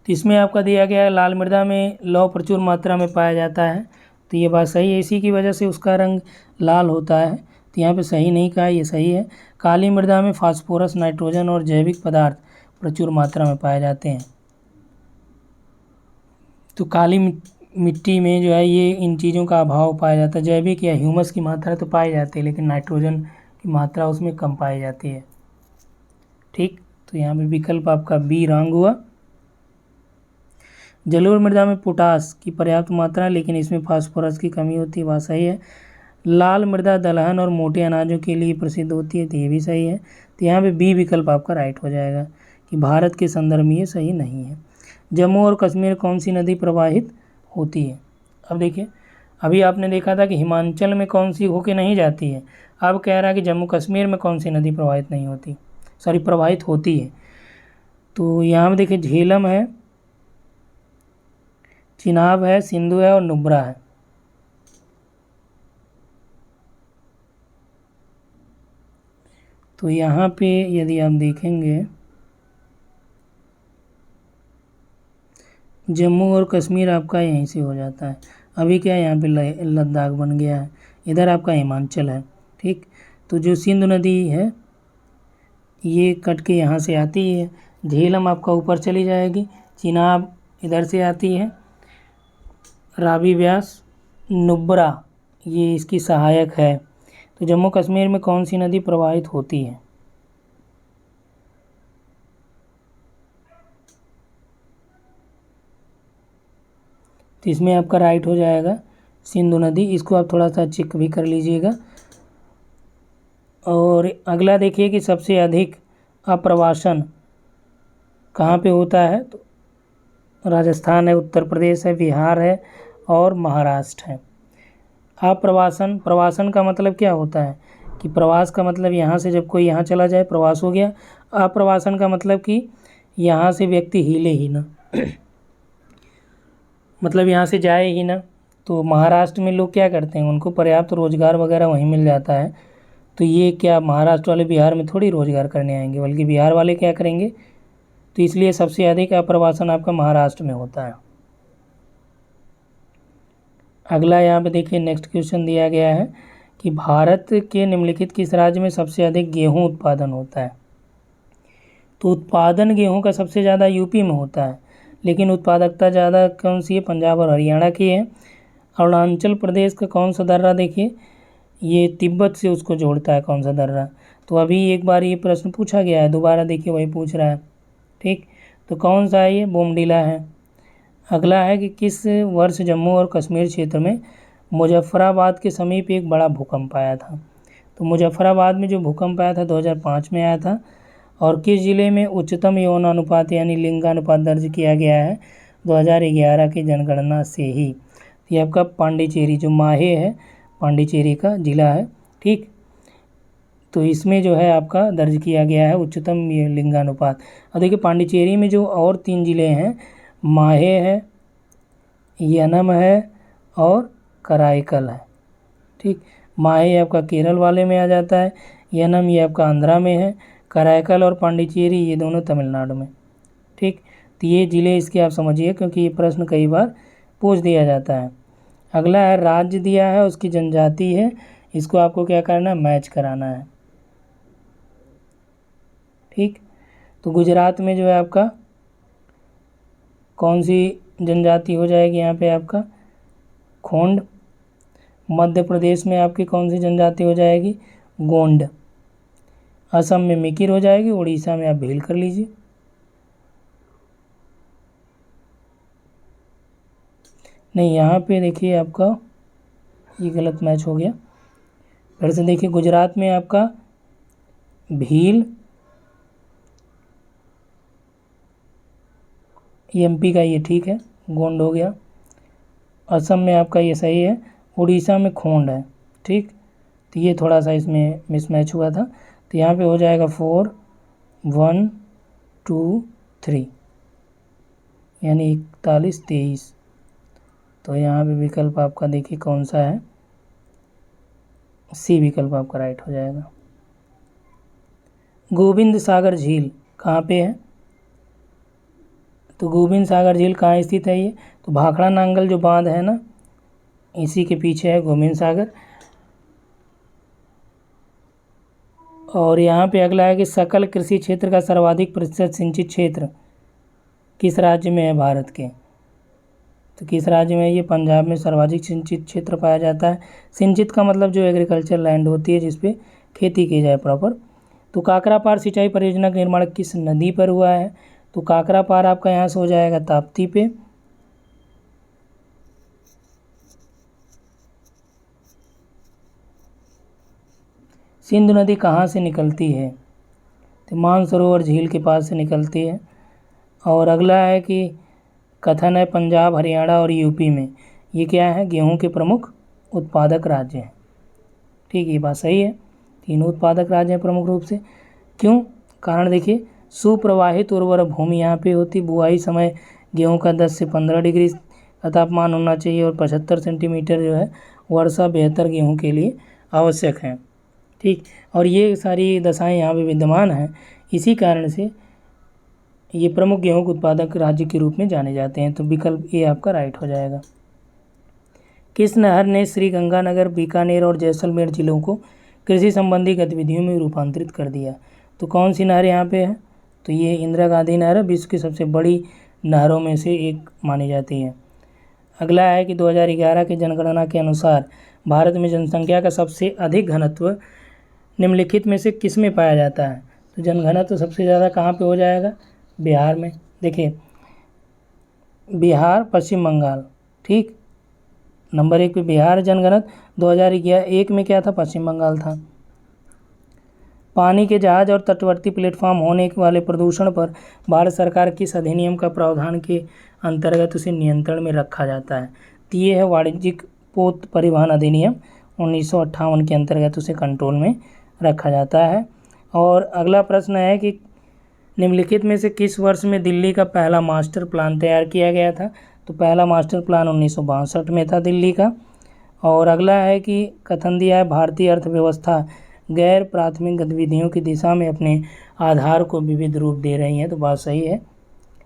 तो इसमें आपका दिया गया है लाल मृदा में लौह प्रचुर मात्रा में पाया जाता है, तो ये बात सही है, इसी की वजह से उसका रंग लाल होता है। तो यहाँ पे सही नहीं कहा, ये सही है। काली मृदा में फास्फोरस, नाइट्रोजन और जैविक पदार्थ प्रचुर मात्रा में पाए जाते हैं। तो काली मिट्टी में जो है ये इन चीज़ों का अभाव पाया जाता है। जैविक या ह्यूमस की मात्रा तो पाई जाती है, लेकिन नाइट्रोजन की मात्रा उसमें कम पाई जाती है, ठीक। तो यहाँ पे विकल्प आपका बी रॉन्ग हुआ। जलोढ़ मृदा में पोटास की पर्याप्त मात्रा, लेकिन इसमें फास्फोरस की कमी होती है, बात सही है। लाल मृदा दलहन और मोटे अनाजों के लिए प्रसिद्ध होती है, तो ये भी सही है। तो यहाँ पे बी विकल्प आपका राइट हो जाएगा कि भारत के संदर्भ में ये सही नहीं है। जम्मू और कश्मीर कौन सी नदी प्रवाहित होती है। अब देखिए, अभी आपने देखा था कि हिमाचल में कौन सी होके नहीं जाती है, अब कह रहा है कि जम्मू कश्मीर में कौन सी नदी प्रवाहित नहीं होती, प्रवाहित होती है। तो यहाँ पे देखिए झेलम है, चिनाब है, सिंधु है और नुब्रा है। तो यहाँ पे यदि आप देखेंगे जम्मू और कश्मीर आपका यहीं से हो जाता है। अभी क्या है, यहाँ पे लद्दाख बन गया है, इधर आपका हिमाचल है, ठीक। तो जो सिंधु नदी है ये कट के यहाँ से आती है, झेलम आपका ऊपर चली जाएगी, चिनाब इधर से आती है, रावी व्यास, नुब्रा ये इसकी सहायक है। तो जम्मू कश्मीर में कौन सी नदी प्रवाहित होती है, तो इसमें आपका राइट हो जाएगा सिंधु नदी। इसको आप थोड़ा सा चेक भी कर लीजिएगा। और अगला देखिए कि सबसे अधिक आप्रवासन कहाँ पे होता है? तो राजस्थान है, उत्तर प्रदेश है, बिहार है और महाराष्ट्र है। अप्रवासन, प्रवासन का मतलब क्या होता है कि प्रवास का मतलब यहाँ से जब कोई यहाँ चला जाए प्रवास हो गया। अप्रवासन का मतलब कि यहाँ से व्यक्ति हिले ही ना मतलब यहाँ से जाए ही ना। तो महाराष्ट्र में लोग क्या करते हैं, उनको पर्याप्त रोजगार वगैरह वहीं मिल जाता है। तो ये क्या महाराष्ट्र वाले बिहार में थोड़ी रोजगार करने आएंगे, बल्कि बिहार वाले क्या करेंगे। तो इसलिए सबसे अधिक अप्रवासन आपका महाराष्ट्र में होता है। अगला यहाँ पे देखिए नेक्स्ट क्वेश्चन दिया गया है कि भारत के निम्नलिखित किस राज्य में सबसे अधिक गेहूं उत्पादन होता है। तो उत्पादन गेहूं का सबसे ज़्यादा यूपी में होता है, लेकिन उत्पादकता ज़्यादा कौन सी है? पंजाब और हरियाणा की है। अरुणाचल प्रदेश का कौन सा दर्रा देखिए, ये तिब्बत से उसको जोड़ता है, कौन सा दर्रा। तो अभी एक बार ये प्रश्न पूछा गया है, दोबारा देखिए वही पूछ रहा है। ठीक, तो कौन सा है? ये बोमडिला है। अगला है कि किस वर्ष जम्मू और कश्मीर क्षेत्र में मुजफ्फराबाद के समीप एक बड़ा भूकंप आया था। तो मुजफ्फराबाद में जो भूकंप आया था 2005 में आया था। और किस जिले में उच्चतम यौन अनुपात यानी लिंगानुपात दर्ज किया गया है 2011 की जनगणना से ही। ये आपका पांडिचेरी, जो माहे है पांडिचेरी का जिला है। ठीक, तो इसमें जो है आपका दर्ज किया गया है उच्चतम लिंगानुपात। और देखिए पांडिचेरी में जो और 3 जिले हैं, माहे है, यनम है और कराईकल है। ठीक, माहे आपका केरल वाले में आ जाता है, यनम ये आपका आंध्रा में है, कराईकल और पांडिचेरी ये दोनों तमिलनाडु में। ठीक, तो ये ज़िले इसके आप समझिए, क्योंकि ये प्रश्न कई बार पूछ दिया जाता है। अगला है राज्य दिया है, उसकी जनजाति है, इसको आपको क्या करना है? मैच कराना है। ठीक, तो गुजरात में जो है आपका कौन सी जनजाति हो जाएगी? यहाँ पे आपका खोंड। मध्य प्रदेश में आपकी कौन सी जनजाति हो जाएगी? गोंड। असम में मिकिर हो जाएगी, उड़ीसा में आप भील कर लीजिए। नहीं, यहाँ पे देखिए आपका ये गलत मैच हो गया। फिर से देखिए, गुजरात में आपका भील, एमपी का ये ठीक है, गोंड हो गया। असम में आपका ये सही है, उड़ीसा में खोंड है। ठीक, तो ये थोड़ा सा इसमें मिसमैच हुआ था। तो यहाँ पे हो जाएगा 4, 1, 2, 3 यानी 41, 23। तो यहाँ पे विकल्प आपका देखिए कौन सा है? सी विकल्प आपका राइट हो जाएगा। गोविंद सागर झील कहाँ पे है? तो गोविंद सागर झील कहाँ स्थित है? ये तो भाखड़ा नांगल जो बांध है ना, इसी के पीछे है गोविंद सागर। और यहाँ पे अगला है कि सकल कृषि क्षेत्र का सर्वाधिक प्रतिशत सिंचित क्षेत्र किस राज्य में है भारत के? तो किस राज्य में? ये पंजाब में सर्वाधिक सिंचित क्षेत्र पाया जाता है। सिंचित का मतलब जो एग्रीकल्चर लैंड होती है जिसपे खेती की जाए प्रॉपर। तो काकरापार सिंचाई परियोजना का निर्माण किस नदी पर हुआ है? तो काकरापार आपका यहाँ से हो जाएगा ताप्ती पे। सिंधु नदी कहाँ से निकलती है? तो मानसरोवर झील के पास से निकलती है। और अगला है कि कथन है पंजाब, हरियाणा और यूपी में ये क्या है? गेहूं के प्रमुख उत्पादक राज्य हैं। ठीक, ये बात सही है, तीनों उत्पादक राज्य हैं प्रमुख रूप से। क्यों? कारण देखिए, सुप्रवाहित उर्वर भूमि यहाँ पे होती। बुआई समय गेहूं का 10 से 15 डिग्री का तापमान होना चाहिए और 75 सेंटीमीटर जो है वर्षा बेहतर गेहूं के लिए आवश्यक है। ठीक, और ये सारी दशाएं यहाँ पे विद्यमान हैं, इसी कारण से ये प्रमुख गेहूं के उत्पादक राज्य के रूप में जाने जाते हैं। तो विकल्प ए आपका राइट हो जाएगा। किस नहर ने श्री गंगानगर, बीकानेर और जैसलमेर जिलों को कृषि संबंधी गतिविधियों में रूपांतरित कर दिया? तो कौन सी नहर यहाँ पे है? तो ये इंदिरा गांधी नहर है, विश्व की सबसे बड़ी नहरों में से एक मानी जाती है। अगला है कि 2011 की जनगणना के अनुसार भारत में जनसंख्या का सबसे अधिक घनत्व निम्नलिखित में से किस में पाया जाता है? तो जनघनत्व सबसे ज़्यादा कहाँ पे हो जाएगा? बिहार में। देखिए, बिहार, पश्चिम बंगाल। ठीक, नंबर 1 पे बिहार जनघनत्व, 2001 में क्या था? पश्चिम बंगाल था। पानी के जहाज और तटवर्ती प्लेटफॉर्म होने वाले प्रदूषण पर भारत सरकार किस अधिनियम का प्रावधान के अंतर्गत उसे नियंत्रण में रखा जाता है? तो ये है वाणिज्यिक पोत परिवहन अधिनियम 1958 के अंतर्गत उसे कंट्रोल में रखा जाता है। और अगला प्रश्न है कि निम्नलिखित में से किस वर्ष में दिल्ली का पहला मास्टर प्लान तैयार किया गया था? तो पहला मास्टर प्लान 1962 में था दिल्ली का। और अगला है कि कथन दिया है भारतीय अर्थव्यवस्था गैर प्राथमिक गतिविधियों की दिशा में अपने आधार को विविध रूप दे रही है। तो बात सही है।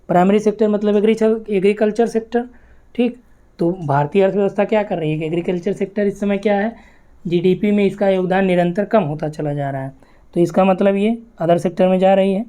प्राइमरी सेक्टर मतलब एग्रीकल्चर सेक्टर, ठीक। तो भारतीय अर्थव्यवस्था क्या कर रही है कि एग्रीकल्चर सेक्टर इस समय क्या है, जीडीपी में इसका योगदान निरंतर कम होता चला जा रहा है। तो इसका मतलब ये अदर सेक्टर में जा रही है।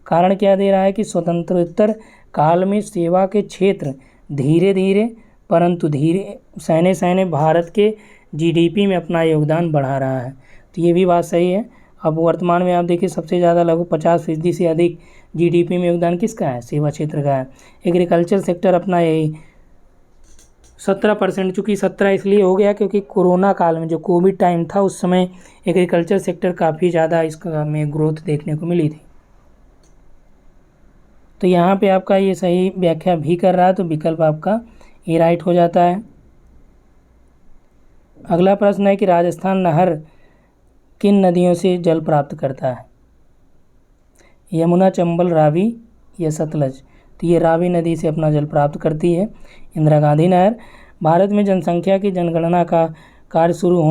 कारण क्या दे रहा है कि स्वतंत्रोत्तर काल में सेवा के क्षेत्र धीरे धीरे परंतु धीरे सहने भारत के जीडीपी में अपना योगदान बढ़ा रहा है। तो ये भी बात सही है। अब वर्तमान में आप देखिए सबसे ज़्यादा लगभग 50% से अधिक जीडीपी में योगदान किसका है? सेवा क्षेत्र का है। एग्रीकल्चर सेक्टर अपना यही 17%, चूँकि 17 इसलिए हो गया क्योंकि कोरोना काल में जो कोविड टाइम था उस समय एग्रीकल्चर सेक्टर काफ़ी ज़्यादा इसका में ग्रोथ देखने को मिली थी। तो यहाँ पे आपका ये सही व्याख्या भी कर रहा है, तो विकल्प आपका ये राइट हो जाता है। अगला प्रश्न है कि राजस्थान नहर किन नदियों से जल प्राप्त करता है? यमुना, चंबल, रावी या सतलज? तो ये रावी नदी से अपना जल प्राप्त करती है। इंदिरा गांधी नहर। भारत में जनसंख्या की जनगणना का कार्य शुरू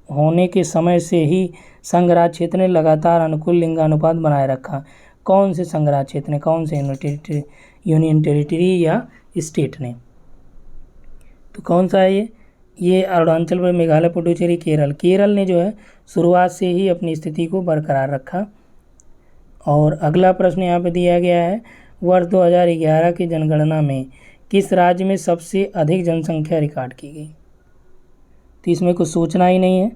होने के समय से ही संघ राज्य क्षेत्र ने लगातार अनुकूल लिंगानुपात बनाए रखा। कौन से संघ राज्य क्षेत्र ने, कौन से यूनियन टेरिटरी या स्टेट ने? तो कौन सा है ये अरुणाचल प्रदेश, मेघालय, पुडुचेरी, केरल ने जो है शुरुआत से ही अपनी स्थिति को बरकरार रखा। और अगला प्रश्न यहाँ पे दिया गया है, वर्ष 2011 की जनगणना में किस राज्य में सबसे अधिक जनसंख्या रिकॉर्ड की गई? तो इसमें कुछ सोचना ही नहीं है।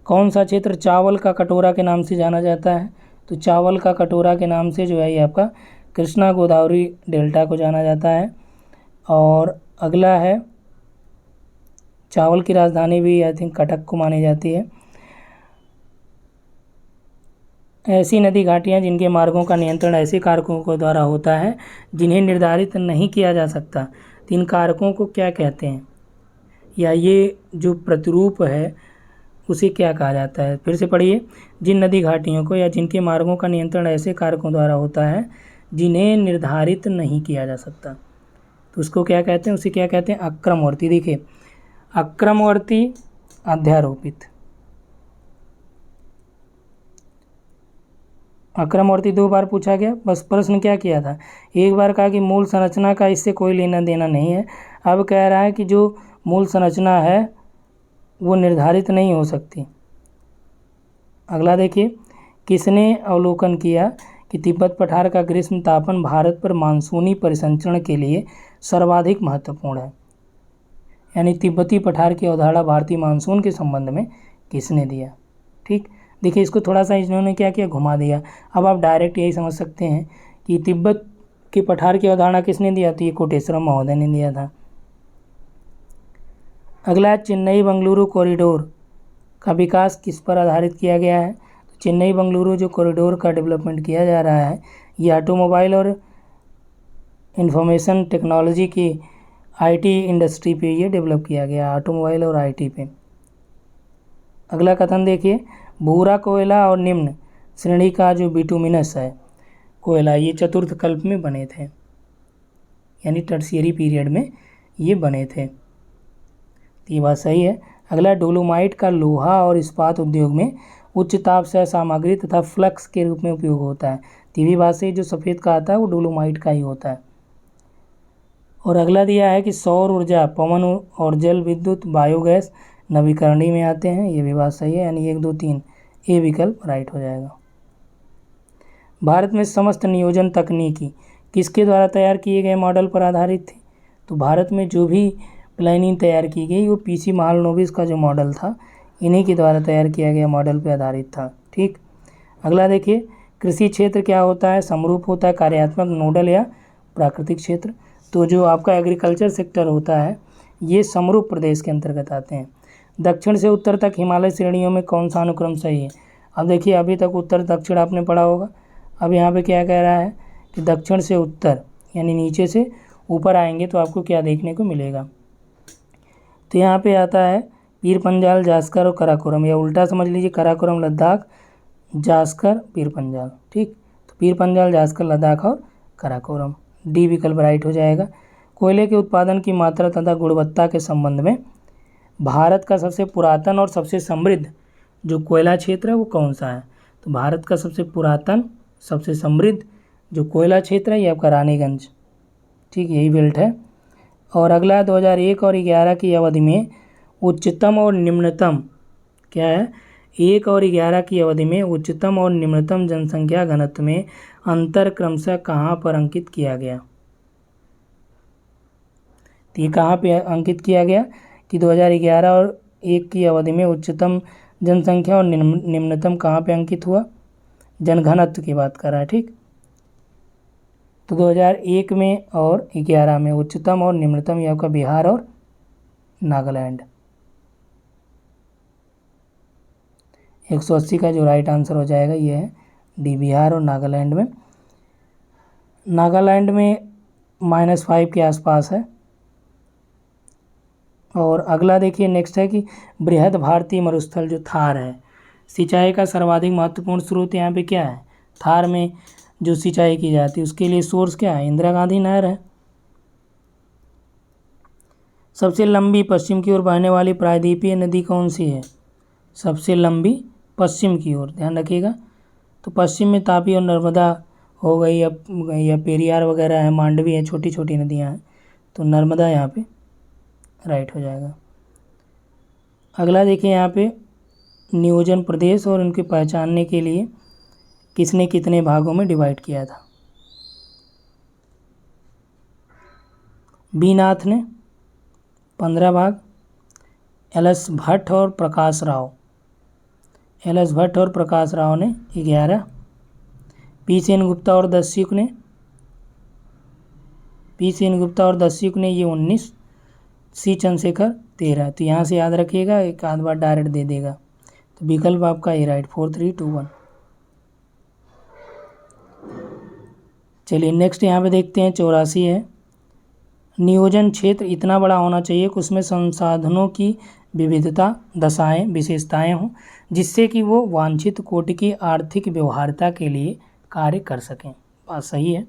कौन सा क्षेत्र चावल का कटोरा के नाम से जाना जाता है? तो चावल का कटोरा के नाम से जो है ये आपका कृष्णा गोदावरी डेल्टा को जाना जाता है। और अगला है चावल की राजधानी भी आई थिंक कटक को मानी जाती है। ऐसी नदी घाटियाँ जिनके मार्गों का नियंत्रण ऐसे कारकों के द्वारा होता है जिन्हें निर्धारित नहीं किया जा सकता, तो इन कारकों को क्या कहते हैं? या ये जो प्रतिरूप है उसे क्या कहा जाता है? फिर से पढ़िए। जिन नदी घाटियों को या जिनके मार्गों का नियंत्रण ऐसे कारकों द्वारा होता है जिन्हें निर्धारित नहीं किया जा सकता, तो उसको क्या कहते हैं? उसे क्या कहते हैं? अक्रमवर्ती। देखिए, अक्रमवर्ती, अध्यारोपित। अक्रमवर्ती 2 बार पूछा गया। बस प्रश्न क्या किया था, एक बार कहा कि मूल संरचना का इससे कोई लेना देना नहीं है। अब कह रहा है कि जो मूल संरचना है वो निर्धारित नहीं हो सकती। अगला देखिए, किसने अवलोकन किया कि तिब्बत पठार का ग्रीष्म तापन भारत पर मानसूनी परिसंचरण के लिए सर्वाधिक महत्वपूर्ण है? यानी तिब्बती पठार की अवधारणा भारतीय मानसून के संबंध में किसने दिया? ठीक, देखिए इसको थोड़ा सा इन्होंने क्या किया, घुमा दिया। अब आप डायरेक्ट यही समझ सकते हैं कि तिब्बत के पठार की अवधारणा किसने दिया? तो ये कोटेश्वरम महोदय ने दिया था। अगला है चेन्नई बेंगलुरु कॉरिडोर का विकास किस पर आधारित किया गया है? तो चेन्नई बेंगलुरु जो कॉरिडोर का डेवलपमेंट किया जा रहा है ये ऑटोमोबाइल और इंफॉर्मेशन टेक्नोलॉजी की आईटी इंडस्ट्री पे ये डेवलप किया गया, ऑटोमोबाइल और आईटी पे। अगला कथन देखिए, भूरा कोयला और निम्न श्रेणी का जो बिटुमिनस है कोयला ये चतुर्थ कल्प में बने थे, यानी टर्शियरी पीरियड में ये बने थे। तो ये बात सही है। अगला, डोलोमाइट का लोहा और इस्पात उद्योग में उच्च ताप सह सामग्री तथा फ्लक्स के रूप में उपयोग होता है। तो ये भी बात सही, जो सफ़ेद का आता है वो डोलोमाइट का ही होता है। और अगला दिया है कि सौर ऊर्जा, पवन और जल विद्युत, बायोगैस नवीकरणीय में आते हैं। ये भी बात सही है, यानी 1, 2, 3 ए विकल्प राइट हो जाएगा। भारत में समस्त नियोजन तकनीकी किसके द्वारा तैयार किए गए मॉडल पर आधारित थी? तो भारत में जो भी प्लानिंग तैयार की गई वो पीसी महालनोबिस का जो मॉडल था इन्हीं के द्वारा तैयार किया गया मॉडल पर आधारित था। ठीक, अगला देखिए, कृषि क्षेत्र क्या होता है? समरूप होता है, कार्यात्मक, नोडल या प्राकृतिक क्षेत्र? तो जो आपका एग्रीकल्चर सेक्टर होता है ये समरूप प्रदेश के अंतर्गत आते हैं। दक्षिण से उत्तर तक हिमालय श्रेणियों में कौन सा अनुक्रम सही है? अब देखिए अभी तक उत्तर दक्षिण आपने पढ़ा होगा, अब यहाँ पे क्या कह रहा है कि दक्षिण से उत्तर यानी नीचे से ऊपर आएंगे तो आपको क्या देखने को मिलेगा। तो यहाँ पे आता है पीर पंजाल, जास्कर और कराकोरम, या उल्टा समझ लीजिए कराकोरम लद्दाख, जास्कर पीर पंजाल। ठीक, तो पीर पंजाल, जास्कर, लद्दाख और कराकोरम, डी विकल्प राइट हो जाएगा। कोयले के उत्पादन की मात्रा तथा गुणवत्ता के संबंध में भारत का सबसे पुरातन और सबसे समृद्ध जो कोयला क्षेत्र है वो कौन सा है। तो भारत का सबसे पुरातन सबसे समृद्ध जो कोयला क्षेत्र है ये आपका रानीगंज, ठीक, यही बेल्ट है। और अगला 2001 और 11 की अवधि में उच्चतम और निम्नतम क्या है, 1 और 11 की अवधि में उच्चतम और निम्नतम जनसंख्या घनत्व में अंतर क्रमशः कहाँ पर अंकित किया गया। तो ये कहाँ पे अंकित किया गया कि 2011 और 1 की अवधि में उच्चतम जनसंख्या और निम्नतम कहाँ पे अंकित हुआ, जनघनत्व की बात कर रहा है। ठीक, तो 2001 में और 11 में उच्चतम और निम्नतम ये आपका बिहार और नागालैंड। 180 का जो राइट आंसर हो जाएगा ये है डी, बिहार और नागालैंड में। नागालैंड में -5 के आसपास है। और अगला देखिए नेक्स्ट है कि बृहद भारतीय मरुस्थल जो थार है, सिंचाई का सर्वाधिक महत्वपूर्ण स्रोत यहाँ पे क्या है, थार में जो सिंचाई की जाती है उसके लिए सोर्स क्या है, इंदिरा गांधी नहर है। सबसे लंबी पश्चिम की ओर बहने वाली प्रायद्वीपीय नदी कौन सी है, सबसे लंबी पश्चिम की ओर, ध्यान रखिएगा। तो पश्चिम में तापी और नर्मदा हो गई, या पेरियार वगैरह है, मांडवी है, छोटी छोटी नदियाँ हैं, तो नर्मदा यहाँ पे राइट हो जाएगा। अगला देखिए यहाँ पे नियोजन प्रदेश और उनके पहचानने के लिए किसने कितने भागों में डिवाइड किया था। बी नाथ ने 15 भाग, एल.एस. भट्ट और प्रकाश राव, एल.एस. भट्ट और प्रकाश राव ने 11, पी सेन गुप्ता और दस्युक ने ये 19, सी चंद्रशेखर 13। तो यहाँ से याद रखिएगा, एक आध बार डायरेक्ट दे देगा। तो विकल्प आपका ये राइट 4, 3, 2, 1। चलिए नेक्स्ट यहाँ पे देखते हैं 84 है, नियोजन क्षेत्र इतना बड़ा होना चाहिए कि उसमें संसाधनों की विविधता, दशाएं, विशेषताएं हों जिससे कि वो वांछित कोटि की आर्थिक व्यवहार्यता के लिए कार्य कर सकें। बात सही है।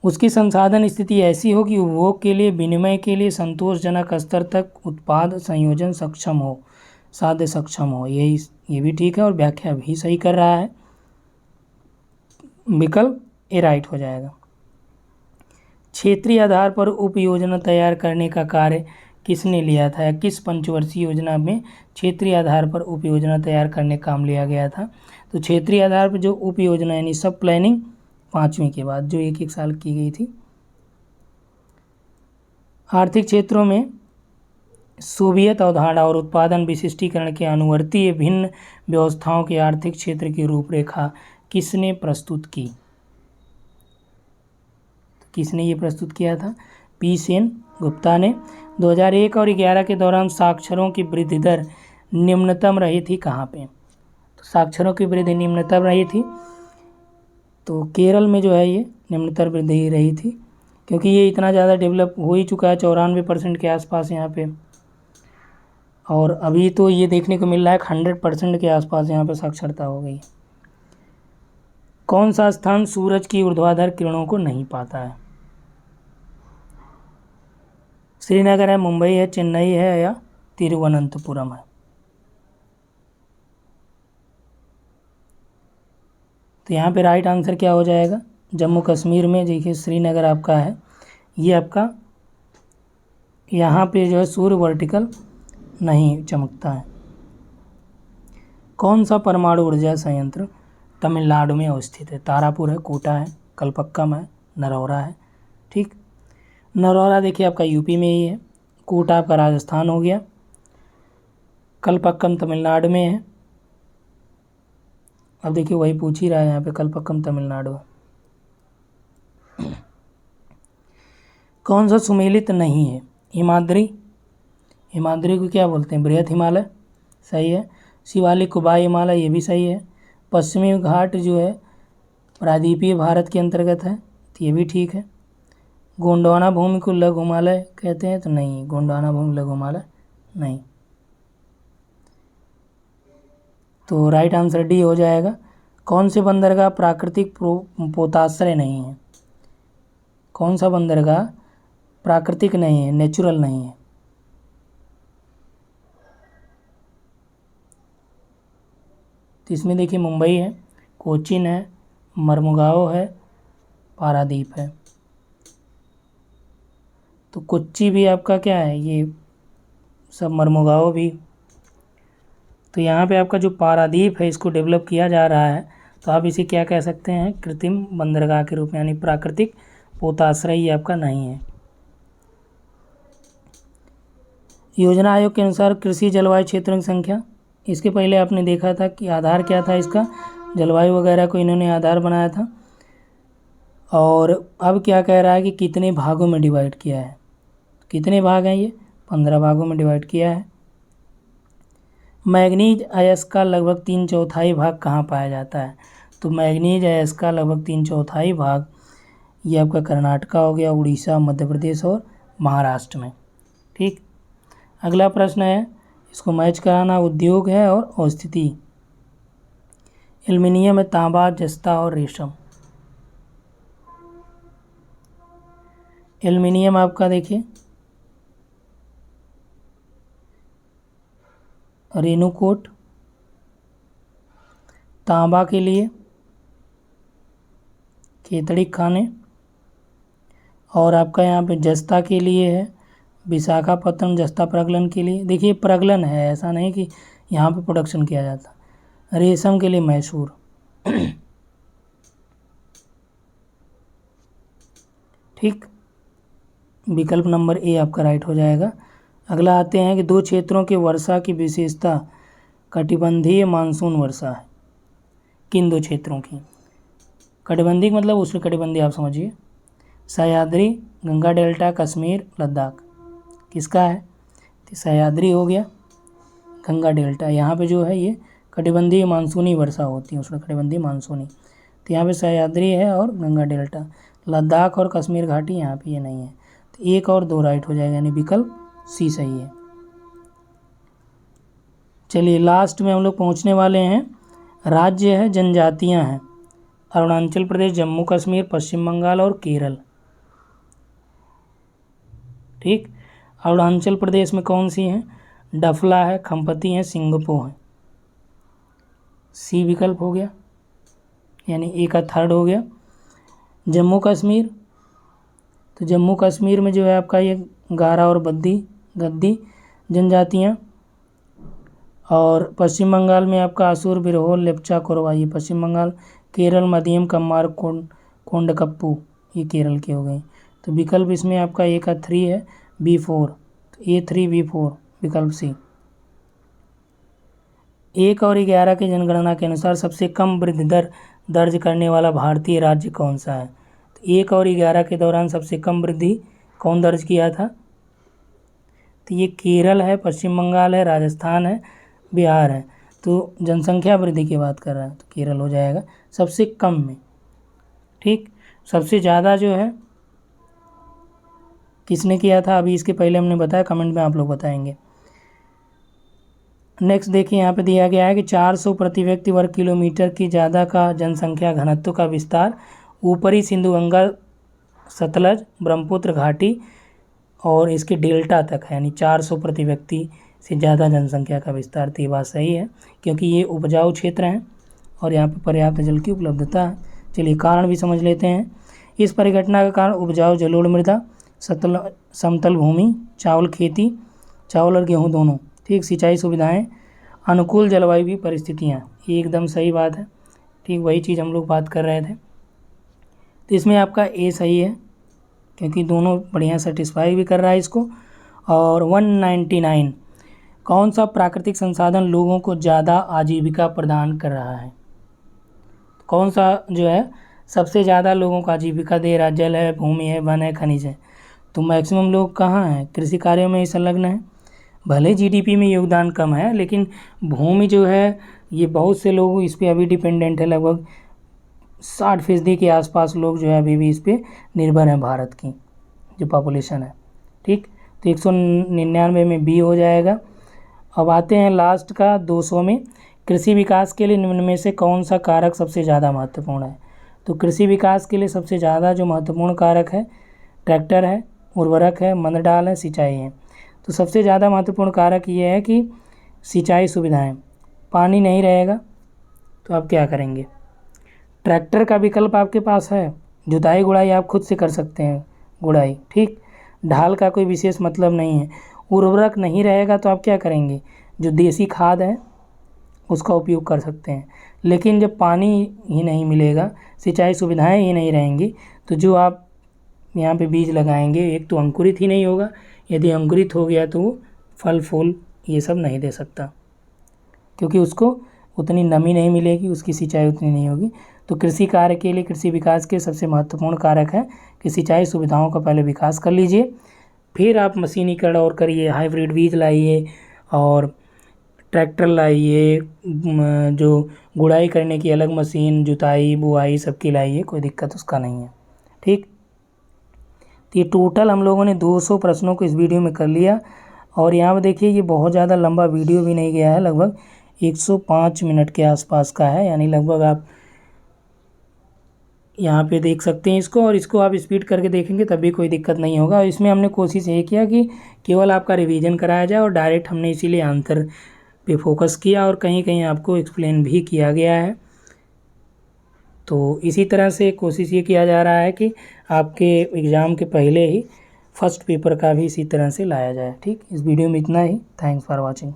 उसकी संसाधन स्थिति ऐसी हो कि उपभोग के लिए, विनिमय के लिए संतोषजनक स्तर तक उत्पाद संयोजन सक्षम हो, साध्य सक्षम हो। ये भी ठीक है और व्याख्या भी सही कर रहा है। विकल्प ए राइट हो जाएगा। क्षेत्रीय आधार पर उप योजना तैयार करने का कार्य किसने लिया था, या किस पंचवर्षीय योजना में क्षेत्रीय आधार पर उप योजना तैयार करने का काम लिया गया था। तो क्षेत्रीय आधार पर जो उप योजना यानी सब प्लानिंग 5वीं के बाद जो एक साल की गई थी। आर्थिक क्षेत्रों में सोवियत अवधारणा और उत्पादन विशिष्टीकरण के अनुवर्ती भिन्न व्यवस्थाओं के आर्थिक क्षेत्र की रूपरेखा किसने प्रस्तुत की। किसने ये प्रस्तुत किया था, पी सेन गुप्ता ने। 2001 और 11 के दौरान साक्षरों की वृद्धि दर निम्नतम रही थी कहाँ पे, तो साक्षरों की वृद्धि निम्नतम रही थी तो केरल में जो है ये निम्नतर वृद्धि रही थी, क्योंकि ये इतना ज़्यादा डेवलप हो ही चुका है, 94% के आसपास यहाँ पे। और अभी तो ये देखने को मिल रहा है 100% के आसपास यहाँ पे साक्षरता हो गई। कौन सा स्थान सूरज की ऊर्ध्वाधर किरणों को नहीं पाता है, श्रीनगर है, मुंबई है, चेन्नई है या तिरुवनंतपुरम है। तो यहाँ पे राइट आंसर क्या हो जाएगा, जम्मू कश्मीर में देखिए श्रीनगर आपका है, ये आपका यहाँ पे जो है सूर्य वर्टिकल नहीं चमकता है। कौन सा परमाणु ऊर्जा संयंत्र तमिलनाडु में अवस्थित है, तारापुर है, कोटा है, कलपक्कम है, नरौरा है। ठीक, नरौरा देखिए आपका यूपी में ही है, कोटा आपका राजस्थान हो गया, कलपक्कम तमिलनाडु में है। अब देखिए वही पूछ ही रहा है यहाँ पे, कलपक्कम तमिलनाडु। कौन सा सुमेलित नहीं है, हिमाद्री, हिमाद्री को क्या बोलते हैं, बृहत हिमालय, सही है। शिवालिक कुबाई हिमालय, ये भी सही है। पश्चिमी घाट जो है प्रायद्वीपीय भारत के अंतर्गत है, तो ये भी ठीक है। गोंडवाना भूमि को लघु हिमालय कहते हैं, तो नहीं, गोंडवाना भूमि लघु हिमालय नहीं। तो राइट आंसर डी हो जाएगा। कौन से बंदरगाह प्राकृतिक पोताश्रय नहीं है? कौन सा बंदरगाह प्राकृतिक नहीं है, नेचुरल नहीं है? तो इसमें देखिए मुंबई है, कोचीन है, मर्मुगाओ है, पारादीप है। तो कोच्चि भी आपका क्या है, ये सब मर्मुगाओ भी। तो यहाँ पे आपका जो पारादीप है इसको डेवलप किया जा रहा है, तो आप इसे क्या कह सकते हैं, कृत्रिम बंदरगाह के रूप में, यानी प्राकृतिक पोताश्रय ये आपका नहीं है। योजना आयोग के अनुसार कृषि जलवायु क्षेत्रों की संख्या, इसके पहले आपने देखा था कि आधार क्या था इसका, जलवायु वगैरह को इन्होंने आधार बनाया था। और अब क्या कह रहा है कि कितने भागों में डिवाइड किया है। कितने भाग हैं ये, 15 भागों में डिवाइड किया है। मैग्नीज अयस्क का लगभग 3/4 भाग कहाँ पाया जाता है? तो मैग्नीज अयस्क का लगभग 3/4 भाग ये आपका कर्नाटका हो गया, उड़ीसा, मध्य प्रदेश और महाराष्ट्र में। ठीक, अगला प्रश्न है, इसको मैच कराना। उद्योग है और स्थिति, एल्युमिनियम है, तांबा, जस्ता और रेशम। एल्युमिनियम आपका देखिए रेणुकूट, तांबा के लिए केतड़ी खाने, और आपका यहाँ पे जस्ता के लिए है विशाखापत्तनम, जस्ता प्रगलन के लिए। देखिए प्रगलन है, ऐसा नहीं कि यहाँ पे प्रोडक्शन किया जाता। रेशम के लिए मैसूर। ठीक, विकल्प नंबर ए आपका राइट हो जाएगा। अगला आते हैं कि 2 क्षेत्रों के वर्षा की विशेषता कटिबंधीय मानसून वर्षा है। किन 2 क्षेत्रों की? कटिबंधी मतलब उष्णकटिबंधी, आप समझिए। सह्याद्री, गंगा डेल्टा, कश्मीर, लद्दाख। किसका है? तो सह्याद्री हो गया, गंगा डेल्टा। यहाँ पे जो है ये कटिबंधीय मानसूनी वर्षा होती है, उष्णकटिबंधीय मानसूनी। तो यहाँ पे सह्याद्री है और गंगा डेल्टा। लद्दाख और कश्मीर घाटी यहाँ पे ये नहीं है, तो 1 और 2 राइट हो जाएगा, यानी विकल्प सी सही है। चलिए लास्ट में हम लोग पहुँचने वाले हैं। राज्य है, जनजातियाँ हैं, अरुणाचल प्रदेश, जम्मू कश्मीर, पश्चिम बंगाल और केरल। ठीक, अरुणाचल प्रदेश में कौन सी हैं? डफला है, खम्पति है, सिंगपो है। सी विकल्प हो गया, यानी ए का थर्ड हो गया। जम्मू कश्मीर, तो जम्मू कश्मीर में जो है आपका ये गारा और गद्दी जनजातियाँ। और पश्चिम बंगाल में आपका असुर, बिरहोल, लेप्चा, कोरवा, ये पश्चिम बंगाल। केरल मध्यम, कम्मार, कोंडकप्पू, ये केरल के हो गए। तो विकल्प इसमें आपका ए का 3 है, B4, तो A3 B4 विकल्प सी। 1 और 11 की जनगणना के अनुसार सबसे कम वृद्धि दर दर्ज करने वाला भारतीय राज्य कौन सा है? तो 1 और 11 के दौरान सबसे कम वृद्धि कौन दर्ज किया था? तो ये केरल है, पश्चिम बंगाल है, राजस्थान है, बिहार है। तो जनसंख्या वृद्धि की बात कर रहा है, तो केरल हो जाएगा सबसे कम में। ठीक, सबसे ज़्यादा जो है किसने किया था, अभी इसके पहले हमने बताया, कमेंट में आप लोग बताएंगे। नेक्स्ट देखिए, यहाँ पे दिया गया है कि 400 प्रति व्यक्ति वर्ग किलोमीटर की ज़्यादा का जनसंख्या घनत्व का विस्तार ऊपरी सिंधु गंगा, सतलज, ब्रह्मपुत्र घाटी और इसके डेल्टा तक है, यानी 400 प्रति व्यक्ति से ज़्यादा जनसंख्या का विस्तार। तो ये बात सही है, क्योंकि ये उपजाऊ क्षेत्र हैं और यहाँ पे पर्याप्त जल की उपलब्धता है। चलिए कारण भी समझ लेते हैं। इस परिघटना का कारण उपजाऊ जलोढ़ मृदा, समतल भूमि, चावल खेती, चावल और गेहूँ दोनों। ठीक, सिंचाई सुविधाएं, अनुकूल जलवायु की परिस्थितियाँ, ये एकदम सही बात है। ठीक, वही चीज़ हम लोग बात कर रहे थे। तो इसमें आपका ए सही है, क्योंकि दोनों बढ़िया सेटिस्फाई भी कर रहा है इसको। और 199, कौन सा प्राकृतिक संसाधन लोगों को ज़्यादा आजीविका प्रदान कर रहा है? कौन सा जो है सबसे ज़्यादा लोगों को आजीविका दे रहा है? जल है, भूमि है, वन है, खनिज है। तो मैक्सिमम लोग कहाँ हैं? कृषि कार्यों में ही संलग्न है। भले जीडीपी में योगदान कम है, लेकिन भूमि जो है ये बहुत से लोग इस पर अभी डिपेंडेंट है। लगभग 60% के आसपास लोग जो है अभी भी इस पर निर्भर हैं, भारत की जो पॉपुलेशन है। ठीक, तो 199 में बी हो जाएगा। अब आते हैं लास्ट का 200 में, कृषि विकास के लिए निम्न में से कौन सा कारक सबसे ज़्यादा महत्वपूर्ण है। तो कृषि विकास के लिए सबसे ज़्यादा जो महत्वपूर्ण कारक है ट्रैक्टर है, उर्वरक है, मंद डाल है, सिंचाई है। तो सबसे ज़्यादा महत्वपूर्ण कारक ये है कि सिंचाई सुविधाएं। पानी नहीं रहेगा तो आप क्या करेंगे। ट्रैक्टर का विकल्प आपके पास है, जुताई गुड़ाई आप खुद से कर सकते हैं, गुड़ाई। ठीक, ढाल का कोई विशेष मतलब नहीं है। उर्वरक नहीं रहेगा तो आप क्या करेंगे, जो देसी खाद है उसका उपयोग कर सकते हैं। लेकिन जब पानी ही नहीं मिलेगा, सिंचाई सुविधाएं ही नहीं रहेंगी, तो जो आप यहाँ पे बीज लगाएंगे एक तो अंकुरित ही नहीं होगा। यदि अंकुरित हो गया तो वो फल फूल ये सब नहीं दे सकता, क्योंकि उसको उतनी नमी नहीं मिलेगी, उसकी सिंचाई उतनी नहीं होगी। तो कृषि कार्य के लिए, कृषि विकास के सबसे महत्वपूर्ण कारक है कि सिंचाई सुविधाओं का पहले विकास कर लीजिए, फिर आप मशीनीकरण और करिए, हाइब्रिड बीज लाइए और ट्रैक्टर लाइए, जो गुड़ाई करने की अलग मशीन, जुताई बुआई सबकी लाइए, कोई दिक्कत उसका नहीं है। ठीक, तो ये टोटल हम लोगों ने 200 प्रश्नों को इस वीडियो में कर लिया। और यहाँ पर देखिए ये बहुत ज़्यादा लंबा वीडियो भी नहीं गया है, लगभग 105 मिनट के आसपास का है, यानी लगभग आप यहाँ पे देख सकते हैं इसको, और इसको आप स्पीड करके देखेंगे तब भी कोई दिक्कत नहीं होगा। और इसमें हमने कोशिश ये किया कि केवल आपका रिवीजन कराया जाए, और डायरेक्ट हमने इसीलिए आंसर पे फोकस किया, और कहीं कहीं आपको एक्सप्लेन भी किया गया है। तो इसी तरह से कोशिश ये किया जा रहा है कि आपके एग्ज़ाम के पहले ही फर्स्ट पेपर का भी इसी तरह से लाया जाए। ठीक, इस वीडियो में इतना ही। Thanks for watching.